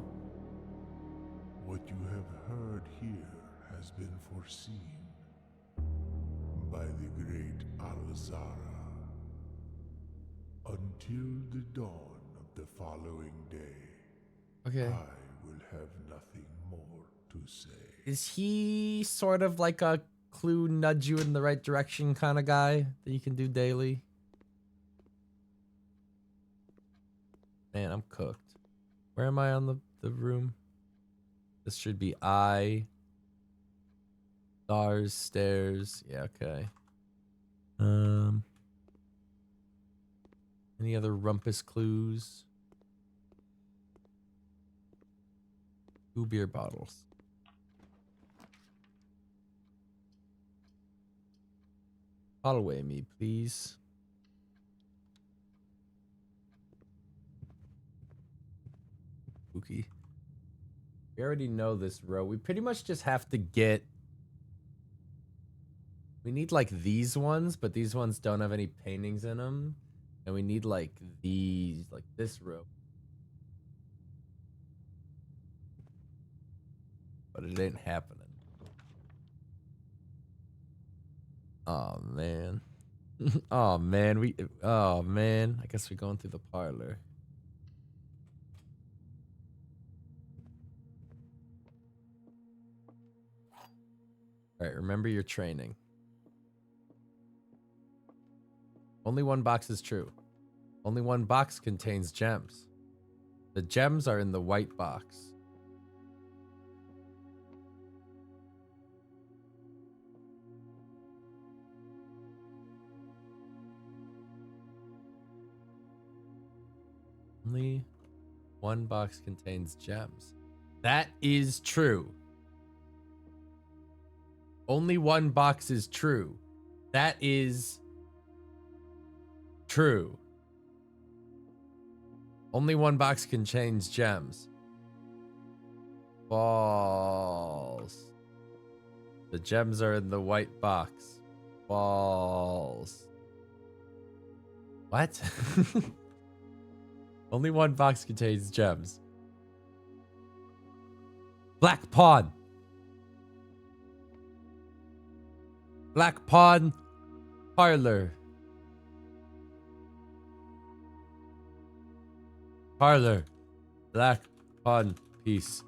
What you have heard here has been foreseen by the great Alzara. Until the dawn of the following day, Okay. I will have nothing more to say. Is he sort of like a clue nudge you in the right direction kind of guy that you can do daily? Man, I'm cooked. Where am I on the room? This should be stars, stairs. Yeah, okay. Any other rumpus clues? 2 beer bottles. Bottle away me, please. Spooky. We already know this row. We pretty much just have to get... We need like these ones, but these ones don't have any paintings in them. And we need like these, like this row. But it ain't happening. Oh man. Oh man, oh man. I guess we're going through the parlor. All right, remember your training. Only one box is true. Only one box contains gems. The gems are in the white box. Only one box contains gems. That is true. Only one box is true. That is true. Only one box contains gems. False. The gems are in the white box. False. What? Only one box contains gems. Black Pawn. Black Pawn Parlor. Parlor. Black Pawn piece.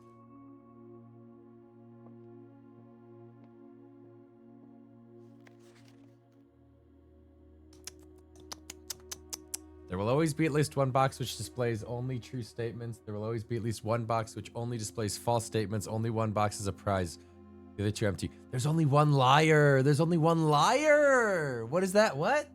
There will always be at least one box which displays only true statements. There will always be at least one box which only displays false statements. Only one box is a prize. The other 2 empty. There's only one liar. There's only one liar. What is that? What?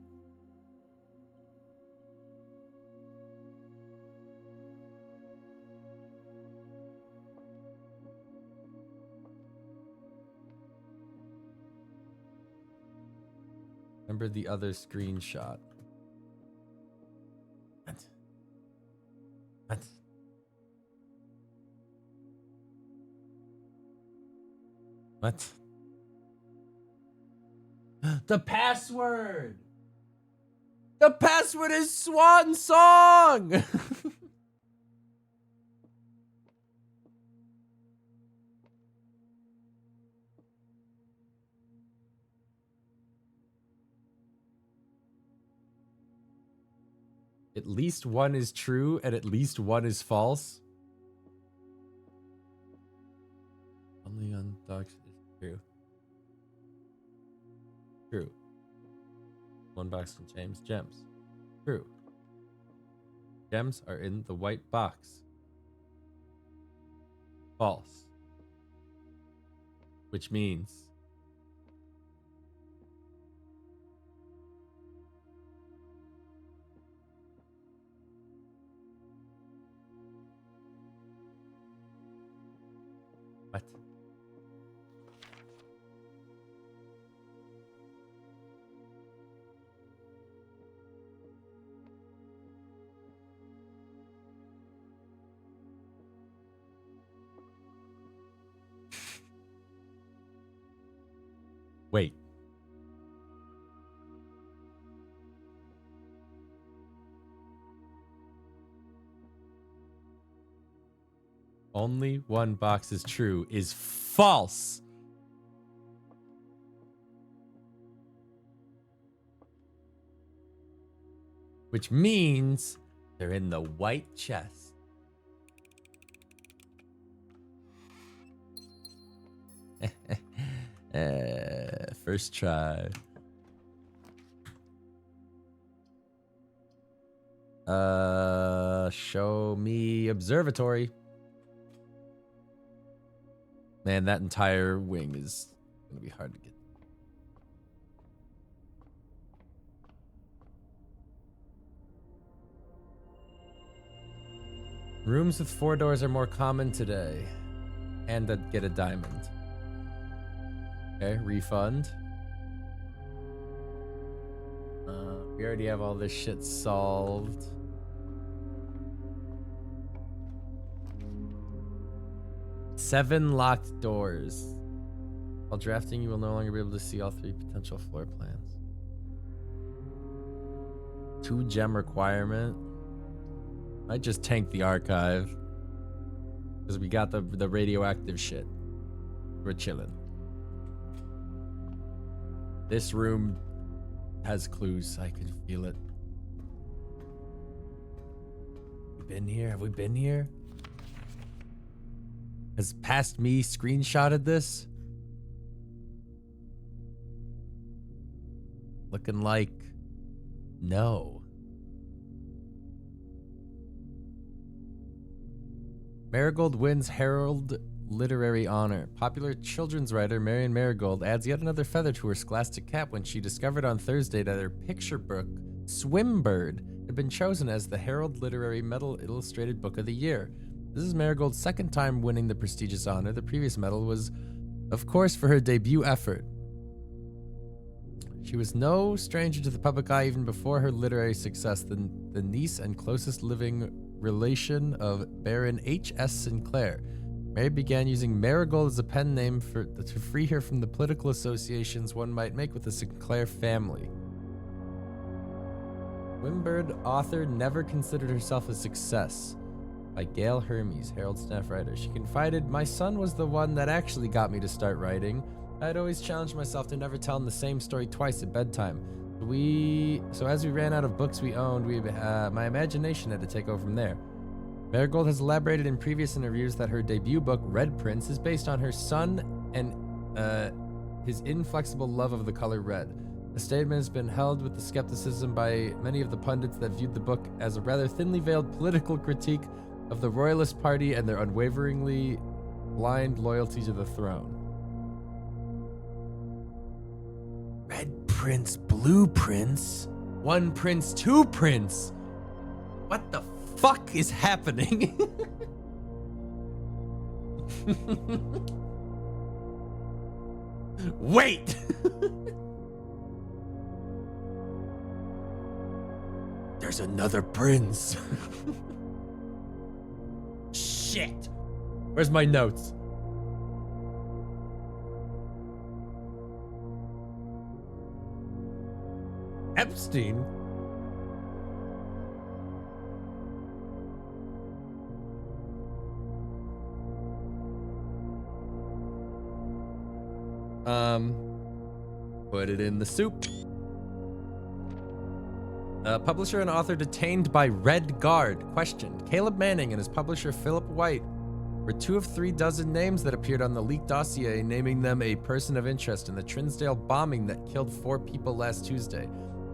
Remember the other screenshot. What? What? The password! The password is Swan Song! At least one is true and at least one is false. Only on dogs is true. True. One box contains gems. True. Gems are in the white box. False. Which means what? Wait. Only one box is true is false. Which means they're in the white chest. First try. Show me observatory. Man, that entire wing is gonna be hard to get. Rooms with 4 doors are more common today. And get a diamond. Okay, refund. We already have all this shit solved. Seven locked doors. While drafting, you will no longer be able to see all 3 potential floor plans. 2 gem requirement. I just tanked the archive. Because we got the radioactive shit. We're chilling. This room has clues. I can feel it. We been here? Have we been here? Has past me screenshotted this? Looking like no. Marigold wins Herald Literary Honor. Popular children's writer Marion Marigold adds yet another feather to her scholastic cap when she discovered on Thursday that her picture book, Swimbird, had been chosen as the Herald Literary Medal Illustrated Book of the Year. This is Marigold's second time winning the prestigious honor. The previous medal was, of course, for her debut effort. She was no stranger to the public eye even before her literary success, the niece and closest living relation of Baron H.S. Sinclair. Mary began using Marigold as a pen name to free her from the political associations one might make with the Sinclair family. Swimbird author never considered herself a success. By Gail Hermes, Herald staff writer. She confided, "My son was the one that actually got me to start writing. I had always challenged myself to never tell him the same story twice at bedtime. So as we ran out of books we owned, my imagination had to take over from there." Marigold has elaborated in previous interviews that her debut book, Red Prince, is based on her son and his inflexible love of the color red. The statement has been held with the skepticism by many of the pundits that viewed the book as a rather thinly veiled political critique of the Royalist Party and their unwaveringly blind loyalty to the throne. Red Prince, Blue Prince, One Prince, Two Prince. What the fuck is happening? Wait! There's another prince. Shit. Where's my notes? Epstein? Put it in the soup. Publisher and author detained by Red Guard questioned. Caleb Manning and his publisher Philip White were 2 of 3 dozen names that appeared on the leaked dossier, naming them a person of interest in the Trinsdale bombing that killed 4 people last Tuesday.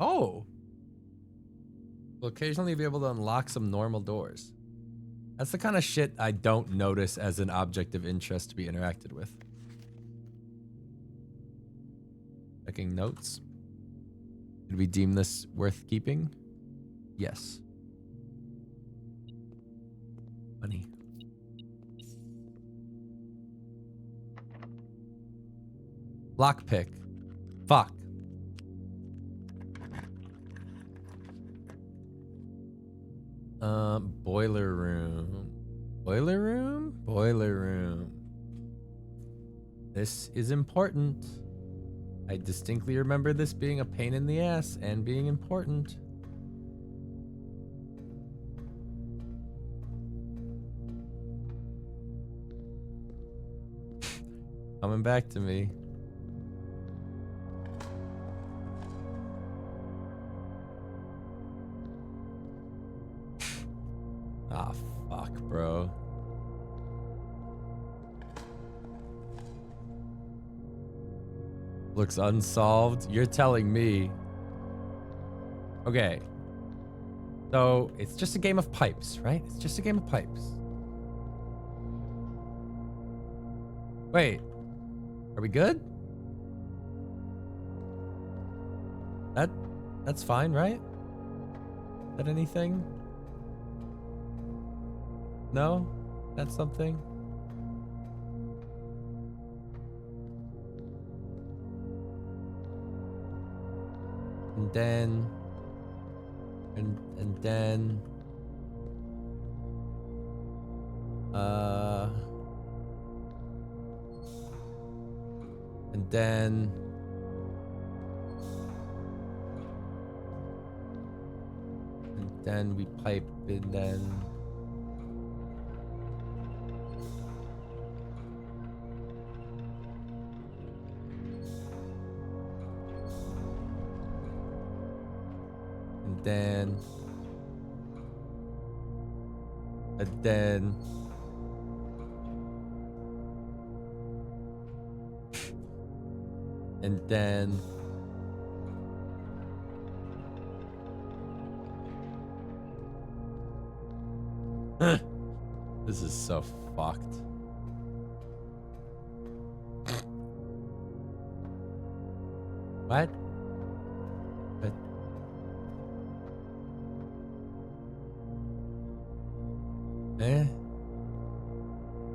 Oh. We'll occasionally be able to unlock some normal doors. That's the kind of shit I don't notice as an object of interest to be interacted with. Checking notes. Did we deem this worth keeping? Yes. Money. Lockpick. Fuck. Boiler room. Boiler room? Boiler room. This is important. I distinctly remember this being a pain in the ass and being important. Coming back to me. Ah, fuck, bro. Looks unsolved. You're telling me. Okay. So, it's just a game of pipes, right? It's just a game of pipes. Wait. Are we good? That's fine, right? Is that anything? No? That's something? And then and then and then we pipe and then and then and then and then this is so fucked. What? But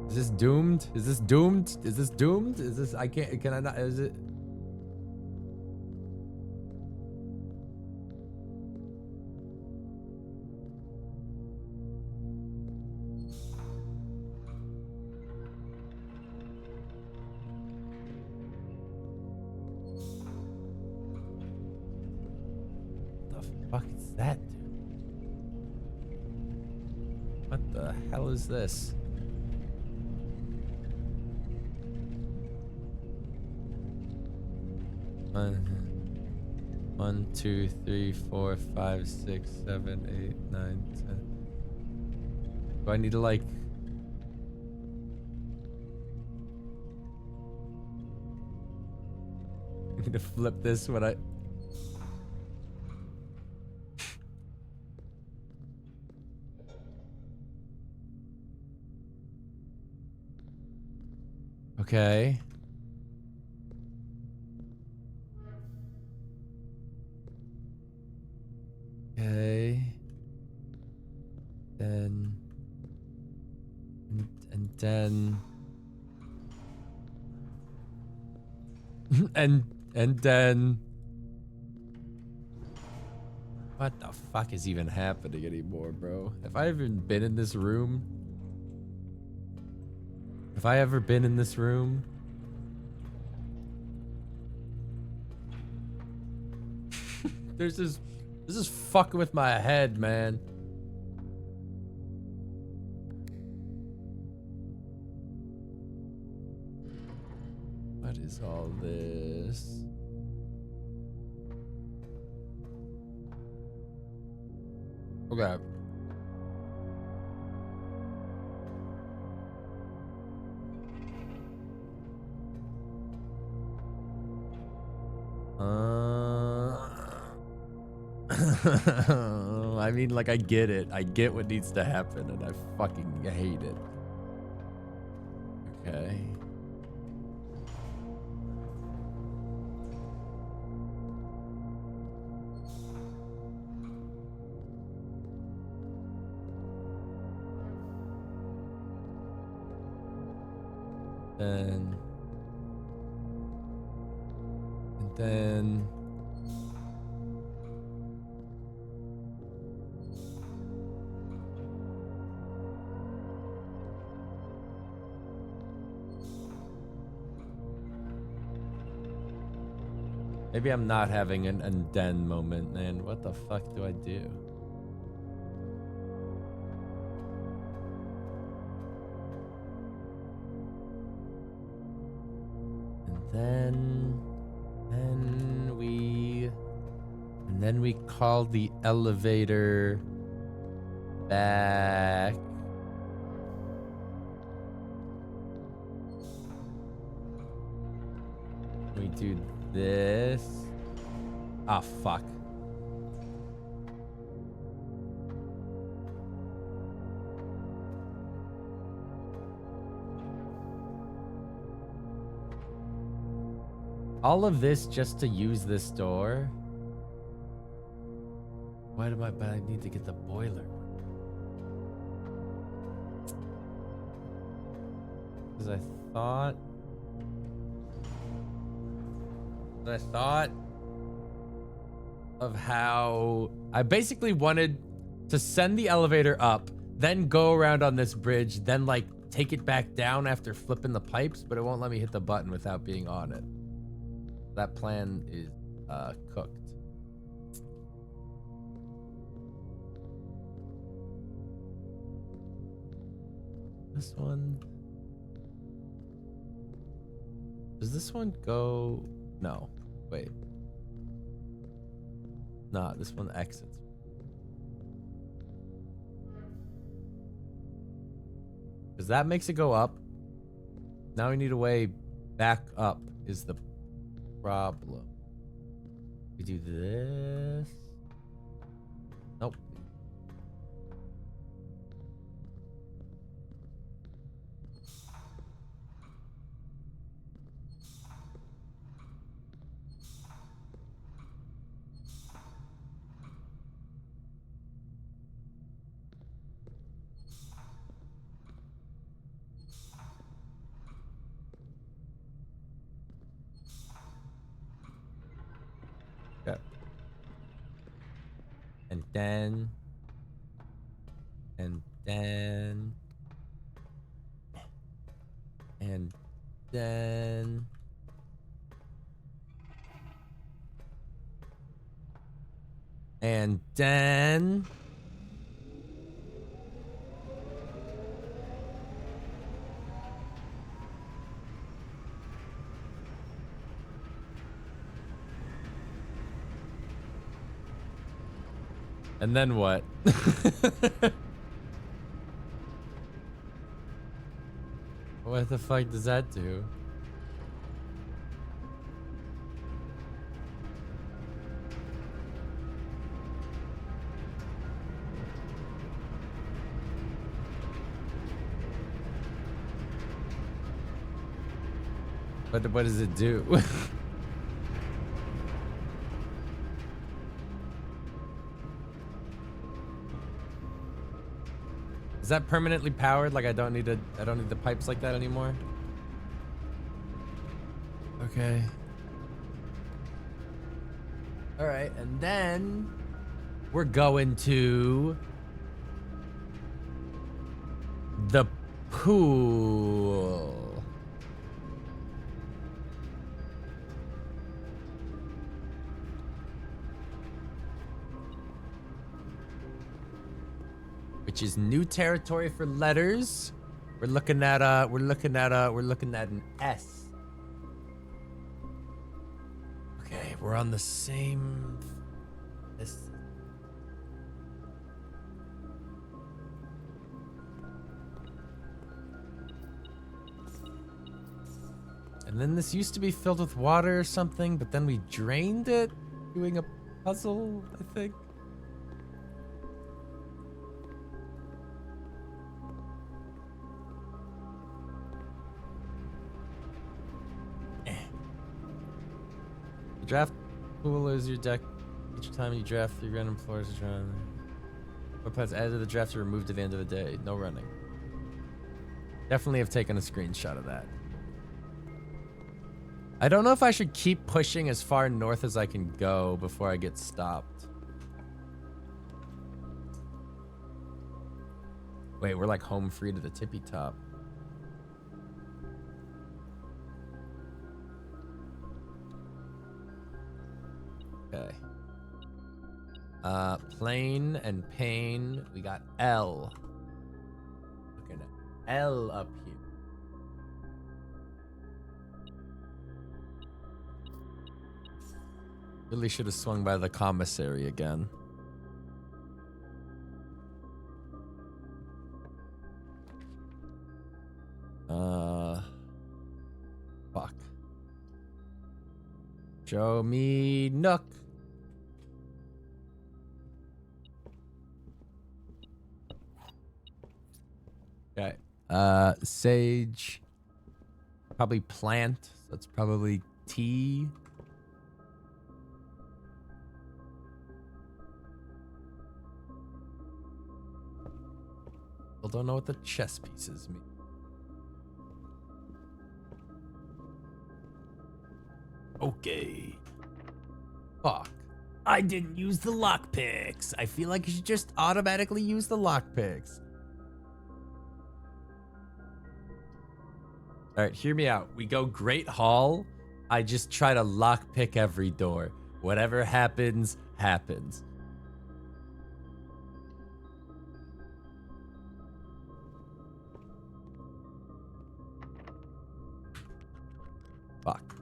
is this doomed? Is this doomed? Is this doomed? Is this can I not is it fuck is that, dude? What the hell is this? One, 2, 3, 4, 5, 6, 7, 8, 9, 10. Do I need to like I need to flip this when I Okay. Okay. Then and then and then what the fuck is even happening anymore, bro? Have I even been in this room? Have I ever been in this room? This is fucking with my head, man. What is all this? Okay. I mean, like, I get it. I get what needs to happen, and I fucking hate it. Okay. And then maybe I'm not having an and then moment, man. What the fuck do I do? And then we call the elevator back. We do this. Ah, fuck. All of this just to use this door? Why do but I need to get the boiler. Because I thought of how I basically wanted to send the elevator up, then go around on this bridge, then like take it back down after flipping the pipes, but it won't let me hit the button without being on it. That plan is cooked. This one. Does this one go? No. Wait. Nah, this one exits. Because that makes it go up. Now we need a way back up is the problem. We do this. Nope. And then and then and then and then and then what? What the fuck does that do? What does it do? Is that permanently powered? Like I don't need the pipes like that anymore? Okay. All right, and then we're going to the pool. Which is new territory for letters. We're looking at an S. Okay, we're on the same this. And then this used to be filled with water or something, but then we drained it doing a puzzle, I think. Draft pool is your deck. Each time you draft, your random floors is run. What plans added to the draft are removed at the end of the day. No running. Definitely have taken a screenshot of that. I don't know if I should keep pushing as far north as I can go before I get stopped. Wait, we're like home free to the tippy top. Okay. Plane and pain. We got L. Looking at L up here. Really should have swung by the commissary again. Fuck. Show me Nook. Okay. Sage. Probably plant. So that's probably tea. Still don't know what the chess pieces mean. Okay. Fuck. I didn't use the lockpicks. I feel like you should just automatically use the lockpicks. All right, hear me out. We go Great Hall. I just try to lockpick every door. Whatever happens, happens. Fuck.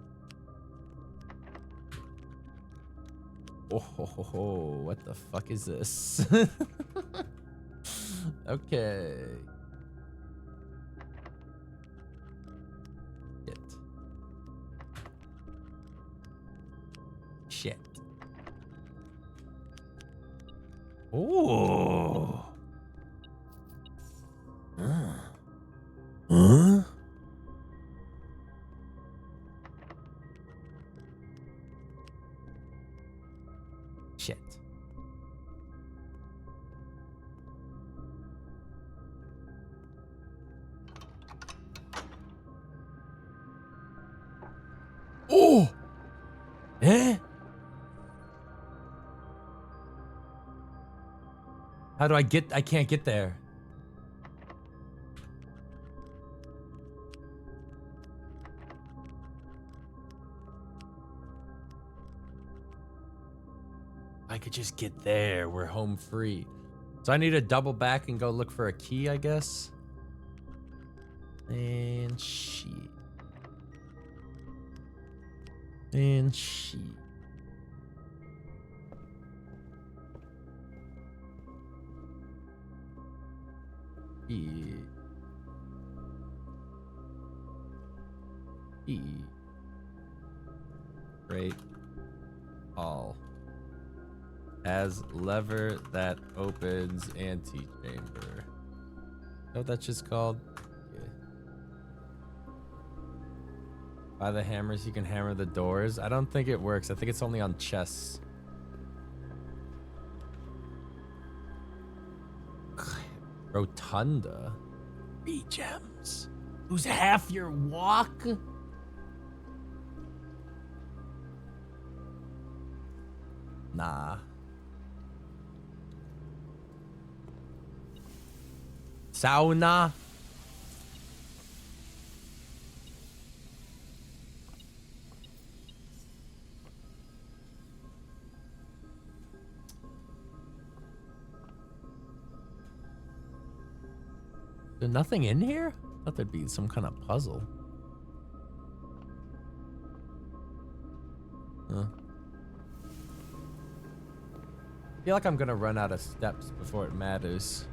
Oh, ho, ho, ho. What the fuck is this? Okay. Shit. Oh. Huh? Shit. Oh. Eh? How do I get? I can't get there. I could just get there. We're home free. So I need to double back and go look for a key, I guess. And shit. And shit. E. E. Great Hall. Has lever that opens antechamber. Know what that's just called? Yeah. By the hammers, you can hammer the doors. I don't think it works. I think it's only on chests. Rotunda. 3 gems. Who's half your walk? Nah. Sauna. There's nothing in here? I thought there'd be some kind of puzzle. Huh. I feel like I'm gonna run out of steps before it matters.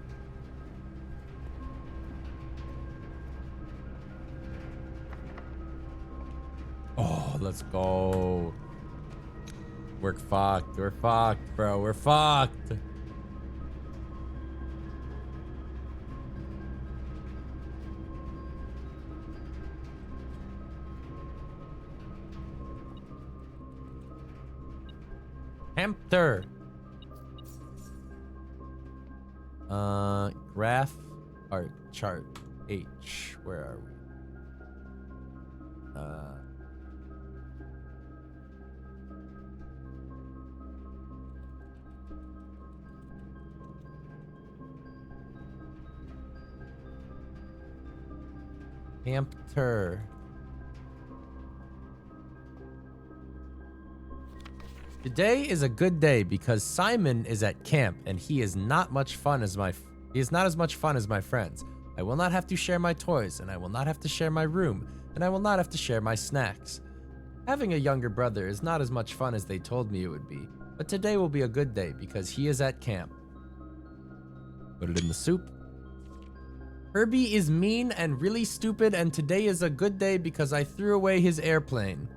Oh, let's go. We're fucked. We're fucked, bro. We're fucked. Hamster. Graph art chart H. Where are we? Hamster. Today is a good day because Simon is at camp and he is not as much fun as my friends. I will not have to share my toys, and I will not have to share my room, and I will not have to share my snacks. Having a younger brother is not as much fun as they told me it would be, but today will be a good day because he is at camp. Put it in the soup. Herbie is mean and really stupid, and today is a good day because I threw away his airplane.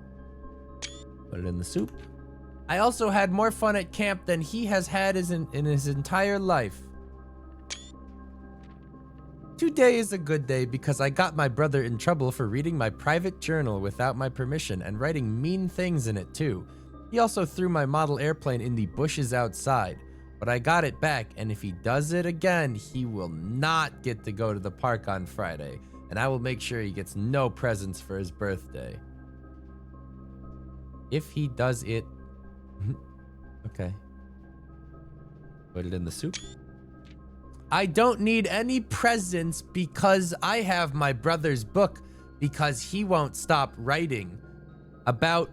Put it in the soup. I also had more fun at camp than he has had in his entire life. Today is a good day because I got my brother in trouble for reading my private journal without my permission and writing mean things in it too. He also threw my model airplane in the bushes outside, but I got it back, and if he does it again, he will not get to go to the park on Friday, and I will make sure he gets no presents for his birthday. If he does it... Okay. Put it in the soup. I don't need any presents because I have my brother's book because he won't stop writing about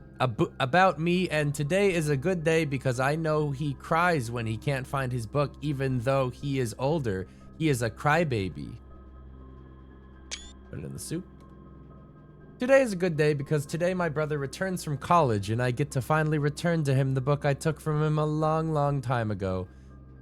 me, and today is a good day because I know he cries when he can't find his book even though he is older. He is a crybaby. Put it in the soup. Today is a good day because today my brother returns from college and I get to finally return to him the book I took from him a long time ago.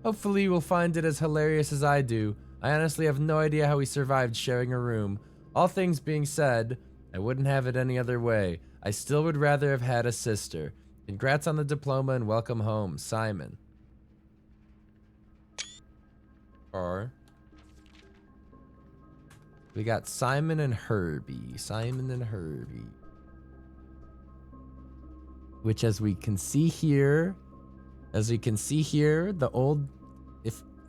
Hopefully you will find it as hilarious as I do. I honestly have no idea how we survived sharing a room. All things being said, I wouldn't have it any other way. I still would rather have had a sister. Congrats on the diploma and welcome home, Simon. Or we got Simon and Herbie. Simon and Herbie. Which, as we can see here, the old,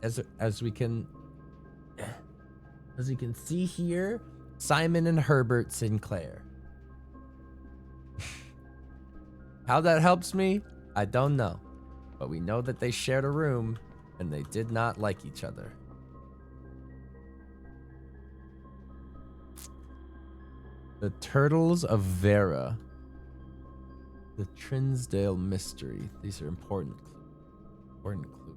as we can see here, Simon and Herbert Sinclair. How that helps me, I don't know, but we know that they shared a room and they did not like each other. The Turtles of Vera. The Trinsdale Mystery. These are important clues. Important clue.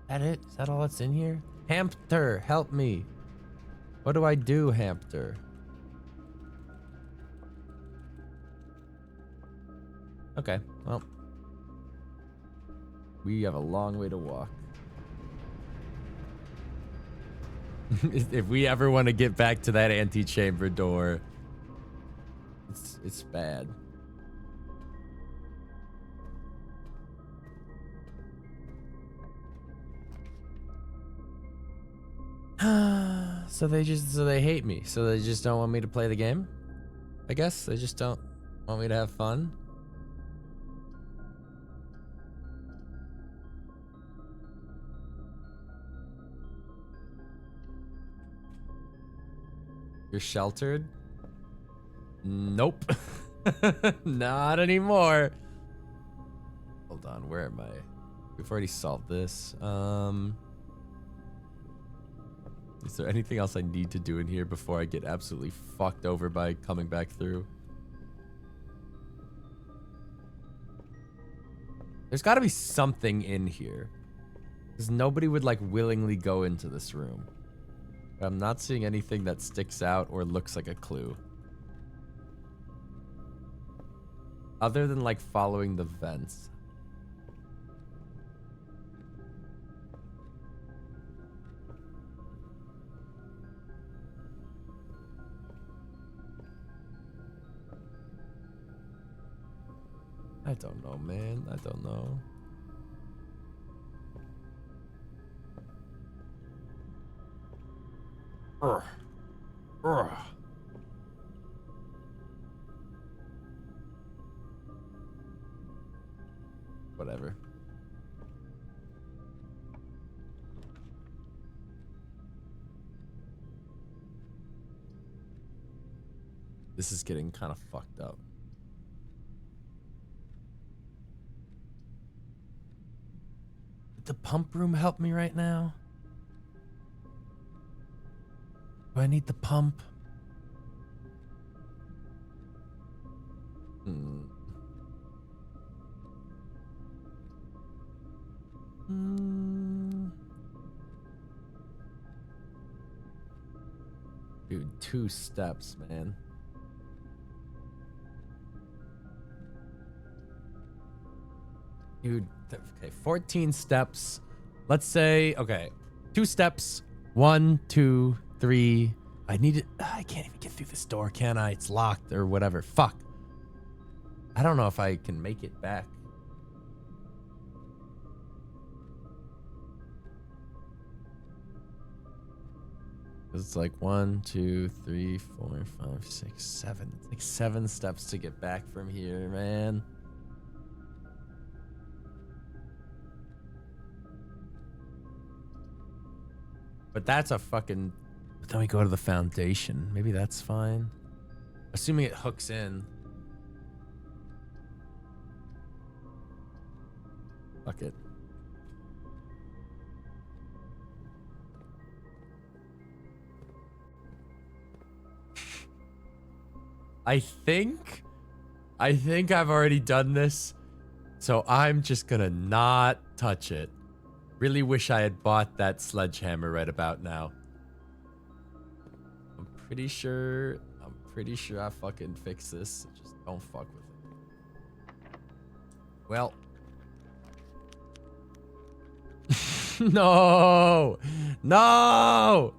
That it? Is that all that's in here? Hamster, help me. What do I do, Hamster? Okay, well. We have a long way to walk. If we ever want to get back to that antechamber door, it's bad. So they hate me. So they just don't want me to play the game? I guess they just don't want me to have fun. You're sheltered? Nope. Not anymore. Hold on, where am I? We've already solved this. Is there anything else I need to do in here before I get absolutely fucked over by coming back through? There's gotta be something in here. Because nobody would like willingly go into this room. I'm not seeing anything that sticks out or looks like a clue. Other than like following the vents. I don't know, man. I don't know. Whatever. This is getting kind of fucked up. Did the pump room help me right now? Do I need the pump? Dude, 2 steps, man. Dude, okay, 14 steps. Let's say, okay, 2 steps. 1, 2, 3. I need it. I can't even get through this door, can I? It's locked or whatever. Fuck. I don't know if I can make it back. It's like 1, 2, 3, 4, 5, 6, 7. It's like 7 steps to get back from here, man. But that's a fucking... But then we go to the foundation. Maybe that's fine. Assuming it hooks in. Fuck it. I think I've already done this, so I'm just gonna not touch it. Really wish I had bought that sledgehammer right about now. I'm pretty sure I fucking fixed this. Just don't fuck with it. Well. No! No!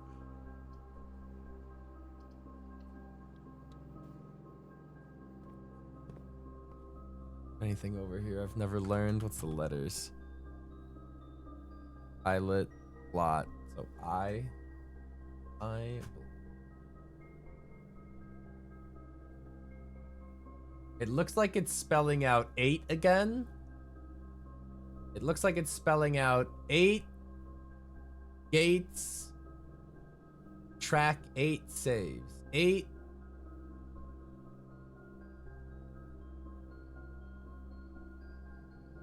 Anything over here I've never learned? What's the letters? Pilot, plot. So I. It looks like it's spelling out 8 again. It looks like it's spelling out 8 gates. Track 8 saves. 8.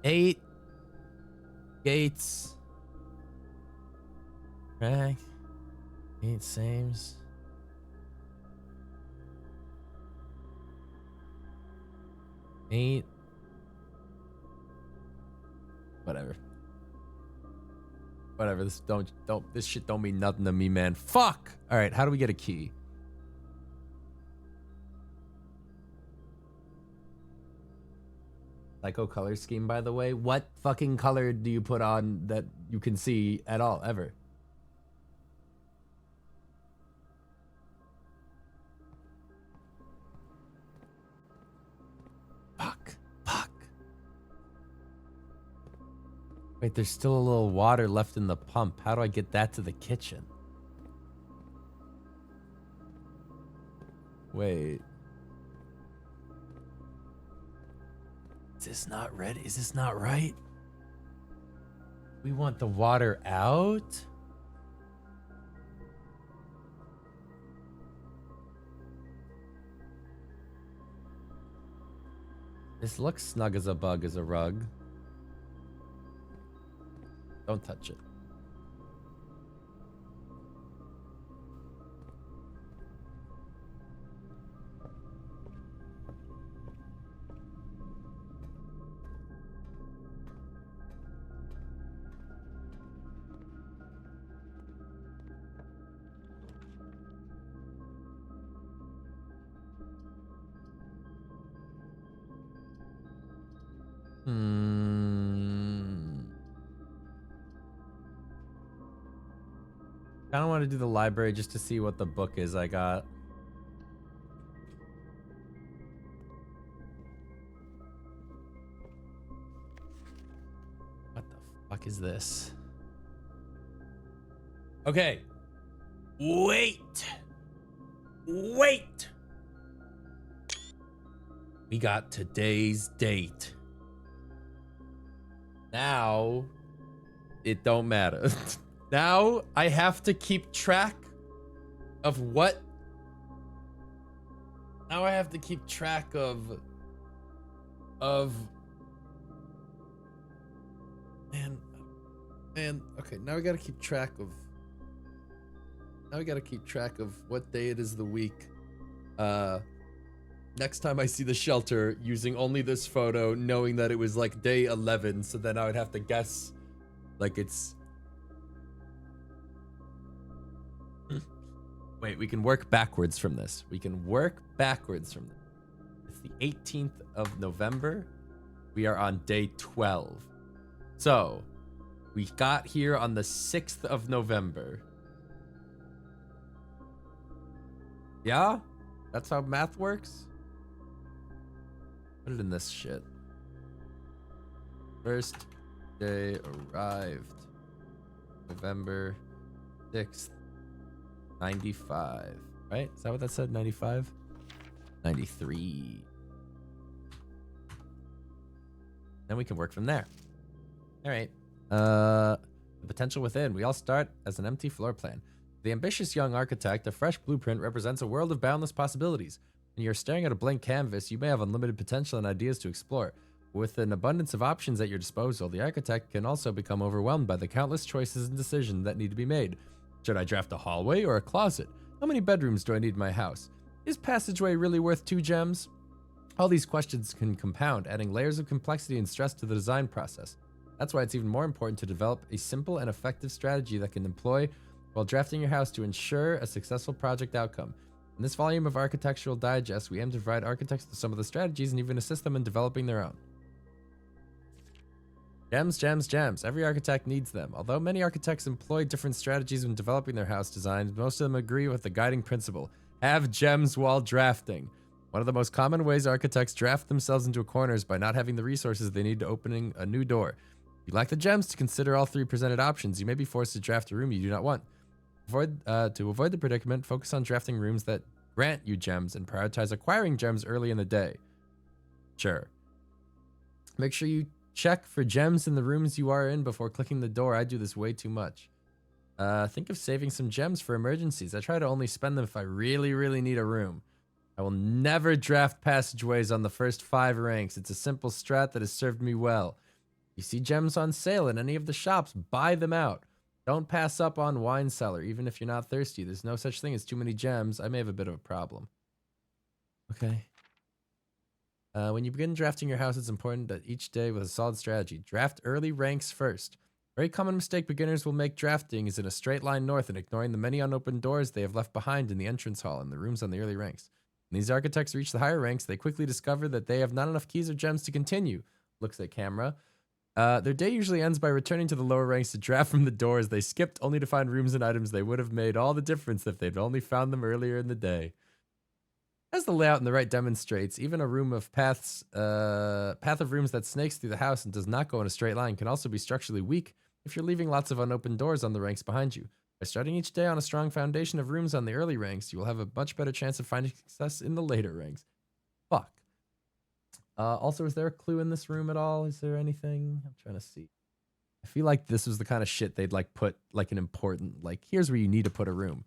Eight gates. Track 8 saves. 8. Whatever. Whatever. This shit don't mean nothing to me, man. Fuck. All right. How do we get a key? Psycho color scheme, by the way. What fucking color do you put on that you can see at all, ever? Fuck. Fuck. Wait, there's still a little water left in the pump. How do I get that to the kitchen? Wait. Is this not ready? Is this not right? We want the water out? This looks snug as a bug as a rug. Don't touch it. I don't want to do the library just to see what the book is I got. What the fuck is this? Okay. Wait. Wait. We got today's date. Now it don't matter. Now I have to keep track of what. Now I have to keep track of man, man. Okay, now we gotta keep track of. Now we gotta keep track of what day it is of the week. Next time I see the shelter, using only this photo, knowing that it was like day 11, so then I would have to guess, like it's. Wait, we can work backwards from this. We can work backwards from this. It's the 18th of November. We are on day 12. So, we got here on the 6th of November. Yeah? That's how math works? Put it in this shit. First day arrived. November 6th. 95. Right? Is that what that said? 95? 93. Then we can work from there. All right. The potential within. We all start as an empty floor plan. The ambitious young architect, a fresh blueprint represents a world of boundless possibilities. When you're staring at a blank canvas, you may have unlimited potential and ideas to explore. With an abundance of options at your disposal, the architect can also become overwhelmed by the countless choices and decisions that need to be made. Should I draft a hallway or a closet? How many bedrooms do I need in my house? Is passageway really worth 2 gems? All these questions can compound, adding layers of complexity and stress to the design process. That's why it's even more important to develop a simple and effective strategy that can employ while drafting your house to ensure a successful project outcome. In this volume of Architectural Digest, we aim to provide architects with some of the strategies and even assist them in developing their own. Gems, gems, gems. Every architect needs them. Although many architects employ different strategies when developing their house designs, most of them agree with the guiding principle: have gems while drafting. One of the most common ways architects draft themselves into a corner is by not having the resources they need to opening a new door. If you lack the gems to consider all 3 presented options, you may be forced to draft a room you do not want. To avoid the predicament, focus on drafting rooms that grant you gems and prioritize acquiring gems early in the day. Sure. Make sure you check for gems in the rooms you are in before clicking the door. I do this way too much. Think of saving some gems for emergencies. I try to only spend them if I really, really need a room. I will never draft passageways on the first 5 ranks. It's a simple strat that has served me well. You see gems on sale in any of the shops, buy them out. Don't pass up on wine cellar, even if you're not thirsty. There's no such thing as too many gems. I may have a bit of a problem. Okay. When you begin drafting your house, it's important that each day with a solid strategy. Draft early ranks first. Very common mistake beginners will make drafting is in a straight line north and ignoring the many unopened doors they have left behind in the entrance hall and the rooms on the early ranks. When these architects reach the higher ranks, they quickly discover that they have not enough keys or gems to continue. Looks at camera. Their day usually ends by returning to the lower ranks to draft from the doors they skipped, only to find rooms and items they would have made all the difference if they'd only found them earlier in the day. As the layout in the right demonstrates, even a room of path of rooms that snakes through the house and does not go in a straight line can also be structurally weak if you're leaving lots of unopened doors on the ranks behind you. By starting each day on a strong foundation of rooms on the early ranks, you will have a much better chance of finding success in the later ranks. Fuck. Also, is there a clue in this room at all? Is there anything? I'm trying to see. I feel like this was the kind of shit they'd like put like an important, like, here's where you need to put a room.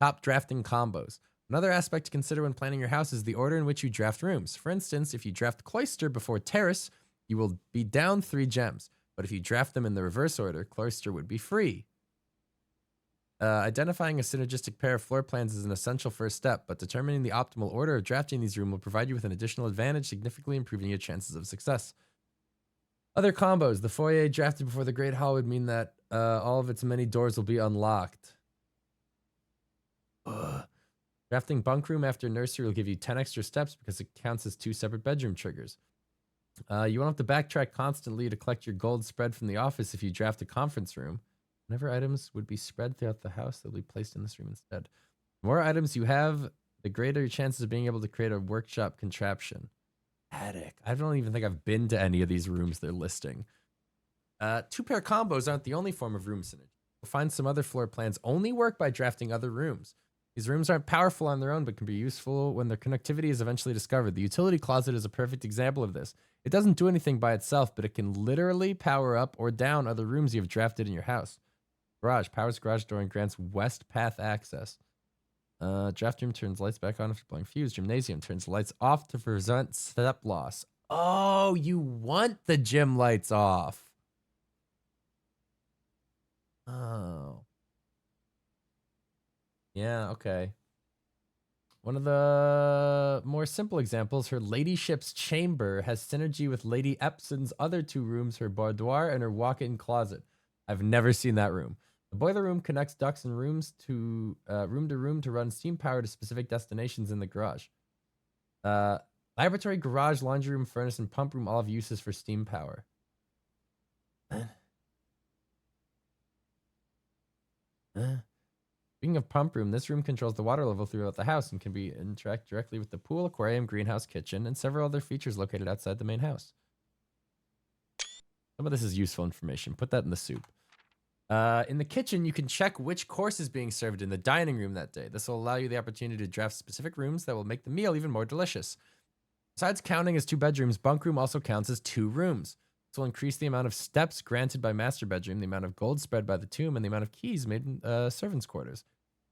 Top drafting combos. Another aspect to consider when planning your house is the order in which you draft rooms. For instance, if you draft cloister before terrace, you will be down 3 gems. But if you draft them in the reverse order, cloister would be free. Identifying a synergistic pair of floor plans is an essential first step, but determining the optimal order of drafting these rooms will provide you with an additional advantage, significantly improving your chances of success. Other combos. The foyer drafted before the Great Hall would mean that all of its many doors will be unlocked. Ugh. Drafting bunk room after nursery will give you 10 extra steps because it counts as 2 separate bedroom triggers. You won't have to backtrack constantly to collect your gold spread from the office if you draft a conference room. Whenever items would be spread throughout the house, they'll be placed in this room instead. The more items you have, the greater your chances of being able to create a workshop contraption. Attic. I don't even think I've been to any of these rooms they're listing. 2-pair combos aren't the only form of room synergy. You'll find some other floor plans only work by drafting other rooms. These rooms aren't powerful on their own, but can be useful when their connectivity is eventually discovered. The utility closet is a perfect example of this. It doesn't do anything by itself, but it can literally power up or down other rooms you have drafted in your house. Garage. Powers garage door and grants west path access. Draft room turns lights back on after blowing fuse. Gymnasium turns lights off to prevent step loss. Oh, you want the gym lights off. Oh. Yeah, okay. One of the more simple examples, her ladyship's chamber has synergy with Lady Epson's other two rooms, her boudoir and her walk-in closet. I've never seen that room. The boiler room connects ducts and rooms to room to run steam power to specific destinations in the garage. Laboratory, garage, laundry room, furnace, and pump room all have uses for steam power. Speaking of pump room, this room controls the water level throughout the house and can be interact directly with the pool, aquarium, greenhouse, kitchen, and several other features located outside the main house. Some of this is useful information. Put that in the soup. In the kitchen, you can check which course is being served in the dining room that day. This will allow you the opportunity to draft specific rooms that will make the meal even more delicious. Besides counting as 2 bedrooms, bunk room also counts as 2 rooms. This will increase the amount of steps granted by master bedroom, the amount of gold spread by the tomb, and the amount of keys made in servants' quarters.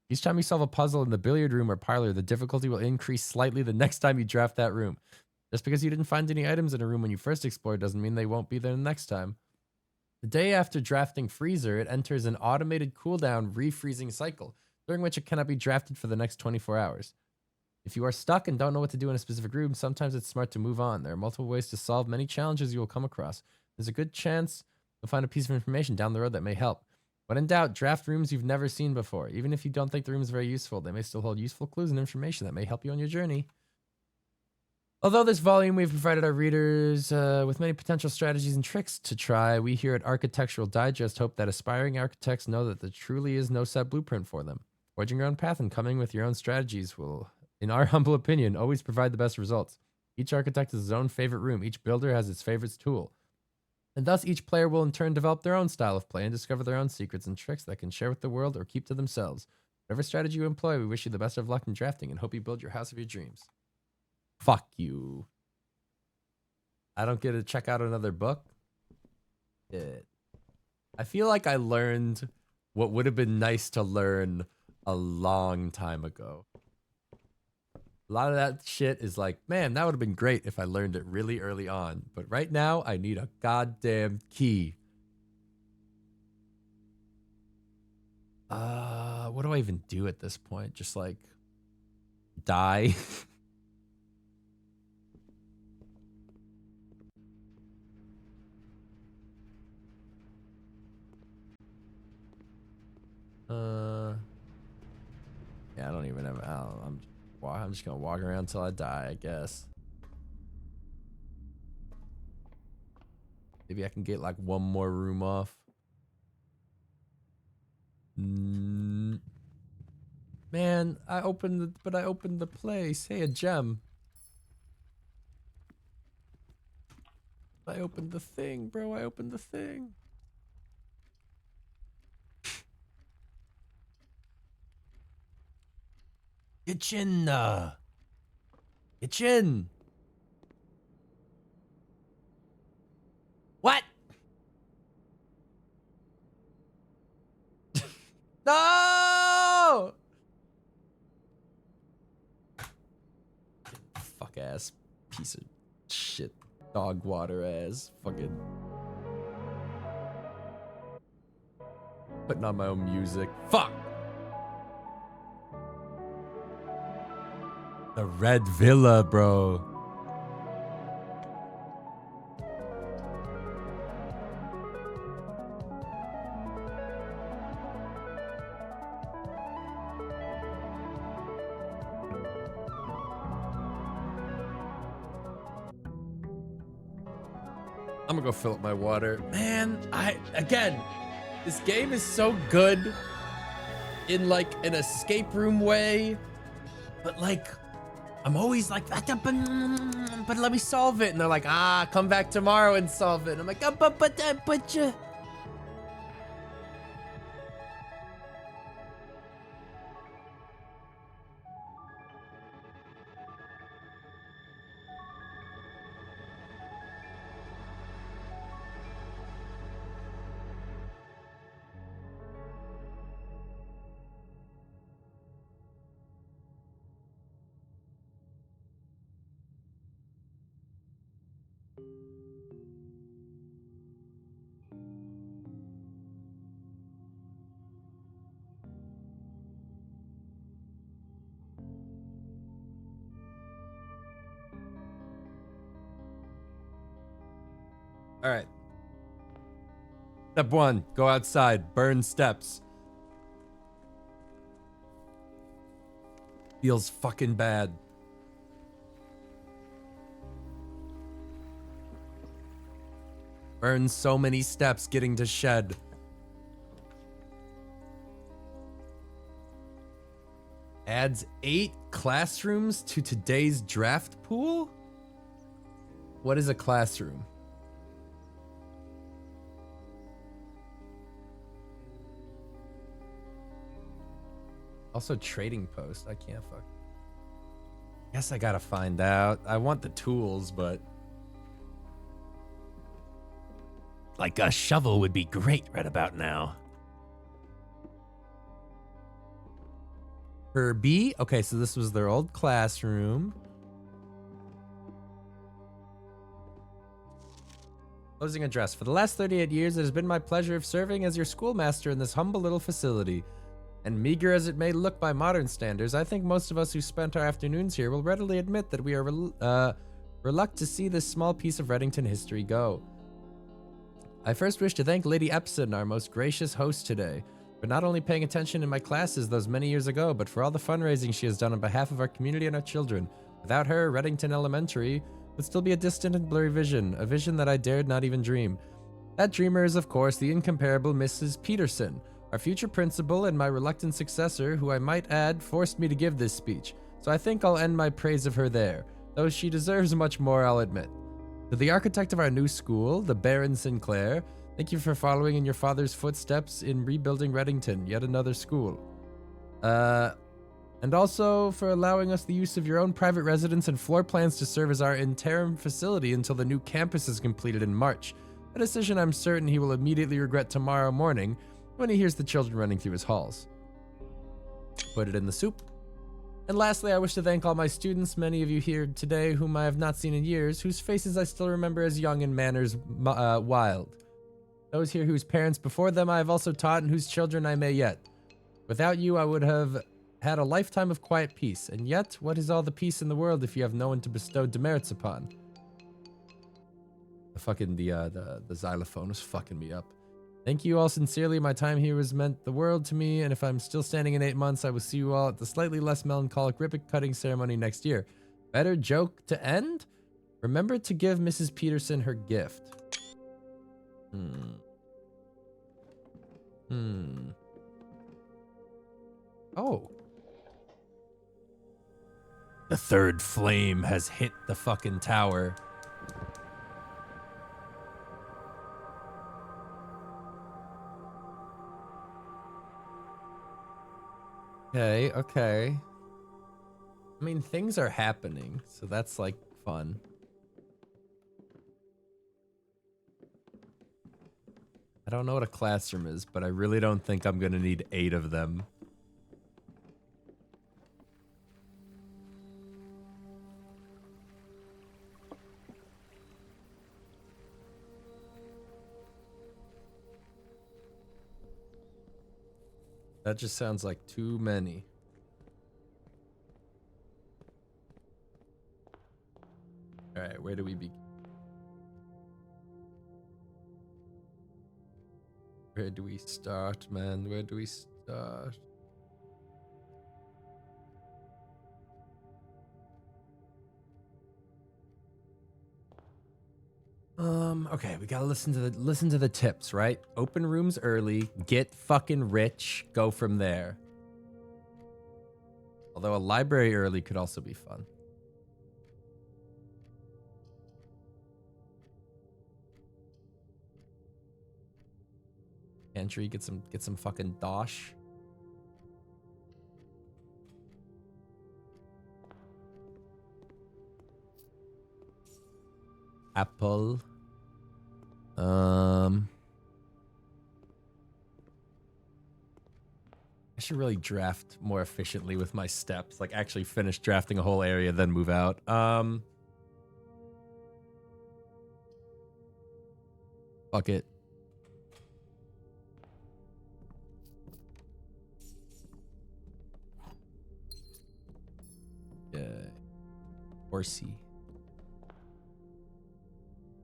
Each time you solve a puzzle in the billiard room or parlor, the difficulty will increase slightly the next time you draft that room. Just because you didn't find any items in a room when you first explored doesn't mean they won't be there the next time. The day after drafting Freezer, it enters an automated cooldown refreezing cycle, during which it cannot be drafted for the next 24 hours. If you are stuck and don't know what to do in a specific room, sometimes it's smart to move on. There are multiple ways to solve many challenges you will come across. There's a good chance you'll find a piece of information down the road that may help. When in doubt, draft rooms you've never seen before. Even if you don't think the room is very useful, they may still hold useful clues and information that may help you on your journey. Although this volume we've provided our readers with many potential strategies and tricks to try, we here at Architectural Digest hope that aspiring architects know that there truly is no set blueprint for them. Forging your own path and coming with your own strategies will, in our humble opinion, always provide the best results. Each architect has his own favorite room. Each builder has his favorite tool. And thus each player will in turn develop their own style of play and discover their own secrets and tricks that can share with the world or keep to themselves. Whatever strategy you employ, we wish you the best of luck in drafting and hope you build your house of your dreams. Fuck you. I don't get to check out another book? Shit. I feel like I learned what would have been nice to learn a long time ago. A lot of that shit is like, man, that would have been great if I learned it really early on. But right now, I need a goddamn key. What do I even do at this point? Just like die? Yeah, I don't even have. I'm just gonna walk around until I die, I guess. Maybe I can get like one more room off. Man, I opened the place. Hey, a gem. I opened the thing, bro. I opened the thing. Kitchen. Kitchen. What? No! Fuck ass piece of shit. Dog water ass. Fucking. Putting on my own music. Fuck! The Red Villa, bro. I'm gonna go fill up my water. Man, again, this game is so good in like an escape room way, but like, I'm always like, but let me solve it. And they're like, come back tomorrow and solve it. And I'm like, but you. All right. Step 1, go outside, burn steps. Feels fucking bad. Burn so many steps getting to shed. Adds 8 classrooms to today's draft pool? What is a classroom? Also trading post. I can't fuck. Guess I gotta find out. I want the tools, but Like a shovel would be great right about now. Herbie. Okay, so this was their old classroom. Closing address. For the last 38 years, it has been my pleasure of serving as your schoolmaster in this humble little facility. And meager as it may look by modern standards, I think most of us who spent our afternoons here will readily admit that we are reluctant to see this small piece of Reddington history go. I first wish to thank Lady Epson, our most gracious host today, for not only paying attention in my classes those many years ago, but for all the fundraising she has done on behalf of our community and our children. Without her, Reddington Elementary would still be a distant and blurry vision, a vision that I dared not even dream. That dreamer is, of course, the incomparable Mrs. Peterson, our future principal and my reluctant successor, who I might add forced me to give this speech, so I think I'll end my praise of her there, though she deserves much more, I'll admit. To the architect of our new school, the Baron Sinclair, thank you for following in your father's footsteps in rebuilding Reddington, yet another school. And also for allowing us the use of your own private residence and floor plans to serve as our interim facility until the new campus is completed in March. A decision I'm certain he will immediately regret tomorrow morning when he hears the children running through his halls. Put it in the soup. And lastly, I wish to thank all my students, many of you here today whom I have not seen in years, whose faces I still remember as young and manners wild. Those here whose parents before them I have also taught and whose children I may yet. Without you, I would have had a lifetime of quiet peace, and yet, what is all the peace in the world if you have no one to bestow demerits upon? The xylophone was fucking me up. Thank you all sincerely. My time here has meant the world to me, and if I'm still standing in 8 months, I will see you all at the slightly less melancholic ribbon cutting ceremony next year. Better joke to end? Remember to give Mrs. Peterson her gift. Oh. The third flame has hit the fucking tower. Okay. I mean, things are happening, so that's like fun. I don't know what a classroom is, but I really don't think I'm gonna need 8 of them. That just sounds like too many. All right, where do we begin? Where do we start, man? Where do we start? Okay, we gotta listen to the tips, right? Open rooms early, get fucking rich, go from there. Although a library early could also be fun. Entry, get some fucking dosh. Apple. I should really draft more efficiently with my steps. Like actually finish drafting a whole area, then move out. Fuck it. Yeah. Horsey.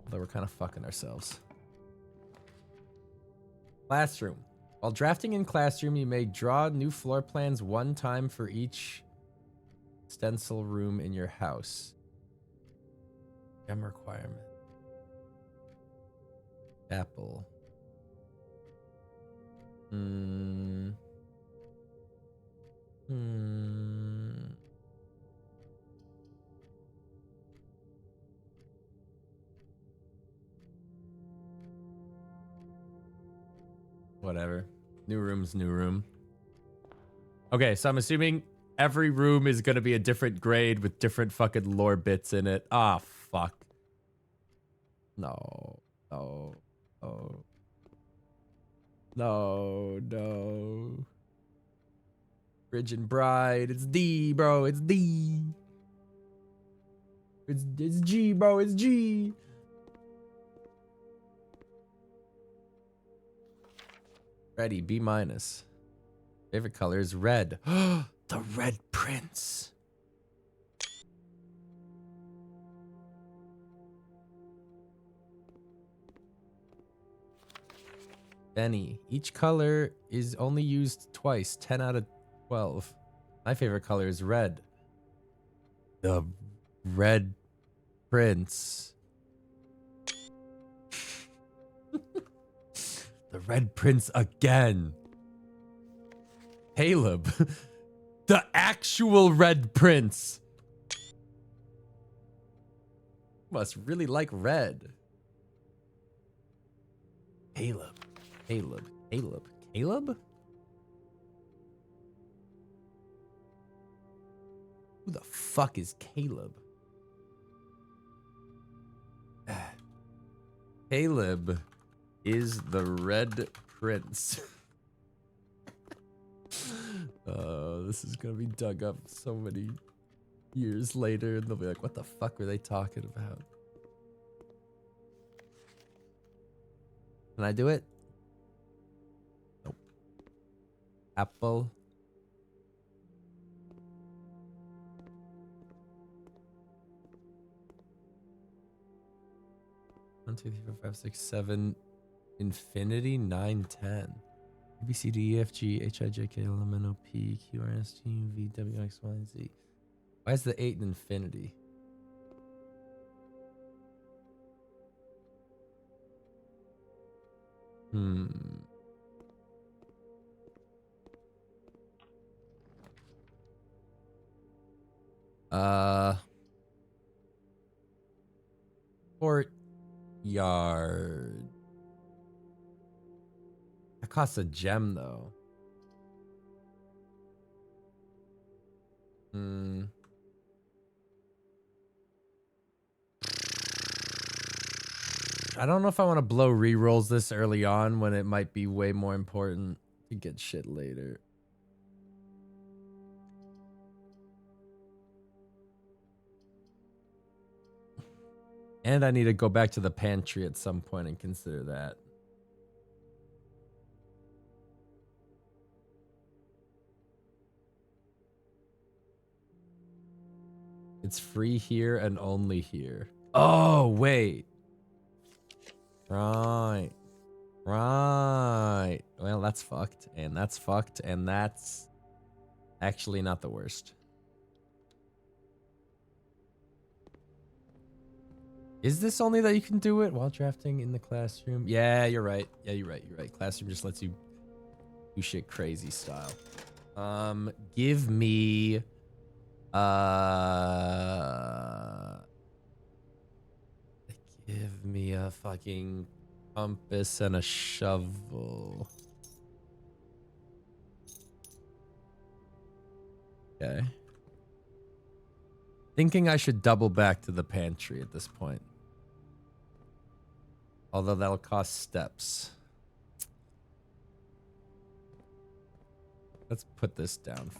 Although we're kind of fucking ourselves. Classroom. While drafting in Classroom, you may draw new floor plans one time for each stencil room in your house. Gem requirement. Apple. Whatever. New room's new room. Okay, so I'm assuming every room is gonna be a different grade with different fucking lore bits in it. Ah, fuck. No. No. No. No. No. Bridge and Bride. It's D, bro. It's D. It's G, bro. It's G. Ready. B minus. Favorite color is red. The Red Prince. Benny. Each color is only used twice. 10 out of 12. My favorite color is red. The Red Prince. The Red Prince again. Caleb. The actual Red Prince. Must really like red. Caleb. Caleb. Caleb. Caleb? Who the fuck is Caleb? Caleb is the Red Prince. This is gonna be dug up so many years later, and they'll be like, what the fuck were they talking about? Can I do it? Nope. Apple. One, two, three, four, five, six, seven. Infinity 9, 10. A, B, C, D, E, F, G, H, I, J, K, L, M, N, O, P, Q, R, S, T, U, V, W, X, Y, and Z. Why is the 8 in infinity? Courtyard. That costs a gem though. I don't know if I want to blow rerolls this early on when it might be way more important to get shit later. And I need to go back to the pantry at some point and consider that. It's free here and only here. Oh, wait. Right. Right. Well, that's fucked. And that's fucked. And that's actually not the worst. Is this only that you can do it while drafting in the classroom? Yeah, you're right. Yeah, you're right. You're right. Classroom just lets you do shit crazy style. Give me give me a fucking compass and a shovel. Okay. Thinking I should double back to the pantry at this point. Although that'll cost steps. Let's put this down.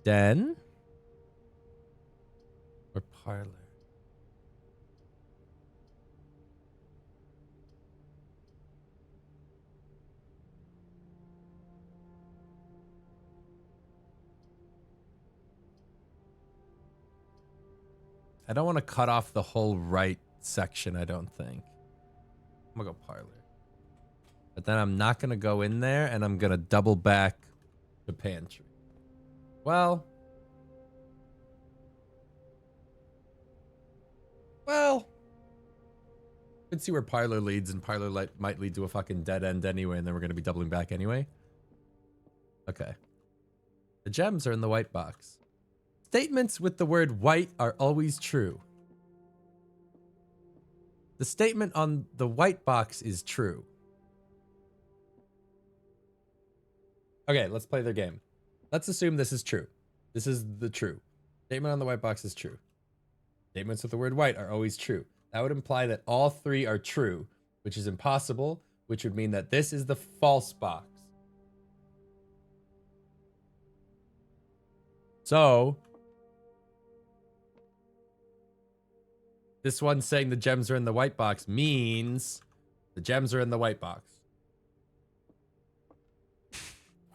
Den? Or parlor? I don't want to cut off the whole right section, I don't think. I'm gonna go parlor. But then I'm not gonna go in there, and I'm gonna double back to pantry. Well, let's see where parlor leads, and parlor might lead to a fucking dead end anyway, and then we're gonna be doubling back anyway. Okay. The gems are in the white box. Statements with the word white are always true. The statement on the white box is true. Okay, let's play their game. Let's assume this is true. This is the true. Statement on the white box is true. Statements with the word white are always true. That would imply that all three are true, which is impossible, which would mean that this is the false box. So, this one saying the gems are in the white box means the gems are in the white box.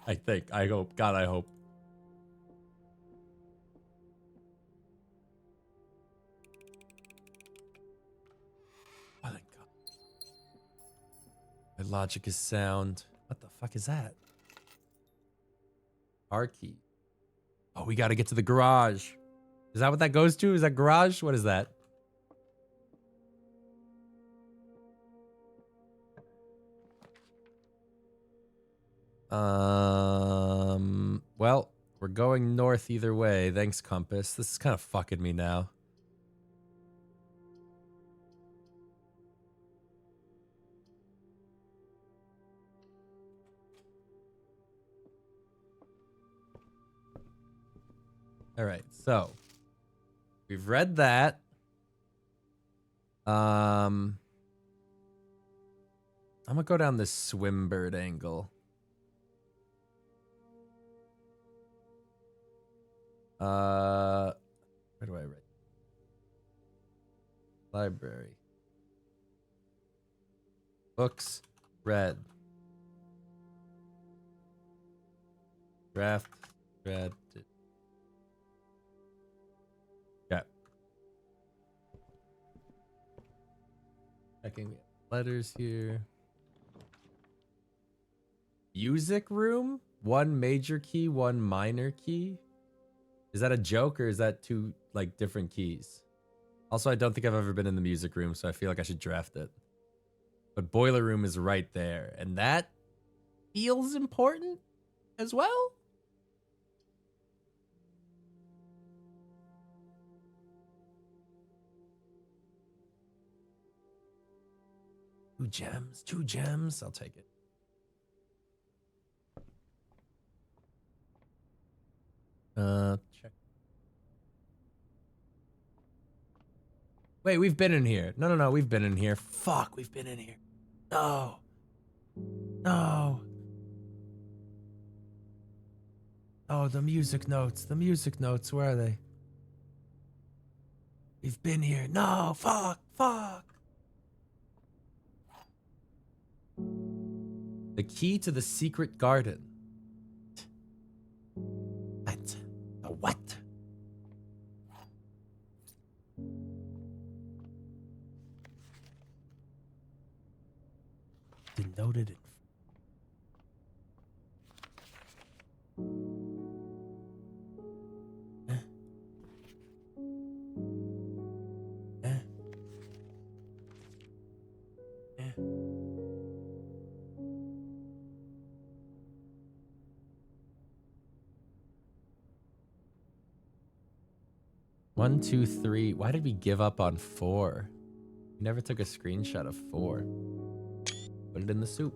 I think. I hope. God, I hope. Oh, thank God. My logic is sound. What the fuck is that? R key. Oh, we got to get to the garage. Is that what that goes to? Is that garage? What is that? Well, we're going north either way. Thanks, compass. This is kind of fucking me now. All right, so we've read that. I'm gonna go down this swimbird angle. Where do I write? Library. Books read. Draft read. Yeah. Checking letters here. Music room? One major key, one minor key. Is that a joke or is that two like different keys? Also, I don't think I've ever been in the music room, so I feel like I should draft it. But boiler room is right there, and that feels important as well. Two gems. I'll take it. Check. Wait, we've been in here. No, we've been in here. Fuck, we've been in here. No. No. Oh, the music notes. The music notes. Where are they? We've been here. No, fuck. The key to the secret garden. What? The what? Denoted it. One, two, three. Why did we give up on 4? We never took a screenshot of 4. Put it in the soup.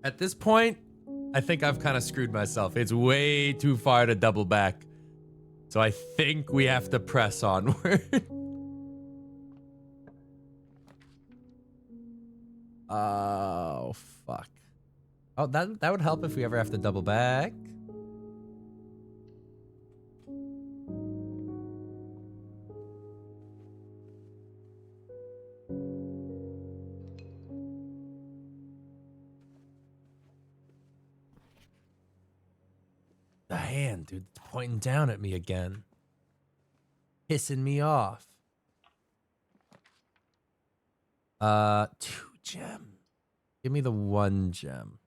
At this point, I think I've kind of screwed myself. It's way too far to double back. So I think we have to press onward. Oh, fuck. Oh, that would help if we ever have to double back. dude. It's pointing down at me again. Pissing me off. 2 gem. Give me the 1 gem.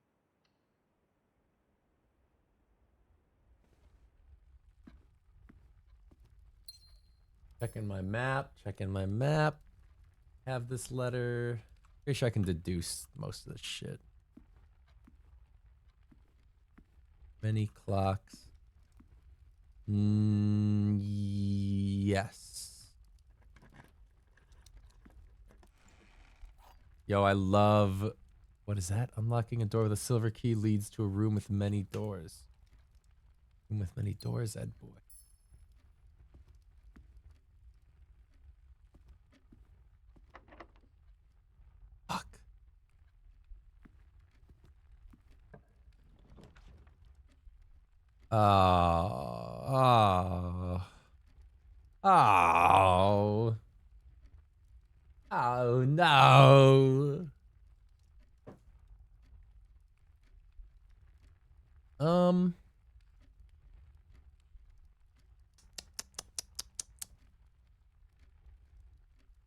Checking my map. Checking my map. Have this letter. Pretty sure I can deduce most of this shit. Many clocks. Yes. Yo, I love... What is that? Unlocking a door with a silver key leads to a room with many doors. Room with many doors, Ed boy. Fuck. Oh. Oh. Oh, no.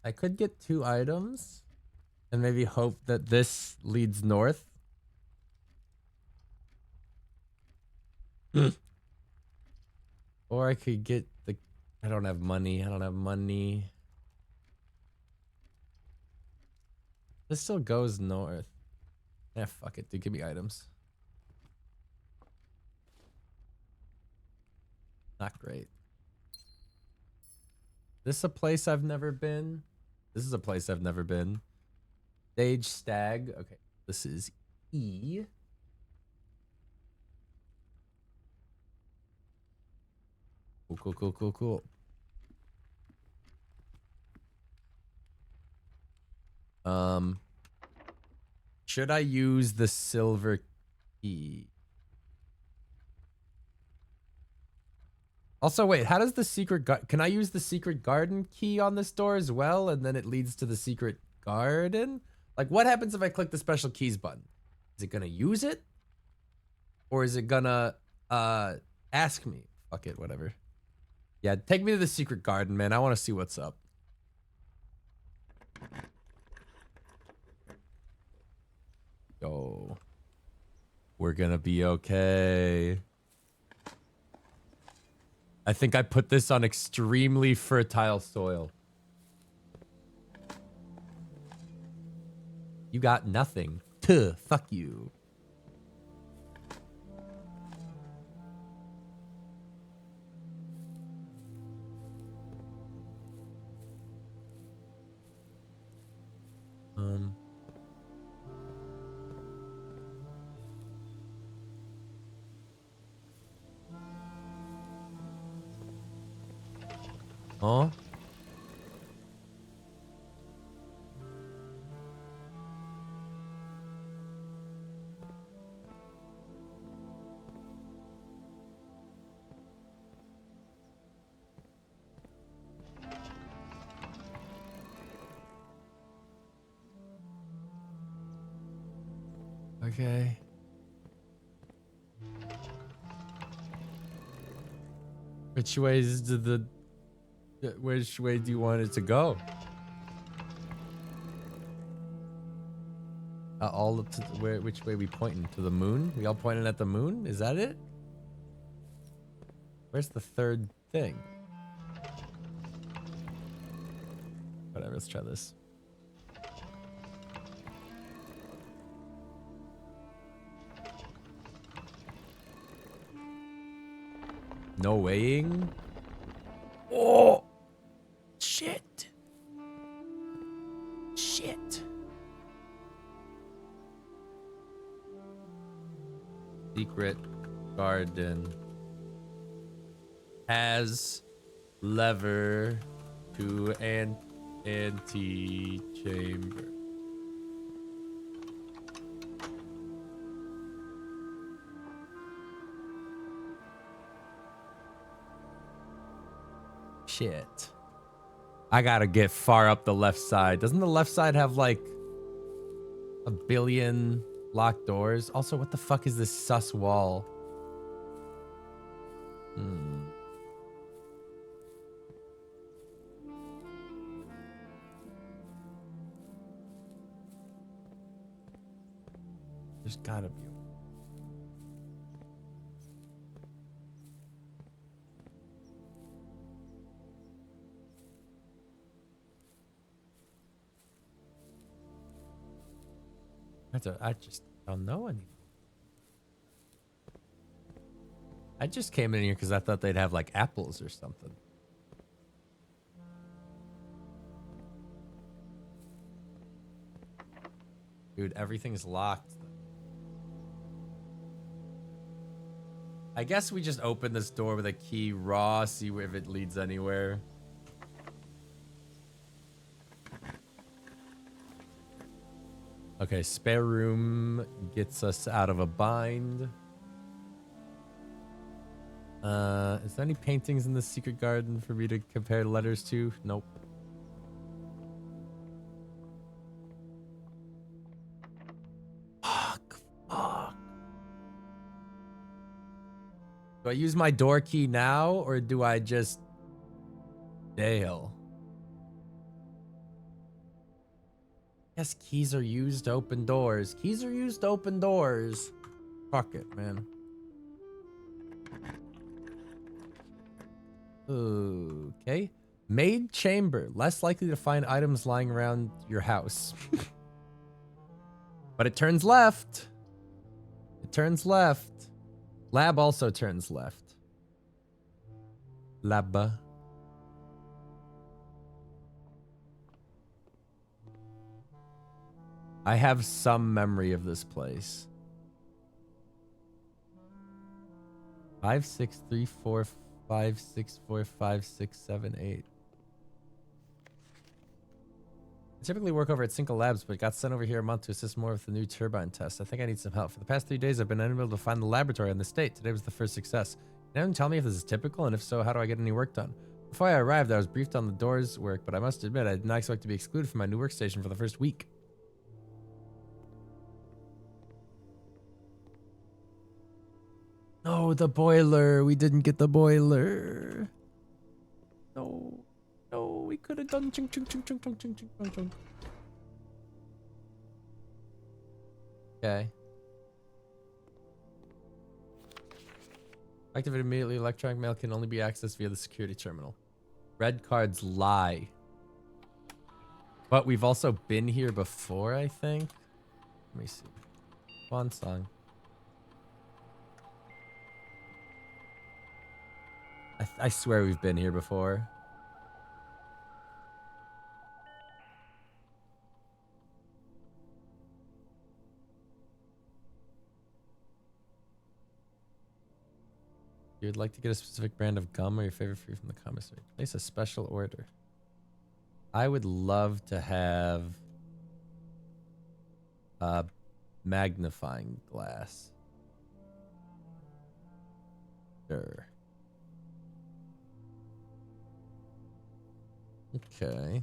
I could get 2 items and maybe hope that this leads north. Or I could get the... I don't have money. I don't have money. This still goes north. Yeah, fuck it, dude. Give me items. Not great. This is a place I've never been. This is a place I've never been. Stage stag. Okay, this is E. Cool, cool, cool, cool, cool. Should I use the silver key? Also, wait, how does the secret can I use the secret garden key on this door as well, and then it leads to the secret garden? Like, what happens if I click the special keys button? Is it gonna use it? Or is it gonna ask me? Fuck it, whatever. Yeah, take me to the secret garden, man. I want to see what's up. Yo. We're gonna be okay. I think I put this on extremely fertile soil. You got nothing. Tuh, fuck you. Huh? Okay. Which ways do which way do you want it to go? All up to which way we pointing? To the moon? We all pointing at the moon? Is that it? Where's the 3rd thing? Whatever, let's try this. No weighing? Oh! Shit. Shit. Secret garden has lever to an antechamber. Shit. I gotta get far up the left side. Doesn't the left side have like a billion locked doors? Also, what the fuck is this sus wall? Hmm. There's gotta be. I just don't know anymore. I just came in here because I thought they'd have like apples or something. Dude, everything's locked. I guess we just open this door with a key raw, see if it leads anywhere. Okay, spare room gets us out of a bind. Is there any paintings in the secret garden for me to compare letters to? Nope. Fuck. Do I use my door key now, or do I just... Dale. Yes, keys are used to open doors. Keys are used to open doors. Fuck it, man. Okay. Maid chamber. Less likely to find items lying around your house. But it turns left. It turns left. Lab also turns left. Lab. I have some memory of this place. 5, 6, 3, 4, 5, 6, 4, 5, 6, 7, 8. I typically work over at Cinco Labs, but got sent over here a month to assist more with the new turbine test. I think I need some help. For the past 3 days, I've been unable to find the laboratory in the state. Today was the first success. Can anyone tell me if this is typical, and if so, how do I get any work done? Before I arrived, I was briefed on the doors work, but I must admit, I did not expect to be excluded from my new workstation for the first week. No, the boiler. We didn't get the boiler. No. No, we could have done chung chung chung chung chung chung chung chung chung. Okay. Activate immediately. Electronic mail can only be accessed via the security terminal. Red cards lie. But we've also been here before, I think. Let me see. Swan song. I swear we've been here before. You would like to get a specific brand of gum or your favorite fruit from the commissary. Place a special order. I would love to have a magnifying glass. Sure. Okay.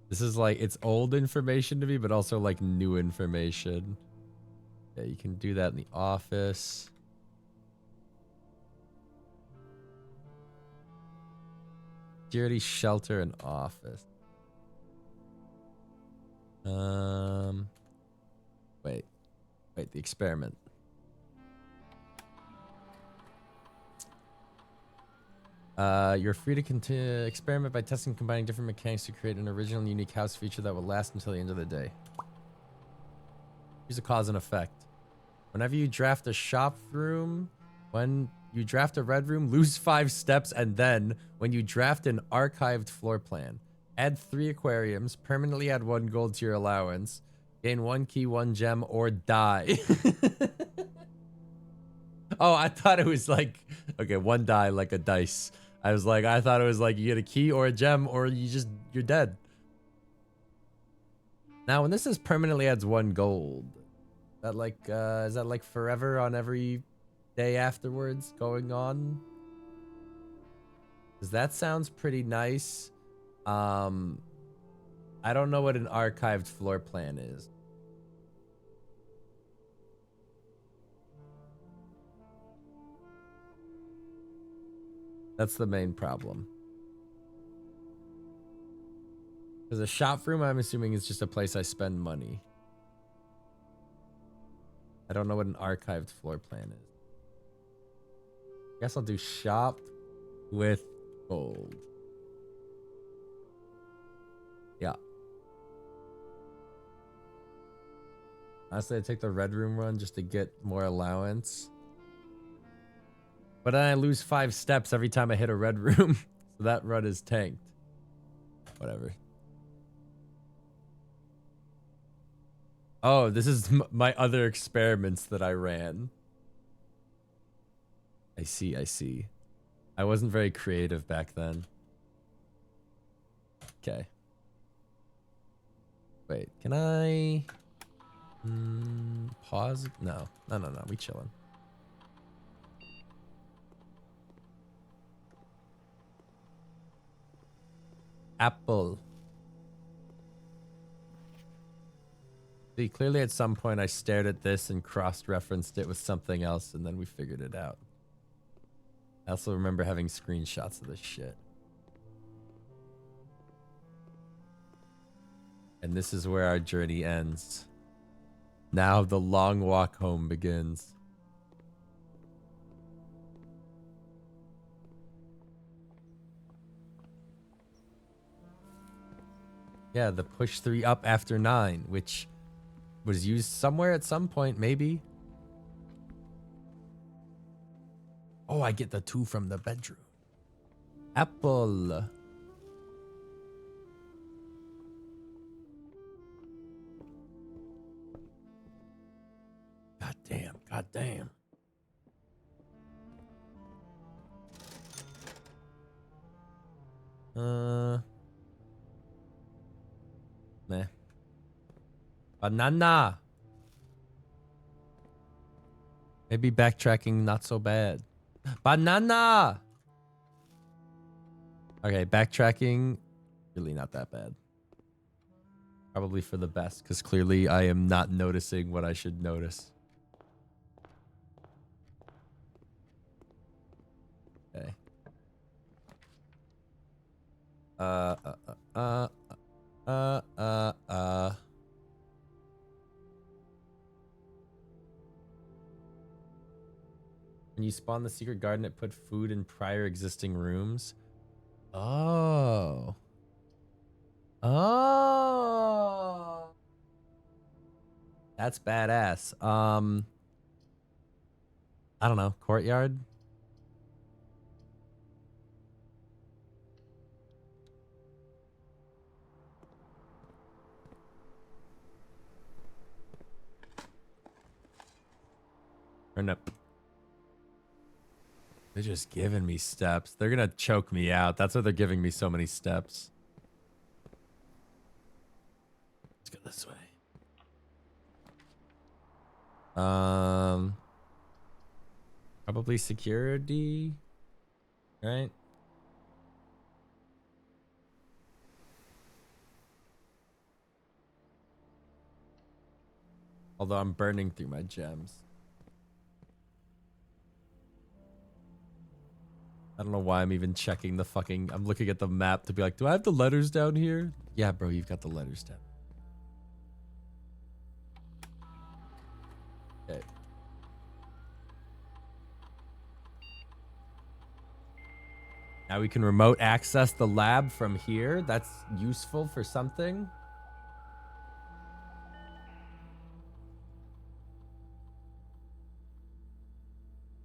This is like, it's old information to me, but also like new information. Yeah, you can do that in the office. Security, shelter, and office. Wait, the experiment. You're free to continue experiment by testing and combining different mechanics to create an original and unique house feature that will last until the end of the day. Here's a cause and effect. Whenever you draft a shop room, when you draft a red room, lose 5 steps, and then when you draft an archived floor plan, add 3 aquariums, permanently add 1 gold to your allowance, gain 1 key, 1 gem, or die. Oh, I thought it was like, okay, 1 die like a dice. I thought it was like you get a key or a gem or you're dead. Now, when this says permanently adds 1 gold, that like, is that like forever on every day afterwards going on? Because that sounds pretty nice. I don't know what an archived floor plan is. That's the main problem. Because a shop room, I'm assuming, is just a place I spend money. I don't know what an archived floor plan is. Guess I'll do shop with gold. Yeah. Honestly, I take the red room run just to get more allowance. But then I lose 5 steps every time I hit a red room. So that run is tanked. Whatever. Oh, this is my other experiments that I ran. I see, I see. I wasn't very creative back then. Okay. Wait, can I... pause? No. No. We chilling. Apple. See, clearly at some point I stared at this and cross-referenced it with something else, and then we figured it out. I also remember having screenshots of this shit. And this is where our journey ends. Now the long walk home begins. Yeah, the push 3 up after 9, which was used somewhere at some point, maybe. Oh, I get the 2 from the bedroom. Apple. God damn, god damn. Meh. Banana. Maybe backtracking not so bad. Banana. Okay, backtracking really not that bad. Probably for the best, because clearly I am not noticing what I should notice. Okay. When you spawn the secret garden, it put food in prior existing rooms. Oh. Oh. That's badass. I don't know. Courtyard? Or no. They're just giving me steps. They're gonna choke me out. That's why they're giving me so many steps. Let's go this way. Probably security, right? Although I'm burning through my gems. I don't know why I'm even checking the fucking... I'm looking at the map to be like, do I have the letters down here? Yeah, bro, you've got the letters down. Okay. Now we can remote access the lab from here. That's useful for something.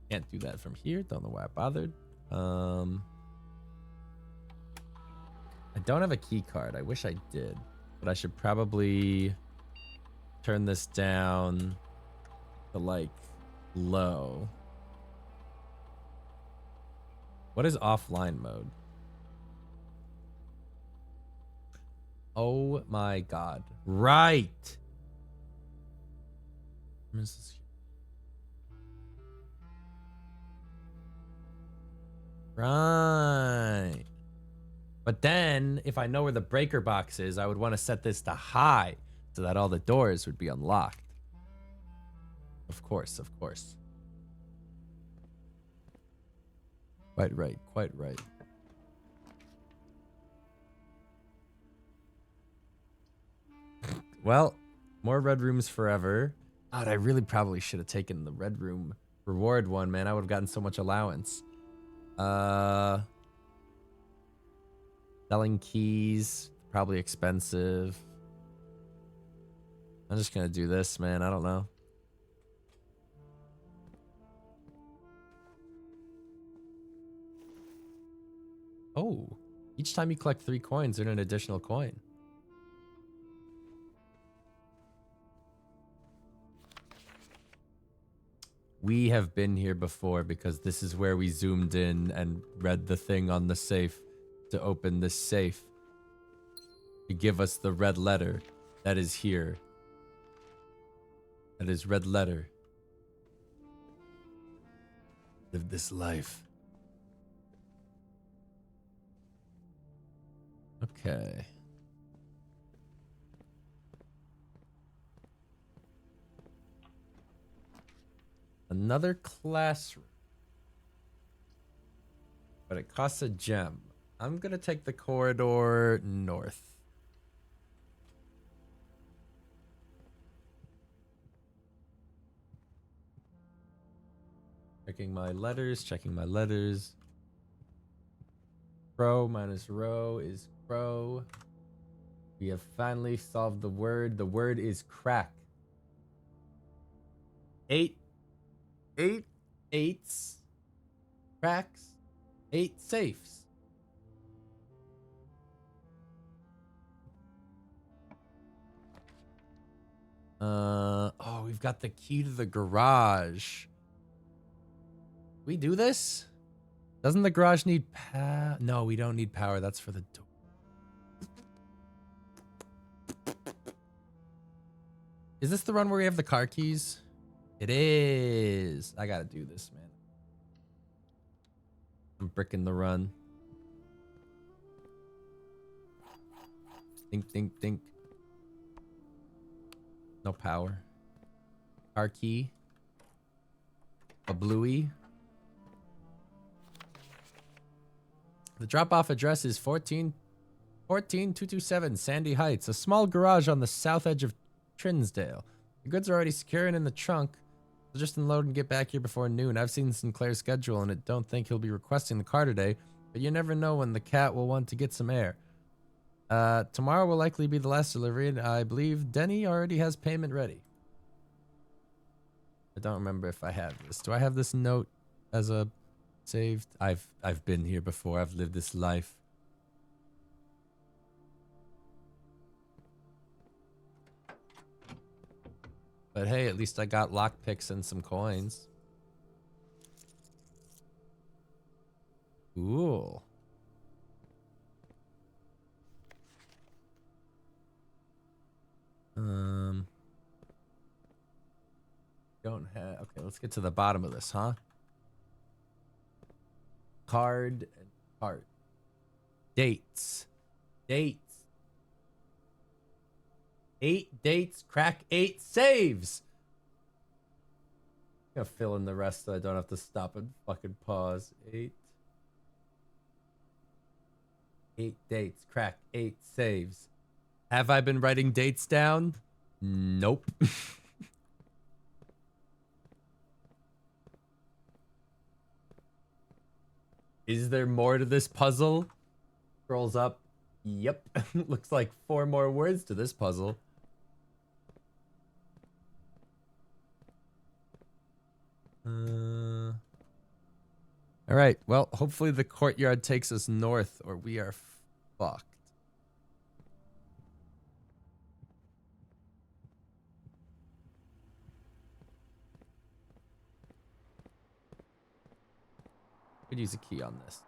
Can't do that from here. Don't know why I bothered. I don't have a key card. I wish I did, but I should probably turn this down to like low. What is offline mode? Oh my god. Right. Right. But then, if I know where the breaker box is, I would want to set this to high so that all the doors would be unlocked. Of course, of course. Quite right, quite right. Well, more red rooms forever. God, I really probably should have taken the red room reward one, man. I would have gotten so much allowance. Selling keys, probably expensive. I'm just gonna do this, man. I don't know. Oh, each time you collect 3 coins, earn an additional coin. We have been here before because this is where we zoomed in and read the thing on the safe to open this safe to give us the red letter that is here. That is red letter. Live this life. Okay. Another classroom. But it costs a gem. I'm gonna take the corridor north. Checking my letters, checking my letters. Crow minus row is crow. We have finally solved the word. The word is crack. 8 eights. Cracks. 8 safes. Oh, we've got the key to the garage. We do this? Doesn't the garage need power? No, we don't need power. That's for the door. Is this the run where we have the car keys? It is. I gotta do this, man. I'm bricking the run. Think, think, think. No power. Car key. A bluey. The drop-off address is 14227 Sandy Heights, a small garage on the south edge of Trinsdale. The goods are already secure and in the trunk. So just unload and get back here before noon. I've seen Sinclair's schedule and I don't think he'll be requesting the car today, but you never know when the cat will want to get some air. Tomorrow will likely be the last delivery, and I believe Denny already has payment ready. I don't remember if I have this. Do I have this note as a saved? I've been here before. I've lived this life. But hey, at least I got lockpicks and some coins. Cool. Don't have. Okay, let's get to the bottom of this, huh? Card and card. Dates. 8 dates, crack 8 saves. I'm gonna fill in the rest so I don't have to stop and fucking pause. 8 dates, crack 8 saves. Have I been writing dates down? Nope. Is there more to this puzzle? Scrolls up. Yep. Looks like 4 more words to this puzzle. All right. Well, hopefully the courtyard takes us north or we are fucked. Could use a key on this.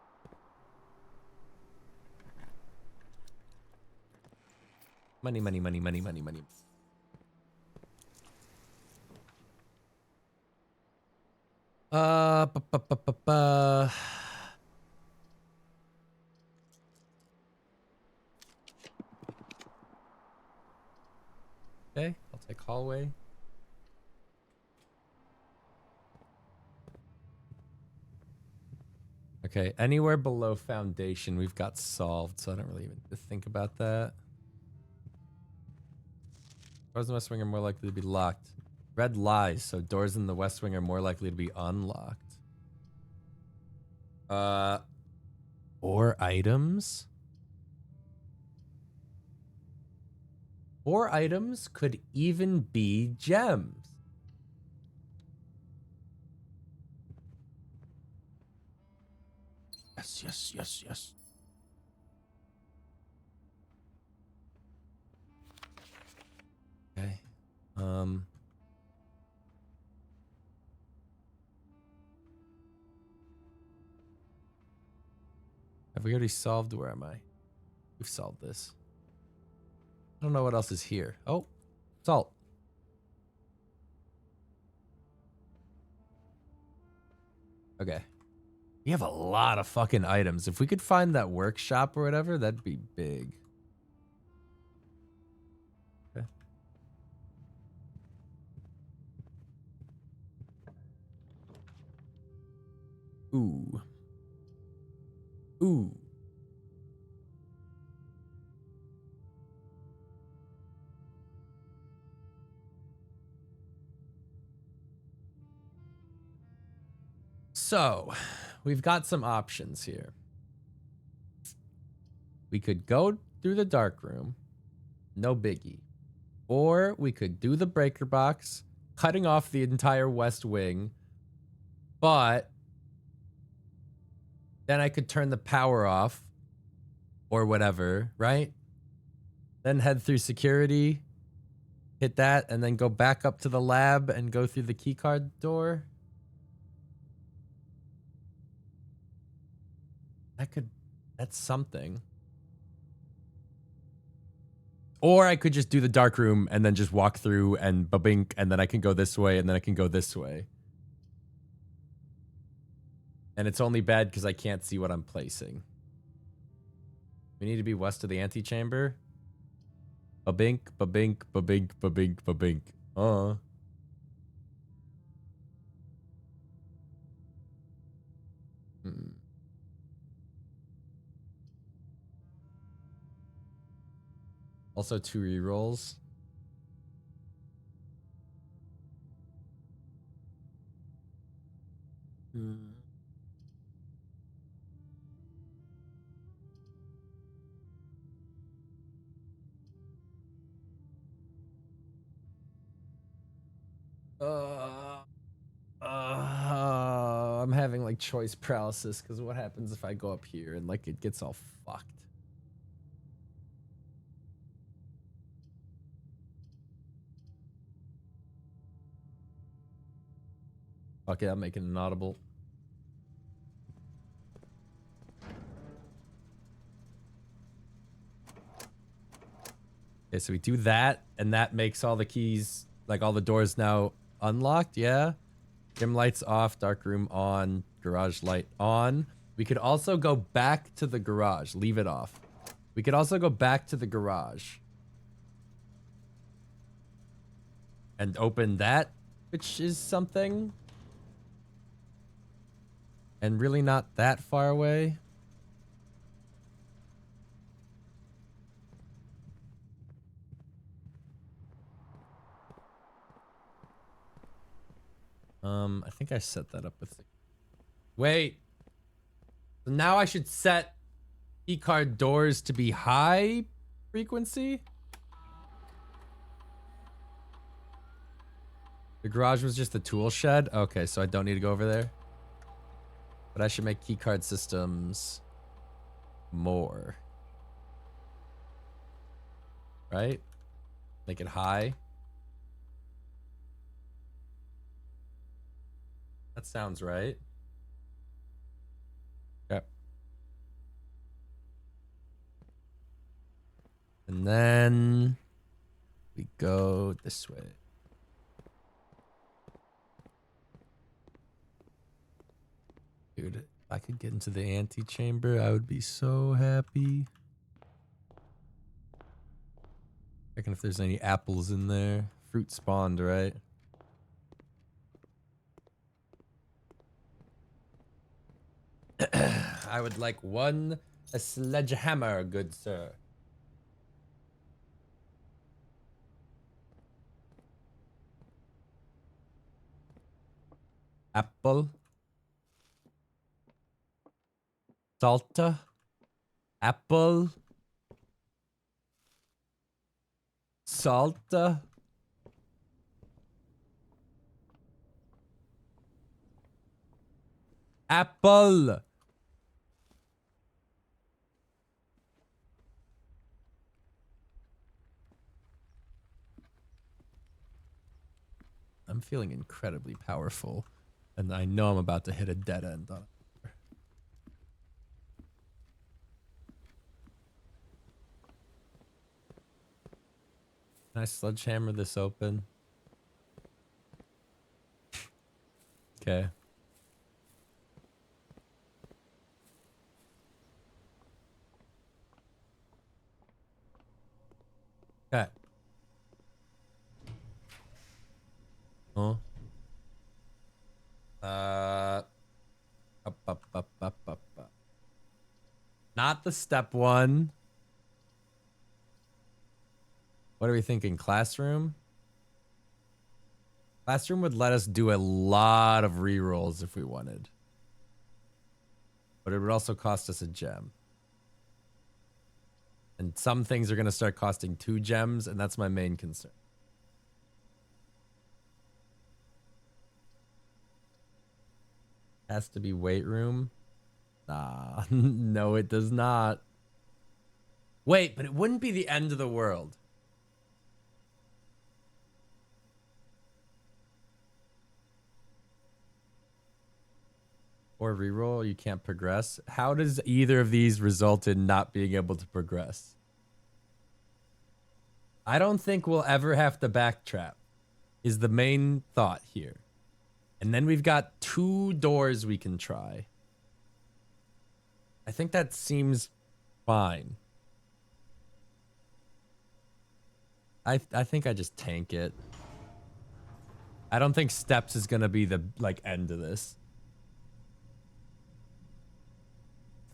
Money, money, money, money, money, money. Ba, ba, ba, ba, ba. Okay, I'll take hallway. Okay, anywhere below foundation we've got solved, so I don't really even think about that. Doors in the West Wing are more likely to be locked. Red lies, so doors in the West Wing are more likely to be unlocked. Or items? Or items could even be gems. Yes, yes, yes, yes. Okay. Have we already solved? Where am I? We've solved this. I don't know what else is here. Oh, salt. Okay. We have a lot of fucking items. If we could find that workshop or whatever, that'd be big. Okay. Ooh. Ooh. So, we've got some options here. We could go through the dark room, no biggie. Or we could do the breaker box, cutting off the entire West Wing, but then I could turn the power off or whatever, right? Then head through security, hit that, and then go back up to the lab and go through the keycard door. That's something. Or I could just do the dark room and then just walk through and babink, and then I can go this way, and then I can go this way. And it's only bad because I can't see what I'm placing. We need to be west of the antechamber. Babink, babink, babink, babink, babink. Also 2 rerolls. I'm having like choice paralysis because what happens if I go up here and like it gets all fucked? Okay, I'm making an audible. Okay, so we do that, and that makes all the keys, like all the doors now unlocked, yeah? Dim lights off, dark room on, garage light on. We could also go back to the garage, leave it off. We could also go back to the garage. And open that, which is something. And really not that far away. I think I set that up with the... Wait. So now I should set keycard doors to be high frequency? The garage was just the tool shed? Okay, so I don't need to go over there. But I should make keycard systems more. Right? Make it high. That sounds right. Okay. And then we go this way. Dude, if I could get into the antechamber, I would be so happy. Checking if there's any apples in there. Fruit spawned, right? I would like a sledgehammer, good sir. Apple. Salta. Apple. Salta. Apple. I'm feeling incredibly powerful, and I know I'm about to hit a dead end on it. Can I sledgehammer this open? Okay. Okay. Huh? Up. Not the step one. What are we thinking? Classroom? Classroom would let us do a lot of rerolls if we wanted. But it would also cost us a gem. And some things are going to start costing 2 gems, and that's my main concern. Has to be weight room. Nah, no, it does not. Wait, but it wouldn't be the end of the world. Or reroll, you can't progress. How does either of these result in not being able to progress? I don't think we'll ever have to backtrap, is the main thought here. And then we've got 2 doors we can try. I think that seems fine. I think I just tank it. I don't think steps is gonna be the end of this.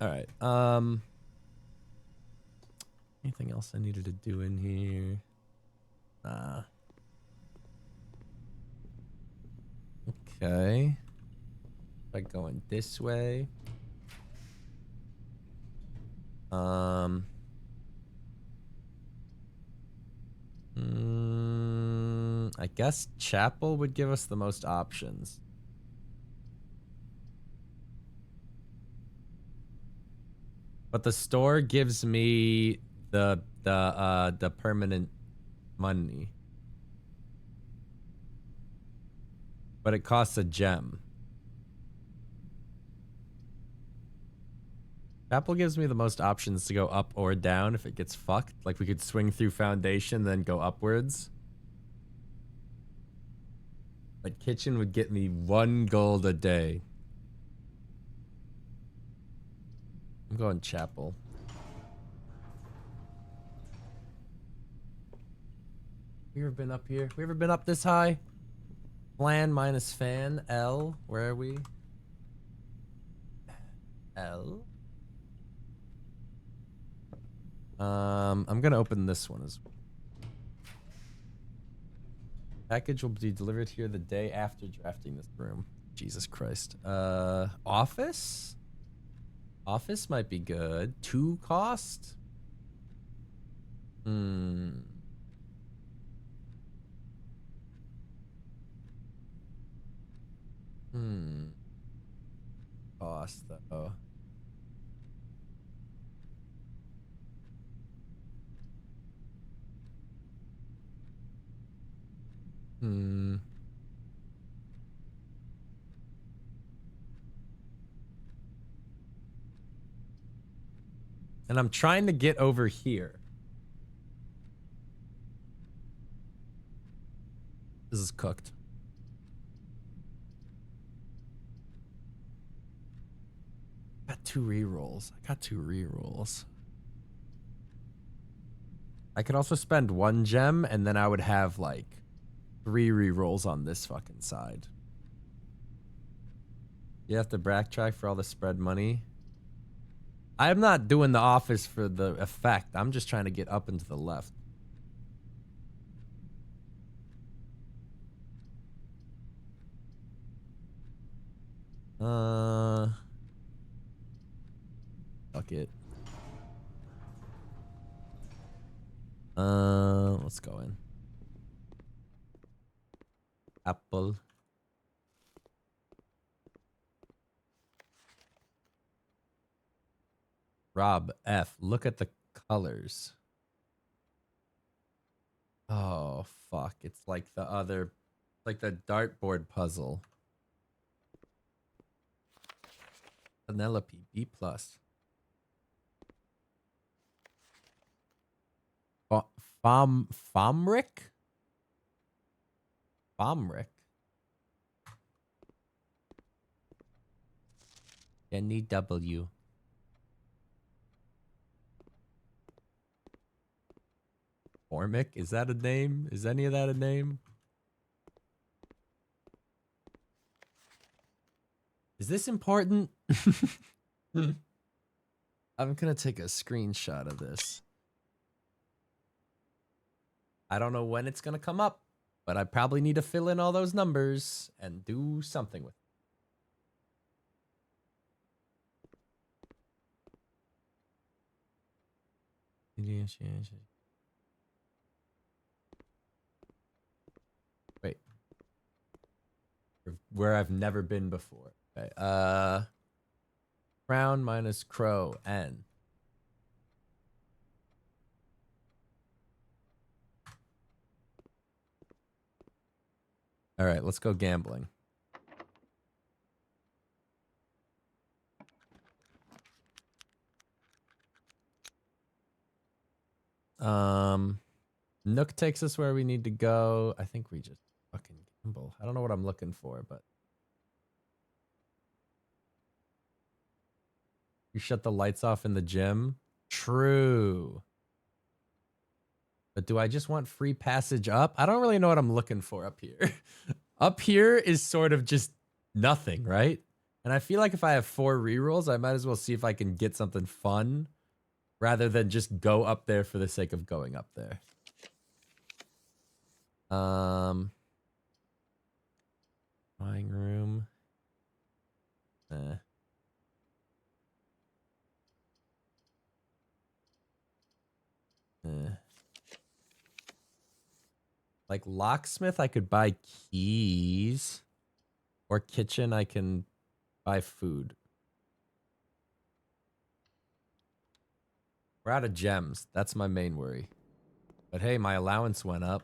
All right. Anything else I needed to do in here? Nah. Okay. Like going this way. I guess chapel would give us the most options. But the store gives me the permanent money. But it costs a gem. Chapel gives me the most options to go up or down if it gets fucked. Like we could swing through foundation, then go upwards. But kitchen would get me 1 gold a day. I'm going chapel. We ever been up here? We ever been up this high? Plan minus fan. L. Where are we? L. I'm gonna open this one as well. Package will be delivered here the day after drafting this room. Jesus Christ. Office? Office might be good. 2 cost? Cost though. And I'm trying to get over here. This is cooked. Got 2 rerolls. I could also spend 1 gem, and then I would have like 3 rerolls on this fucking side. You have to backtrack for all the spread money. I'm not doing the office for the effect. I'm just trying to get up and to the left. Fuck it. Let's go in. Apple. Rob F. Look at the colors. Oh, fuck. It's like the other, like the dartboard puzzle. Penelope, B+. Fomrick? Fomrick? Jenny W. Formic? Is that a name? Is any of that a name? Is this important? I'm gonna take a screenshot of this. I don't know when it's gonna come up, but I probably need to fill in all those numbers and do something with it. Wait. Where I've never been before. Okay. Crown minus crow N. All right, let's go gambling. Nook takes us where we need to go. I think we just fucking gamble. I don't know what I'm looking for, but you shut the lights off in the gym. True. But do I just want free passage up? I don't really know what I'm looking for up here. Up here is sort of just nothing, right? And I feel like if I have 4 rerolls, I might as well see if I can get something fun rather than just go up there for the sake of going up there. Drawing room. Like locksmith, I could buy keys. Or kitchen, I can buy food. We're out of gems. That's my main worry. But hey, my allowance went up.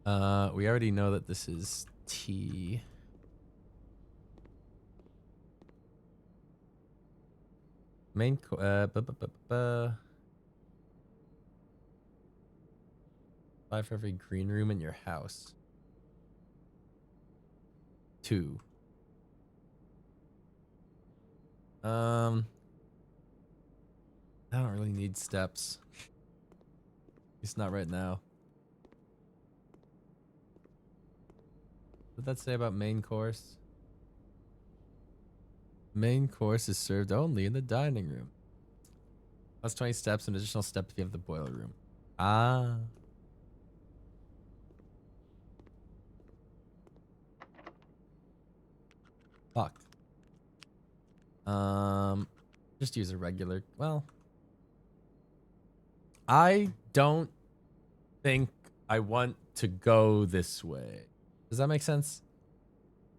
We already know that this is T. Main buy for every green room in your house. 2. I don't really need steps. At least not right now. What did that say about main course? Main course is served only in the dining room. Plus 20 steps, an additional step if you have the boiler room. Ah. Fuck. Just use a regular. Well, I don't think I want to go this way. Does that make sense?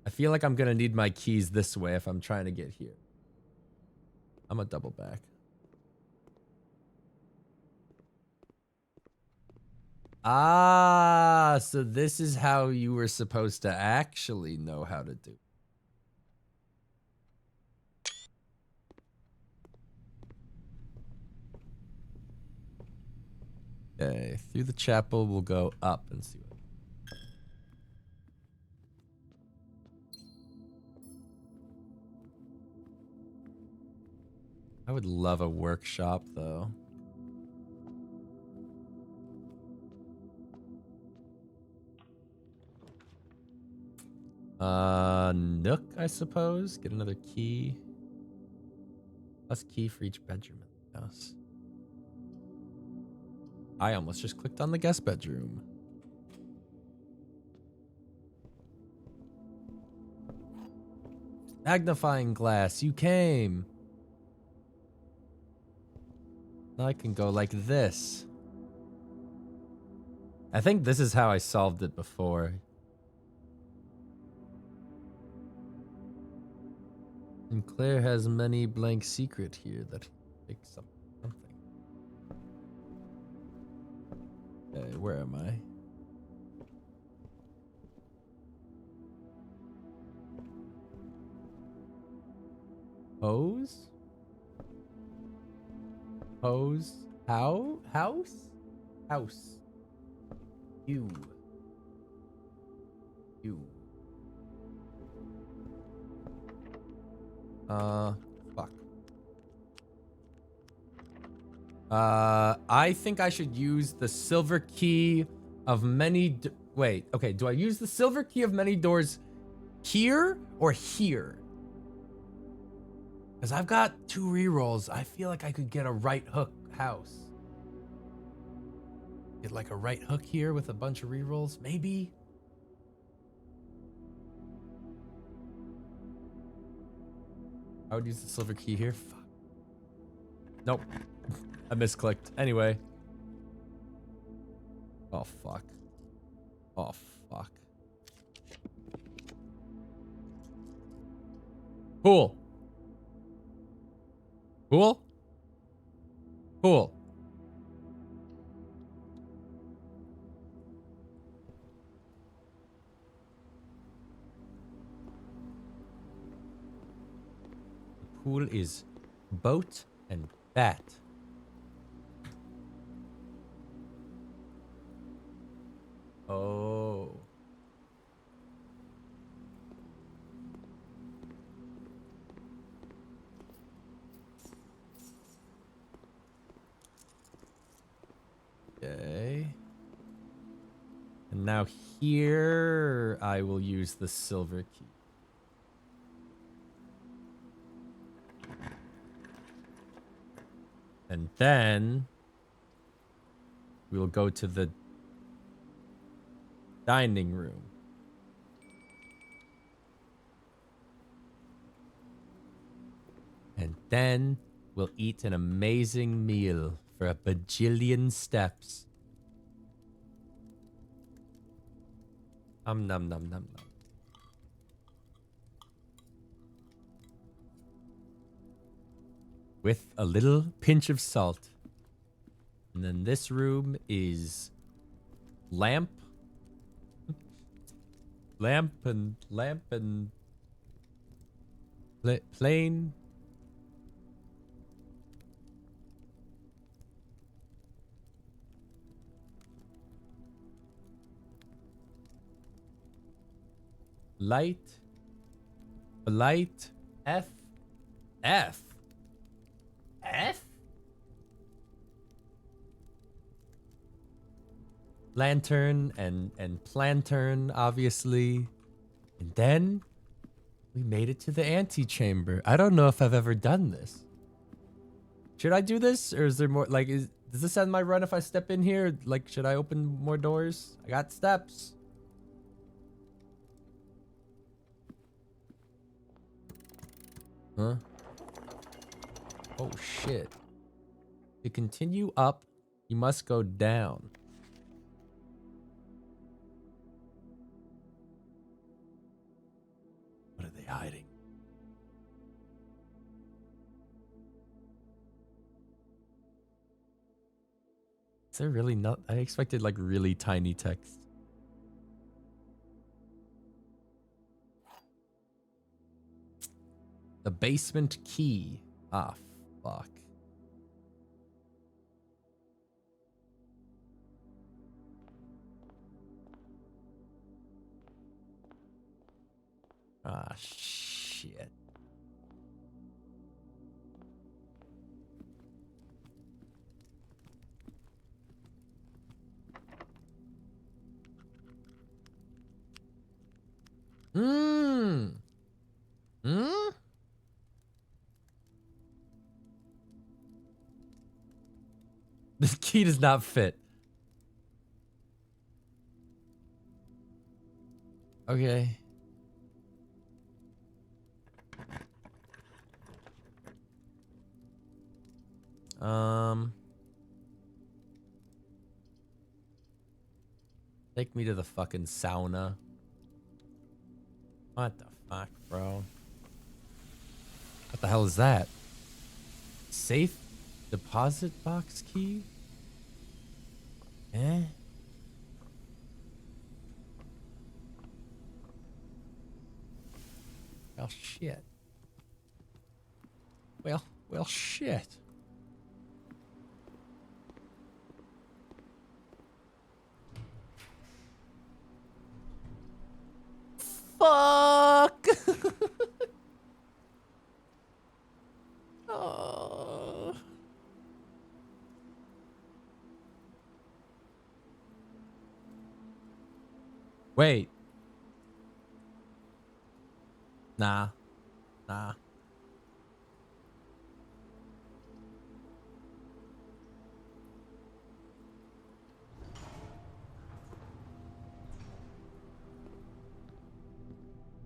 I feel like I'm gonna need my keys this way if I'm trying to get here. I'm gonna double back. Ah, so this is how you were supposed to actually know how to do. Okay, through the chapel, we'll go up and see what. I would love a workshop, though. Nook, I suppose. Get another key. Plus key for each bedroom in the house. I almost just clicked on the guest bedroom. Magnifying glass, you came. Now I can go like this. I think this is how I solved it before. And Claire has many blank secret here that makes something. Okay, where am I? Hose? Hose? How? House? House. You. Fuck. I think I should use the silver key of many wait, okay, do I use the silver key of many doors here or here? Because I've got 2 rerolls. I feel like I could get a right hook house. Get like a right hook here with a bunch of rerolls, maybe? I would use the silver key here. Fuck. Nope. I misclicked. Anyway. Oh, fuck. Oh, fuck. Cool. Cool? Cool. The pool is boat and bat. Oh. Okay. And now here, I will use the silver key. And then we will go to the dining room. And then we'll eat an amazing meal for a bajillion steps. Nom nom nom nom. With a little pinch of salt. And then this room is lamp and plain. Light. F. Lantern and plantern, obviously. And then we made it to the antechamber. I don't know if I've ever done this. Should I do this? Or is there more, like, does this end my run if I step in here? Like, should I open more doors? I got steps. Huh? Oh, shit. To continue up, you must go down. What are they hiding? Is there really not? I expected like really tiny text. The basement key. Ah, fuck. Ah, shit. This key does not fit. Okay. Take me to the fucking sauna. What the fuck, bro? What the hell is that? Safe deposit box key? Eh? Well, shit. Well, shit. Fuck! Oh. Wait. Nah. Nah.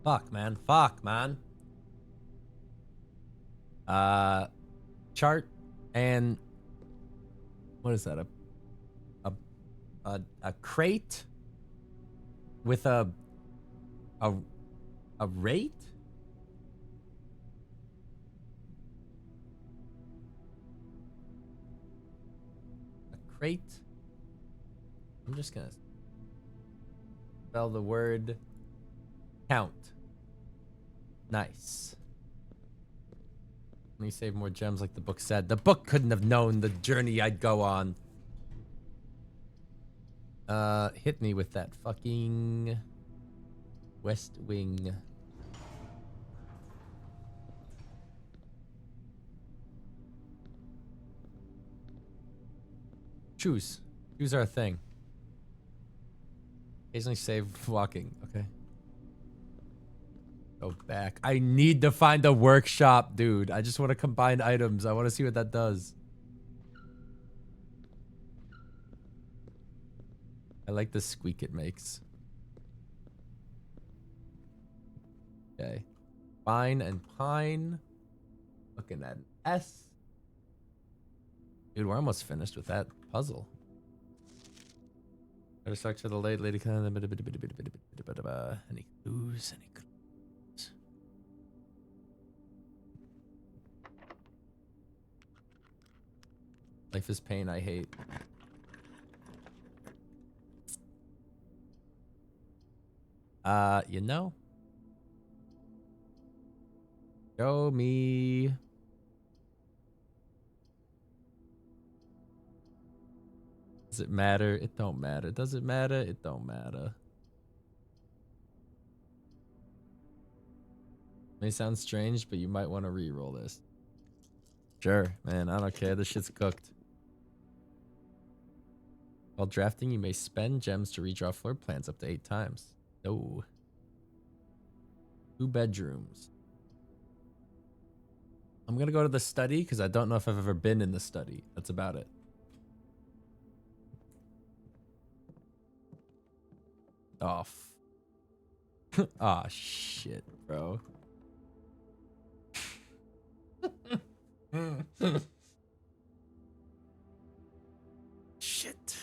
Fuck, man. Fuck, man. Chart and what is that? A crate with a rate? A crate? I'm just gonna spell the word count. Nice. Let me save more gems like the book said. The book couldn't have known the journey I'd go on. Hit me with that fucking West Wing. Choose. Choose our thing. Occasionally save walking. Okay. Go back. I need to find a workshop, dude. I just want to combine items. I want to see what that does. I like the squeak it makes. Okay. Fine and pine. Looking at an S. Dude, we're almost finished with that puzzle. Better structure the late lady. Any clues? Any clues? Life is pain I hate. You know? Show me. Does it matter? It don't matter. Does it matter? It don't matter. May sound strange, but you might want to re-roll this. Sure, man. I don't care. This shit's cooked. While drafting, you may spend gems to redraw floor plans up to 8 times. No. 2 bedrooms. I'm gonna go to the study because I don't know if I've ever been in the study. That's about it. Oh. Oh shit, bro. Shit.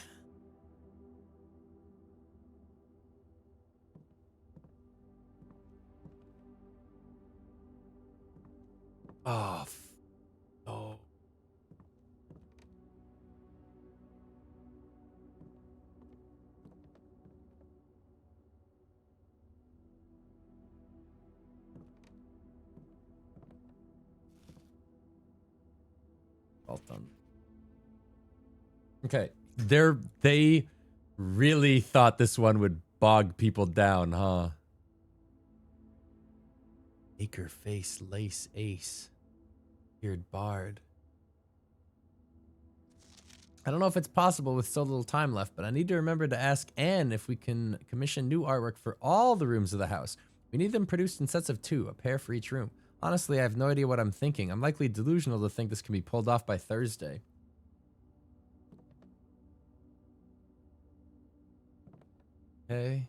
Oh. Oh. Well done. Okay. They really thought this one would bog people down, huh? Acre face lace ace. Beard bard. I don't know if it's possible with so little time left, but I need to remember to ask Anne if we can commission new artwork for all the rooms of the house. We need them produced in sets of 2, a pair for each room. Honestly, I have no idea what I'm thinking. I'm likely delusional to think this can be pulled off by Thursday. Okay.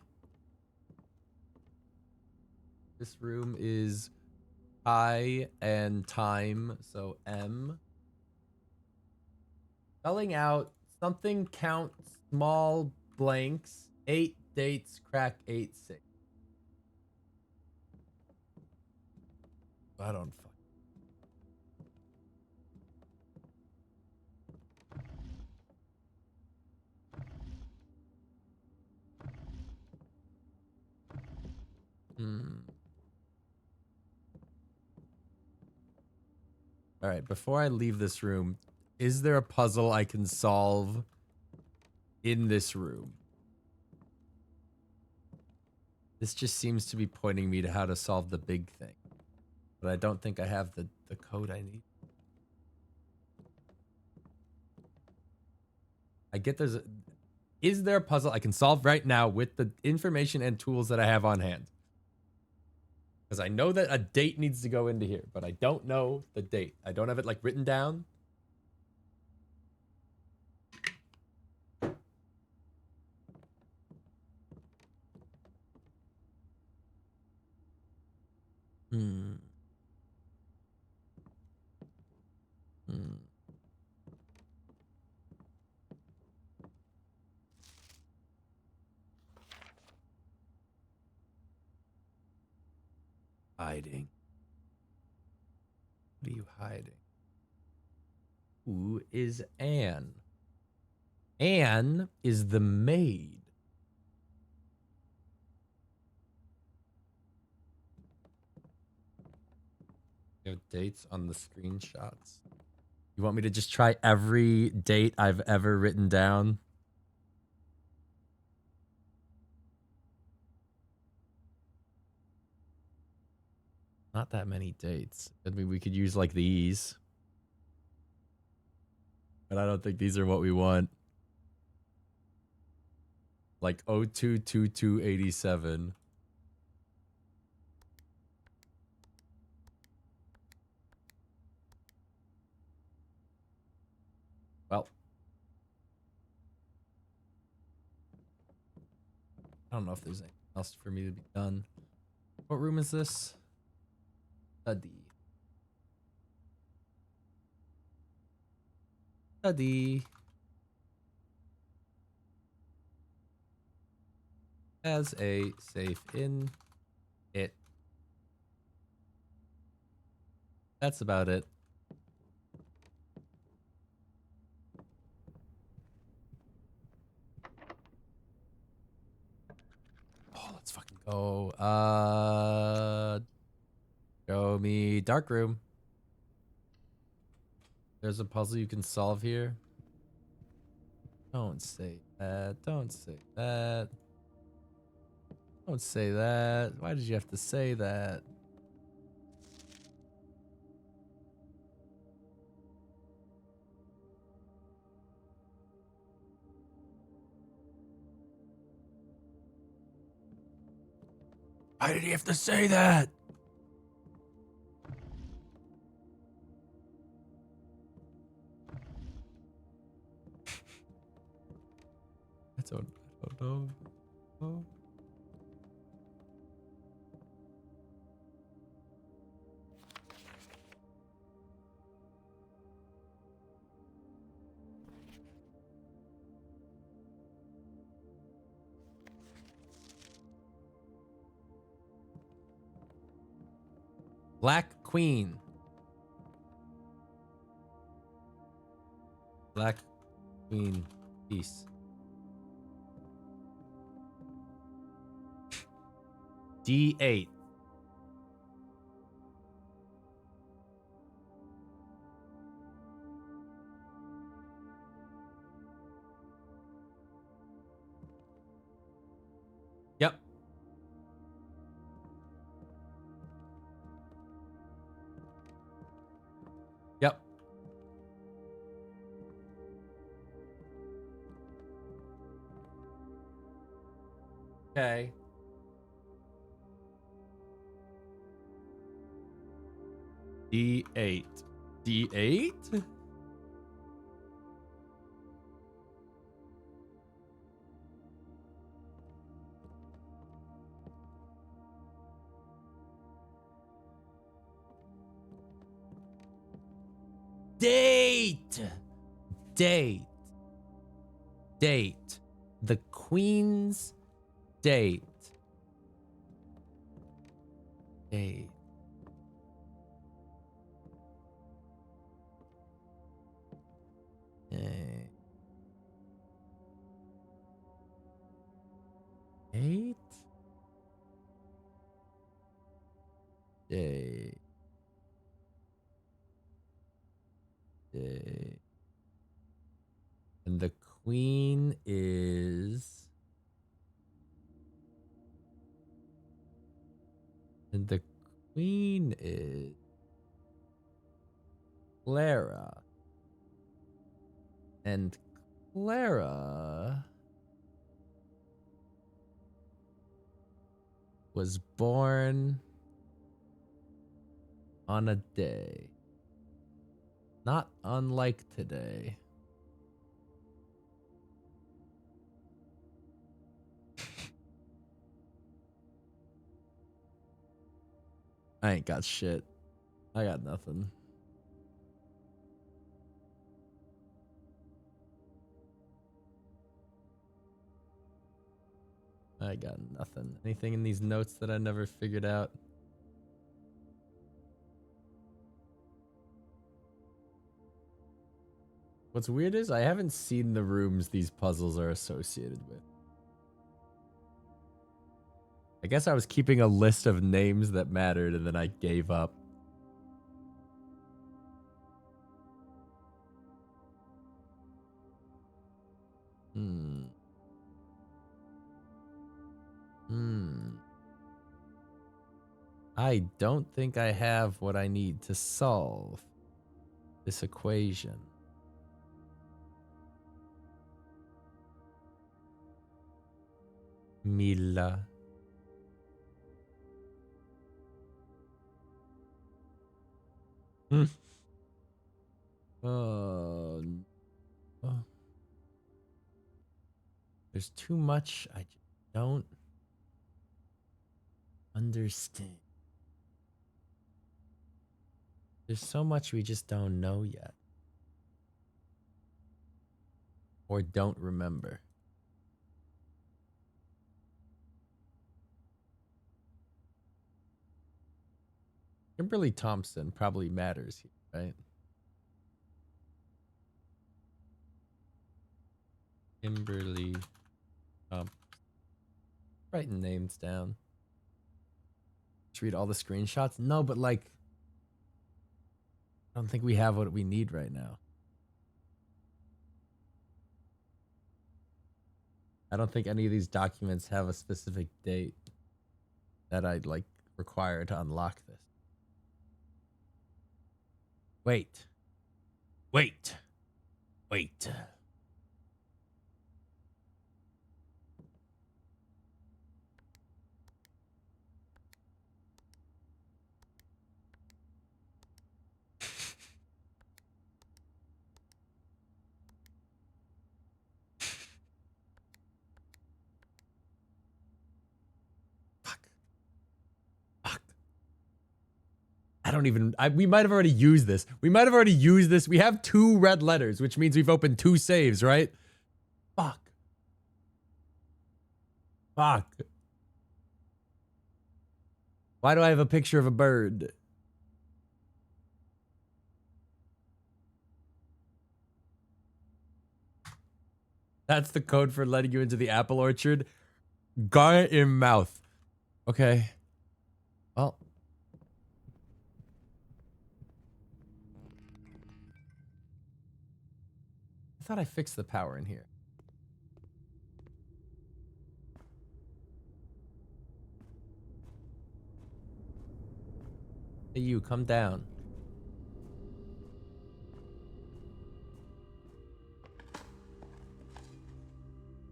This room is I and time, so M. Spelling out something count small blanks, 8 dates, crack 8 6. I don't fuck. All right, before I leave this room, is there a puzzle I can solve in this room? This just seems to be pointing me to how to solve the big thing. But I don't think I have the code I need. I get there's a... Is there a puzzle I can solve right now with the information and tools that I have on hand? Because I know that a date needs to go into here, but I don't know the date. I don't have it like written down. Hmm. Hiding. What are you hiding? Who is Anne? Anne is the maid. You have dates on the screenshots. You want me to just try every date I've ever written down? Not that many dates. I mean, we could use like these. But I don't think these are what we want. Like 022287. Well, I don't know if there's anything else for me to be done. What room is this? Study. Study. Has a safe in it. That's about it. Oh, let's fucking go. Show me dark room. There's a puzzle you can solve here. Don't say that. Don't say that. Don't say that. Why did you have to say that? Why did he have to say that? I don't know. Oh. Black Queen. Black Queen. Peace. D8. Yep. Yep. Okay. D8. D8? Date. Date. Date. The Queen's date. Date. Date. Date. Date. Date. And the Queen is. And the Queen is Clara. And Clara was born on a day not unlike today. I ain't got shit. I got nothing. I got nothing. Anything in these notes that I never figured out? What's weird is I haven't seen the rooms these puzzles are associated with. I guess I was keeping a list of names that mattered and then I gave up. I don't think I have what I need to solve this equation. Mila. Oh. There's too much I just don't understand. There's so much we just don't know yet. Or don't remember. Kimberly Thompson probably matters here, right? Kimberly Thompson. Writing names down. Just read all the screenshots? No, but like, I don't think we have what we need right now. I don't think any of these documents have a specific date that I'd like require to unlock this. Wait. Wait. Wait. I don't even, we might have already used this. We might have already used this. We have 2 red letters, which means we've opened 2 saves, right? Fuck. Fuck. Why do I have a picture of a bird? That's the code for letting you into the apple orchard. Garnet in mouth. Okay. Well. I thought I fixed the power in here. Hey, you, come down.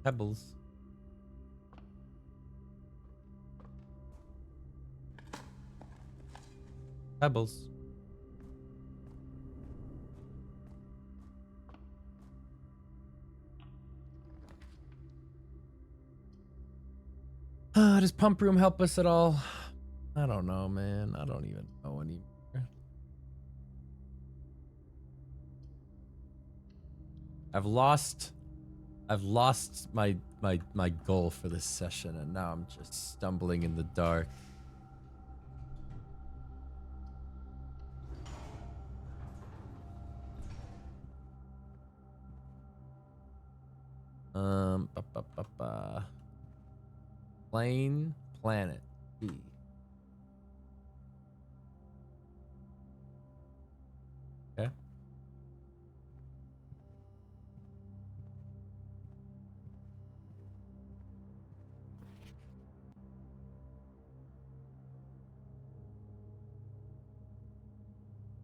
Pebbles. Pebbles. Does pump room help us at all? I don't know, man. I don't even know anymore. I've lost my goal for this session, and now I'm just stumbling in the dark. Ba, ba, ba, ba. Plane, planet, B. Okay.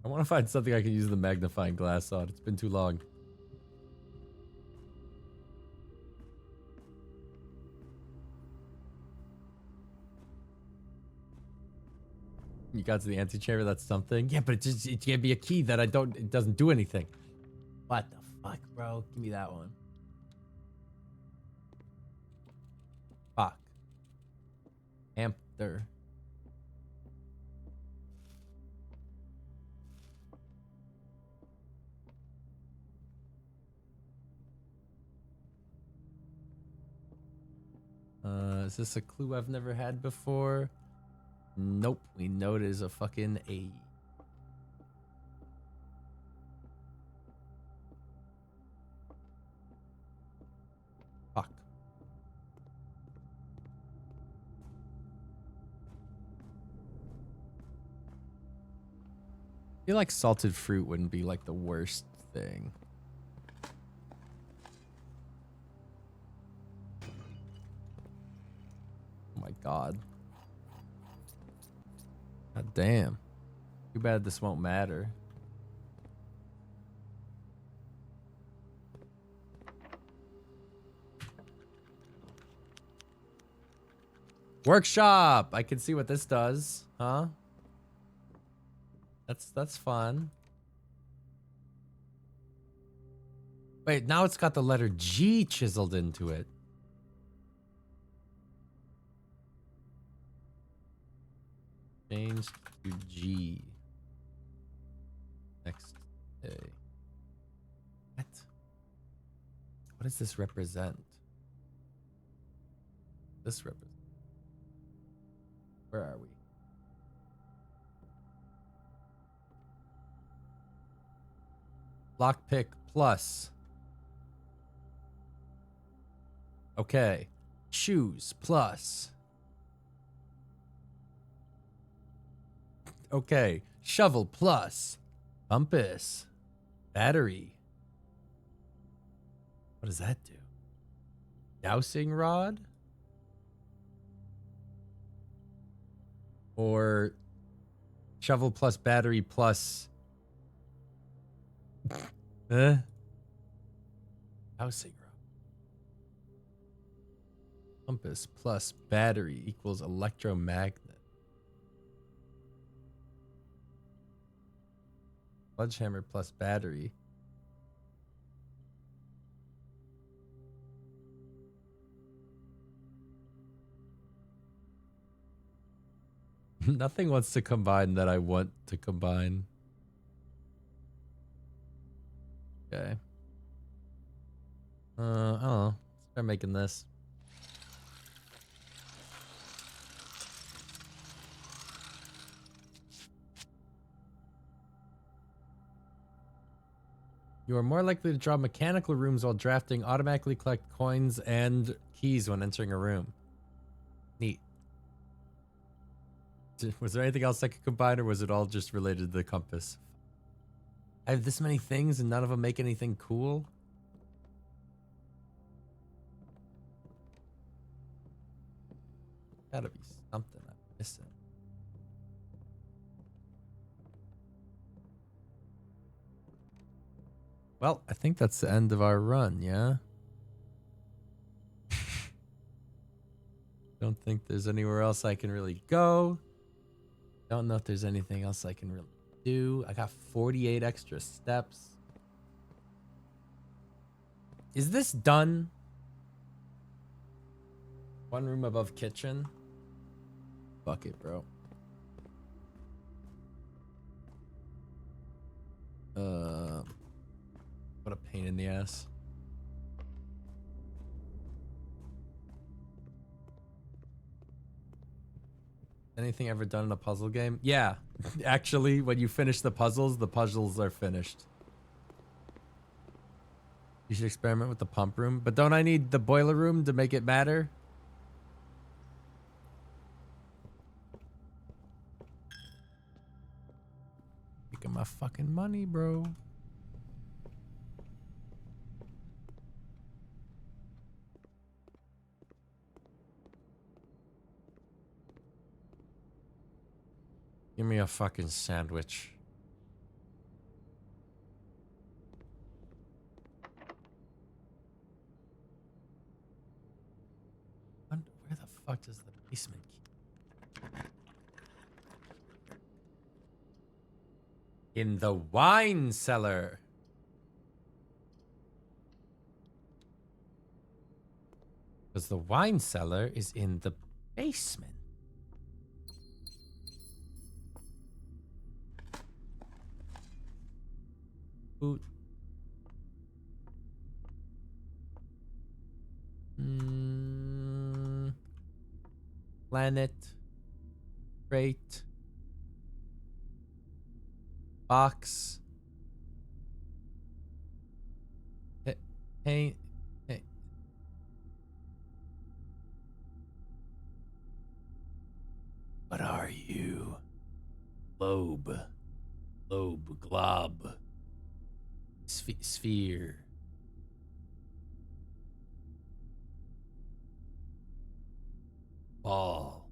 I want to find something I can use the magnifying glass on. It's been too long. You got to the antechamber, that's something. Yeah, but it can't be a key that it doesn't do anything. What the fuck, bro? Give me that one. Fuck. Hamster. Is this a clue I've never had before? Nope. We know it is a fucking A. Fuck. I feel like salted fruit wouldn't be like the worst thing. Oh my god. God damn. Too bad this won't matter. Workshop! I can see what this does. Huh? That's fun. Wait, now it's got the letter G chiseled into it. Changed to G. Next A. What? What does this represent? This represent. Where are we? Lockpick plus. Okay. Shoes plus. Okay. Shovel plus. Compass. Battery. What does that do? Dowsing rod? Or shovel plus battery plus dowsing rod. Compass plus battery equals electromagnet. Sledgehammer plus battery. Nothing wants to combine that I want to combine. Okay. I don't know. Start making this. You are more likely to draw mechanical rooms while drafting. Automatically collect coins and keys when entering a room. Neat. Was there anything else I could combine, or was it all just related to the compass? I have this many things and none of them make anything cool. Gotta be something I'm missing. Well, I think that's the end of our run, yeah? Don't think there's anywhere else I can really go. Don't know if there's anything else I can really do. I got 48 extra steps. Is this done? One room above kitchen. Fuck it, bro. What a pain in the ass. Anything ever done in a puzzle game? Yeah. Actually, when you finish the puzzles are finished. You should experiment with the pump room. But don't I need the boiler room to make it matter? Taking my fucking money, bro. Give me a fucking sandwich. Where the fuck does the basement keep? In the wine cellar. Because the wine cellar is in the basement. Ooh. Planet. Crate. Box. Hey. What are you? Globe. Glob. Sphere. Ball.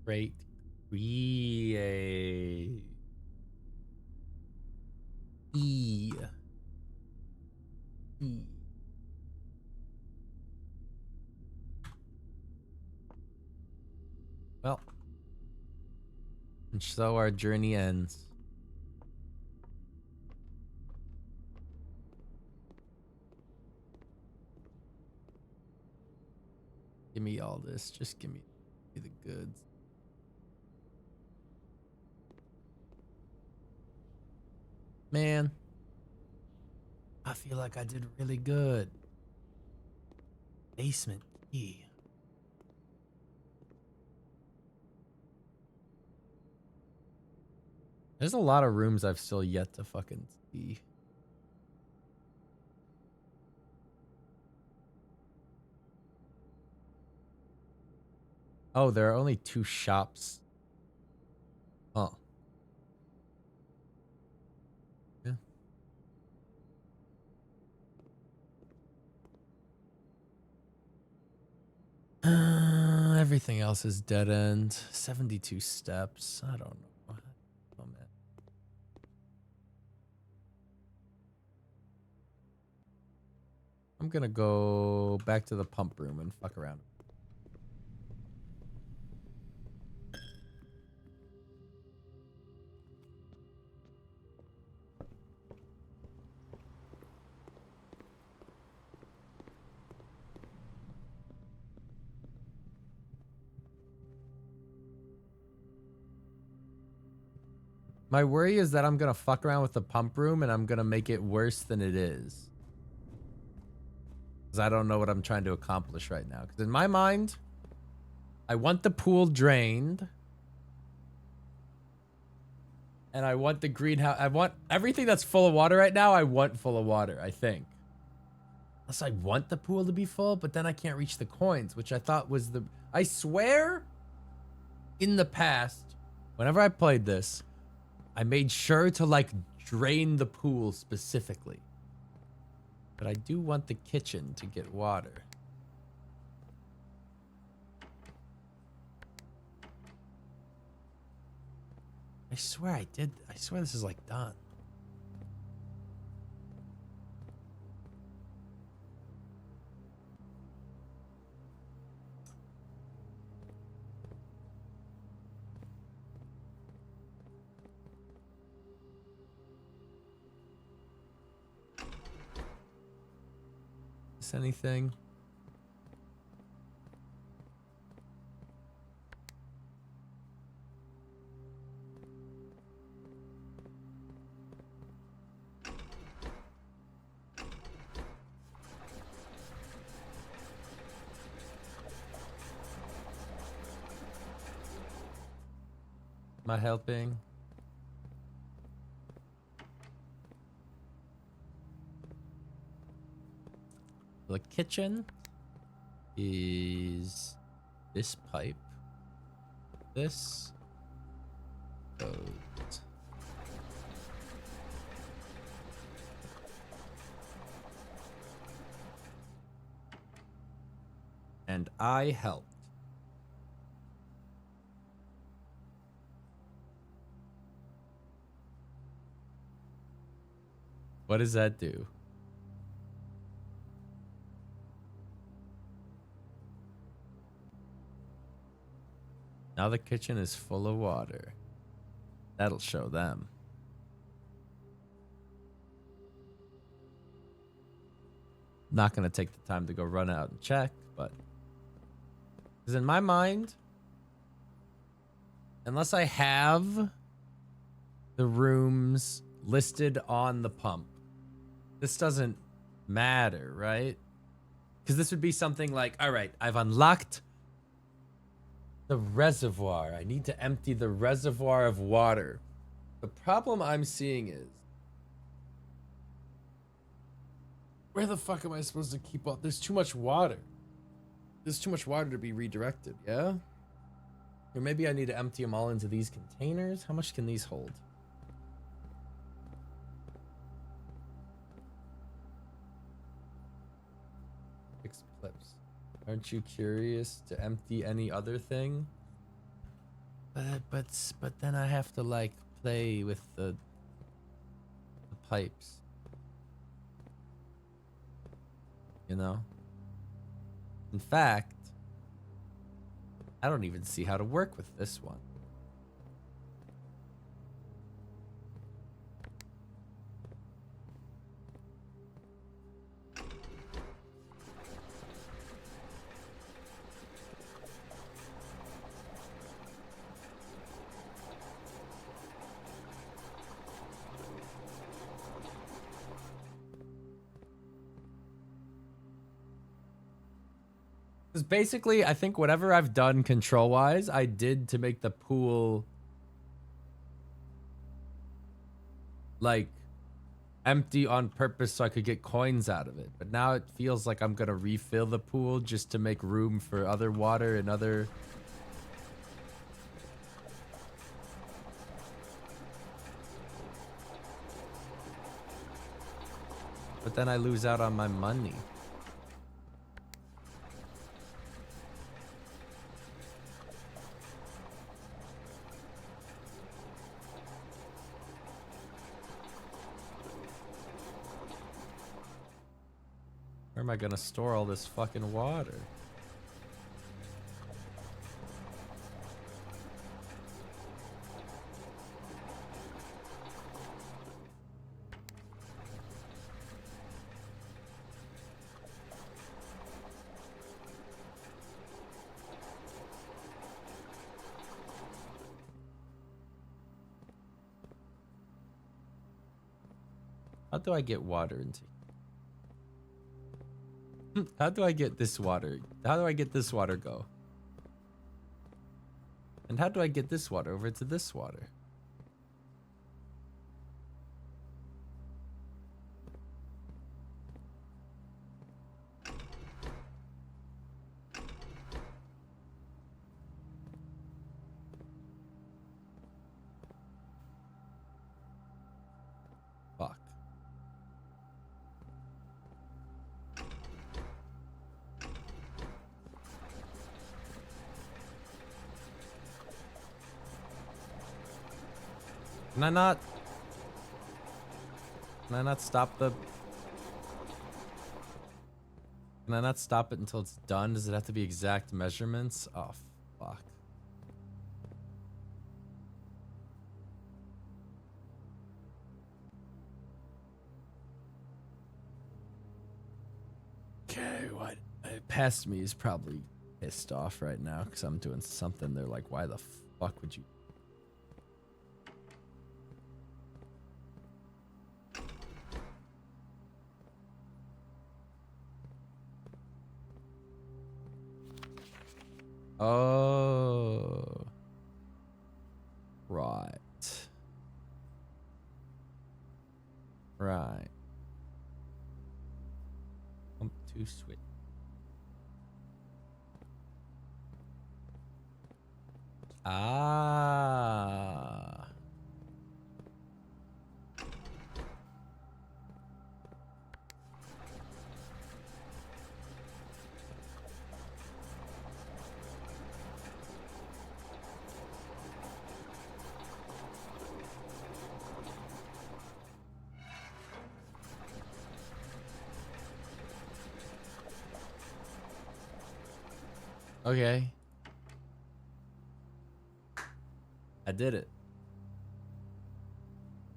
Great. Create. E. Well. And so our journey ends. Give me all this. Just give me the goods. Man. I feel like I did really good. Basement key. There's a lot of rooms I've still yet to fucking see. Oh, there are only 2 shops. Huh. Yeah. Everything else is dead end. 72 steps. I don't know. Oh, man. I'm gonna go back to the pump room and fuck around. My worry is that I'm gonna fuck around with the pump room and I'm gonna make it worse than it is. Because I don't know what I'm trying to accomplish right now. Because in my mind, I want the pool drained. And I want the greenhouse. I want everything that's full of water right now. I want full of water, I think. Unless I want the pool to be full, but then I can't reach the coins, which I thought was the... I swear in the past, whenever I played this, I made sure to like drain the pool specifically. But I do want the kitchen to get water. I swear I did. I swear this is like done. Is anything? not helping. The kitchen is this pipe. This goes. And I helped. What does that do? Now the kitchen is full of water. That'll show them. Not gonna take the time to go run out and check, but because in my mind, unless I have the rooms listed on the pump, this doesn't matter, right? Because this would be something like, all right, I've unlocked the reservoir. I need to empty the reservoir of water. The problem I'm seeing is, where the fuck am I supposed to keep up? There's too much water. There's too much water to be redirected, yeah? Or maybe I need to empty them all into these containers. How much can these hold? Six clips. Aren't you curious to empty any other thing? But then I have to like play with the pipes. You know? In fact, I don't even see how to work with this one. Because basically, I think whatever I've done control-wise, I did to make the pool like empty on purpose so I could get coins out of it. But now it feels like I'm gonna refill the pool just to make room for other water and other... But then I lose out on my money. Where am I gonna store all this fucking water? How do I get water into... How do I get this water? How do I get this water go? And how do I get this water over to this water? Fuck. Can I not? Can I not stop the... Can I not stop it until it's done? Does it have to be exact measurements? Oh, fuck. Okay, what? Past me is probably pissed off right now because I'm doing something. They're like, why the fuck would you... Oh. Right. to switch. Ah. Okay. I did it.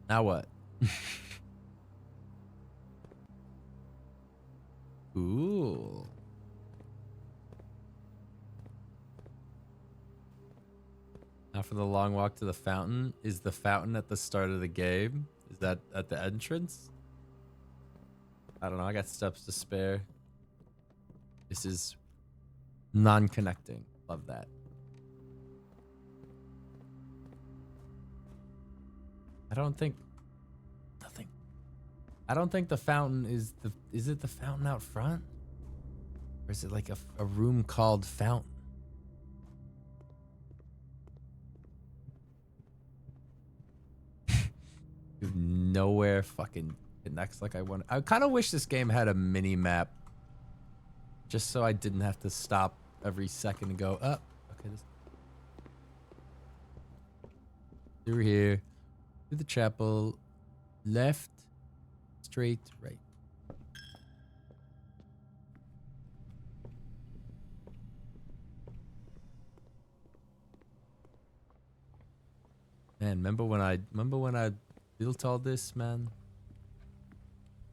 Now what? Ooh. Now for the long walk to the fountain. Is the fountain at the start of the game? Is that at the entrance? I don't know. I got steps to spare. This is non-connecting. Love that. I don't think nothing. I don't think the fountain is the. Is it the fountain out front? Or is it like a room called fountain? Nowhere fucking connects like I want. I kind of wish this game had a mini map, just so I didn't have to stop every second and go up. Okay, this through here, through the chapel, left, straight, right. Man, remember when I built all this, man?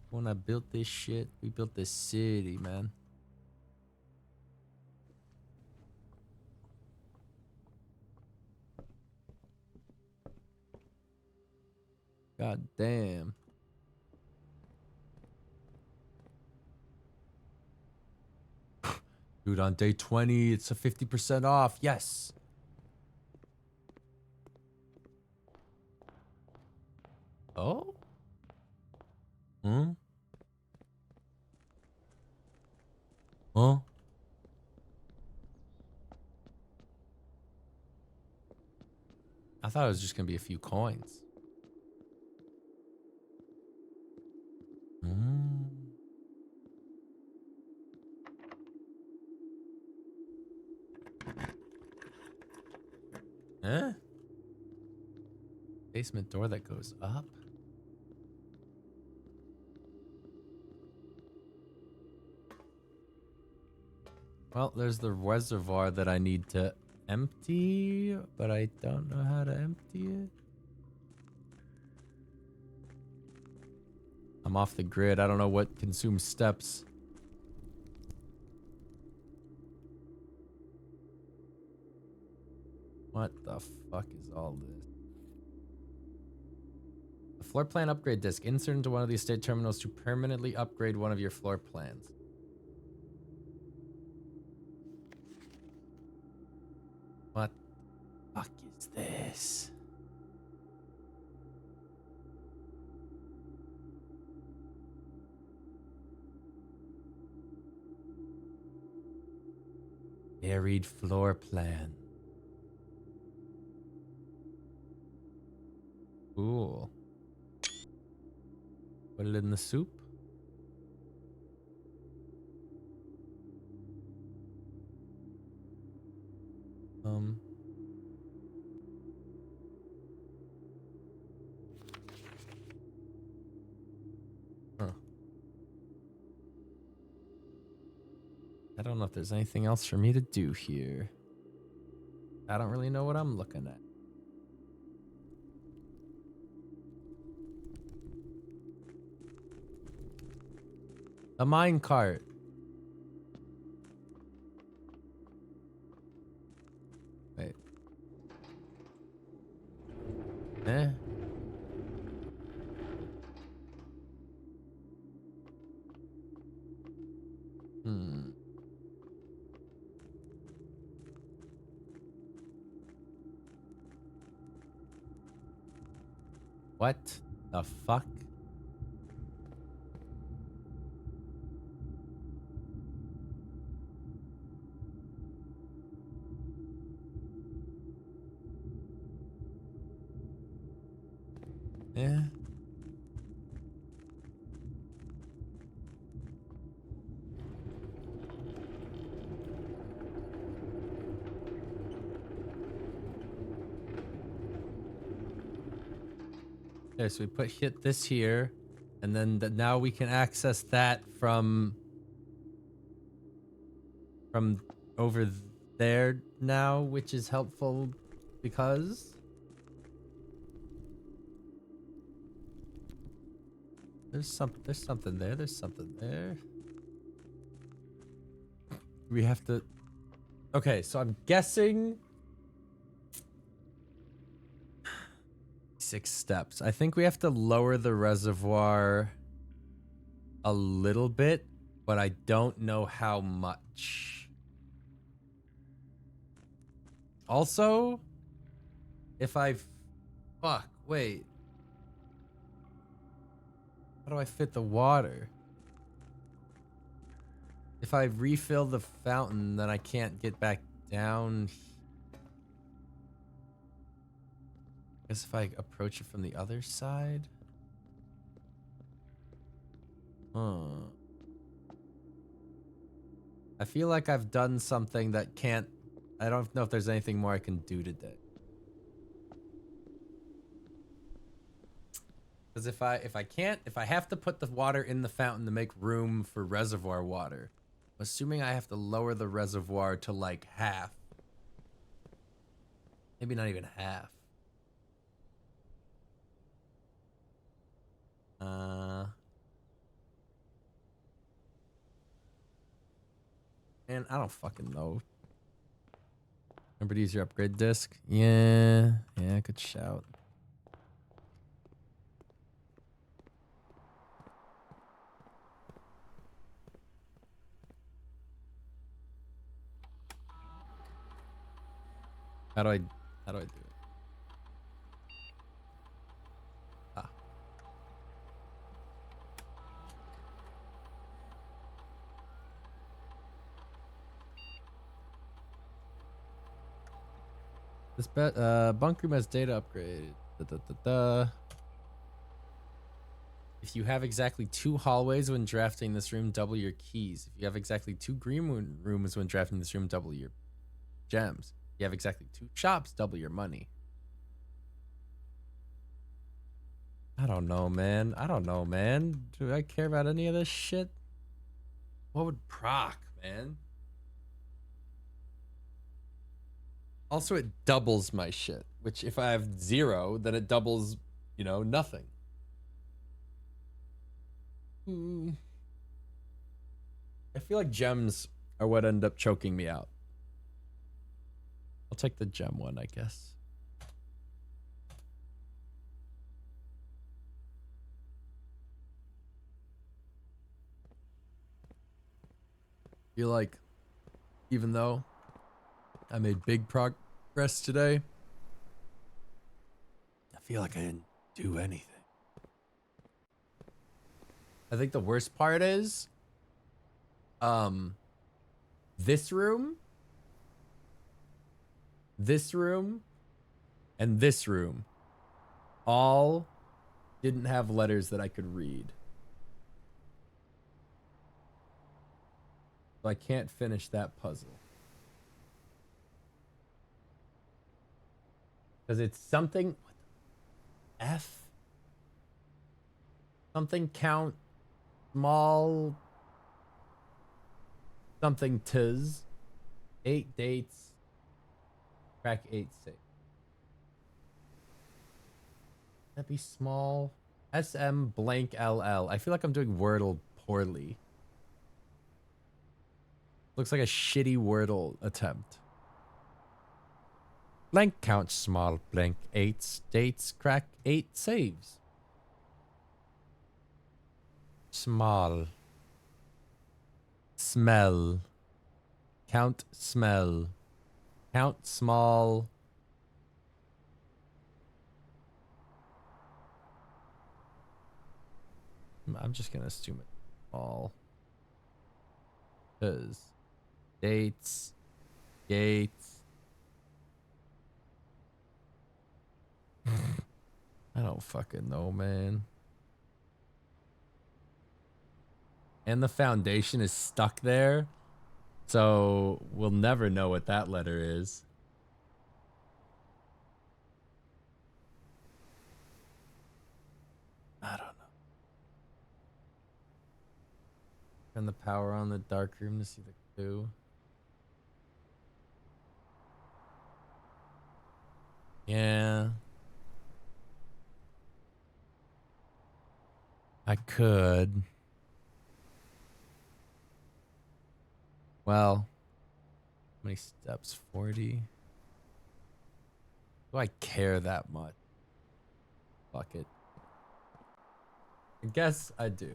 When I built this shit, we built this city, man. God damn. Dude, on day 20, it's a 50% off. Yes. Oh? Hmm? Huh? I thought it was just gonna be a few coins. Mm. Huh? Basement door that goes up? Well, there's the reservoir that I need to empty, but I don't know how to empty it. I'm off the grid. I don't know what consumes steps. What the fuck is all this? A floor plan upgrade disc. Insert into one of the estate terminals to permanently upgrade one of your floor plans. What the fuck is this? Buried floor plan. Cool. Put it in the soup. Huh. I don't know if there's anything else for me to do here. I don't really know what I'm looking at. A mine cart. Wait. Eh? Hmm. What the fuck? Yeah. Okay, so we hit this here, and then now we can access that from over there now, which is helpful because there's something there. There's something there. We have to. Okay, so I'm guessing 6 steps. I think we have to lower the reservoir a little bit, but I don't know how much. Also, if I fuck, wait. How do I fit the water? If I refill the fountain, then I can't get back down. I guess if I approach it from the other side. Huh. I feel like I've done something that can't. I don't know if there's anything more I can do today. Because if I have to put the water in the fountain to make room for reservoir water, I'm assuming I have to lower the reservoir to like half. Maybe not even half. And I don't fucking know. Remember to use your upgrade disc? Yeah, good shout. How do I do it? Ah. This bunk room has data upgrade. If you have exactly 2 hallways when drafting this room, double your keys. If you have exactly 2 green rooms when drafting this room, double your gems. If you have exactly 2 shops, double your money. I don't know, man. Do I care about any of this shit? What would proc, man? Also, it doubles my shit, which if I have 0, then it doubles, you know, nothing. I feel like gems are what end up choking me out. I'll take the gem one, I guess. Feel like, even though I made big progress today, I feel like I didn't do anything. I think the worst part is, this room, and this room all didn't have letters that I could read. So I can't finish that puzzle. Because it's something, what the F? Something count small something tis. 8 dates. Crack 8 6. That be small. SM blank LL. I feel like I'm doing Wordle poorly. Looks like a shitty Wordle attempt. Blank count small blank 8 dates crack 8 saves. Small. Smell. Count smell. Count small. I'm just gonna assume it's small. Cause dates, gates. I don't fucking know, man. And the foundation is stuck there. So we'll never know what that letter is. I don't know. Turn the power on the dark room to see the clue. Yeah. I could. Well, how many steps? 40? Do I care that much? Fuck it. I guess I do.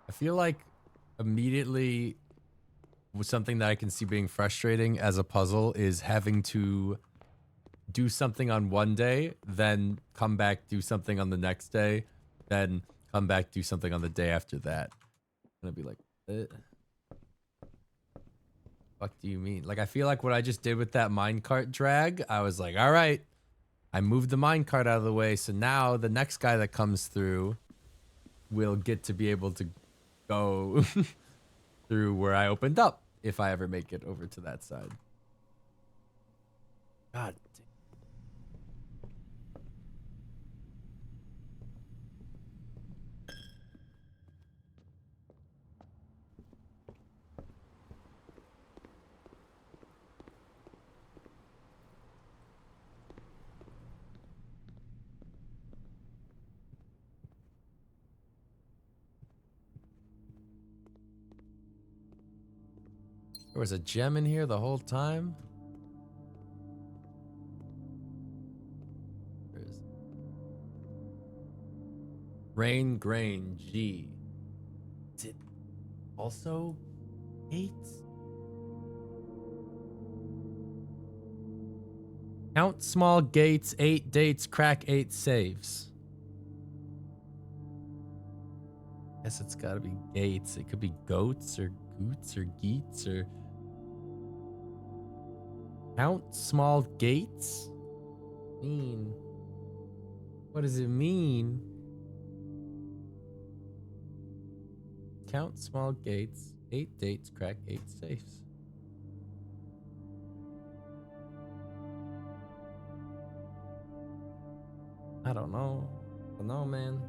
I feel like immediately something that I can see being frustrating as a puzzle is having to do something on one day, then come back, do something on the next day, then come back, do something on the day after that. I'm gonna be like, fuck do you mean? Like, I feel like what I just did with that minecart drag, I was like, all right, I moved the minecart out of the way, so now the next guy that comes through will get to be able to go through where I opened up if I ever make it over to that side. God damn. There was a gem in here the whole time. Where is it? Rain Grain G. Is it also 8? Count small gates, 8 dates, crack 8 saves. Guess it's gotta be gates. It could be goats or goots or geets or... Count small gates? Mean. What does it mean? Count small gates, 8 dates, crack 8 safes. I don't know. I don't know, man.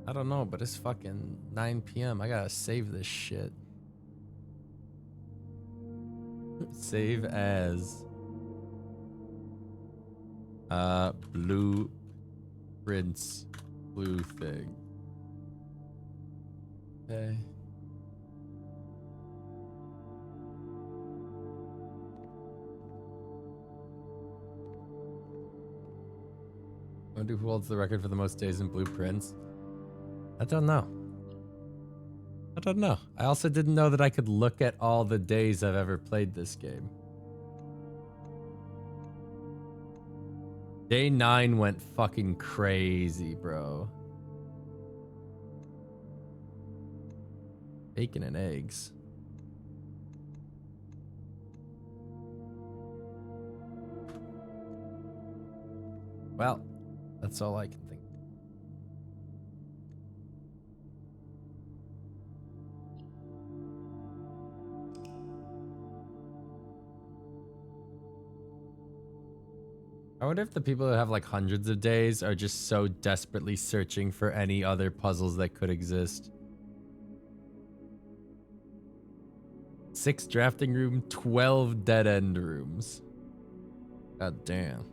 I don't know, but it's fucking 9 p.m. I gotta save this shit. Save as blue Prince blue thing. Okay. I wonder who holds the record for the most days in blueprints. I don't know. I don't know. I also didn't know that I could look at all the days I've ever played this game. Day 9 went fucking crazy, bro. Bacon and eggs. Well, that's all I can think. I wonder if the people that have like hundreds of days are just so desperately searching for any other puzzles that could exist. 6 drafting room, 12 dead end rooms. God damn.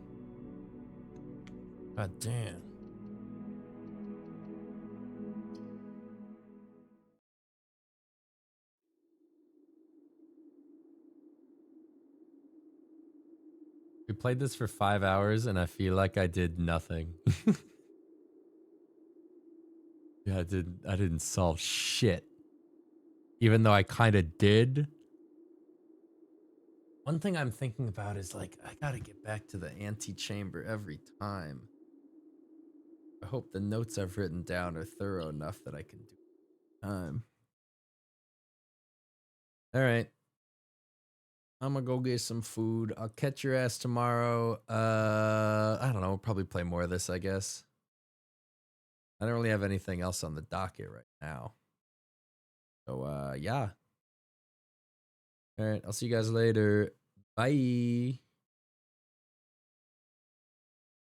God damn. We played this for 5 hours and I feel like I did nothing. Yeah, I didn't solve shit. Even though I kind of did. One thing I'm thinking about is like, I gotta get back to the antechamber every time. I hope the notes I've written down are thorough enough that I can do time. All right. I'm gonna go get some food. I'll catch your ass tomorrow. I don't know. We'll probably play more of this, I guess. I don't really have anything else on the docket right now. So, yeah. All right. I'll see you guys later. Bye.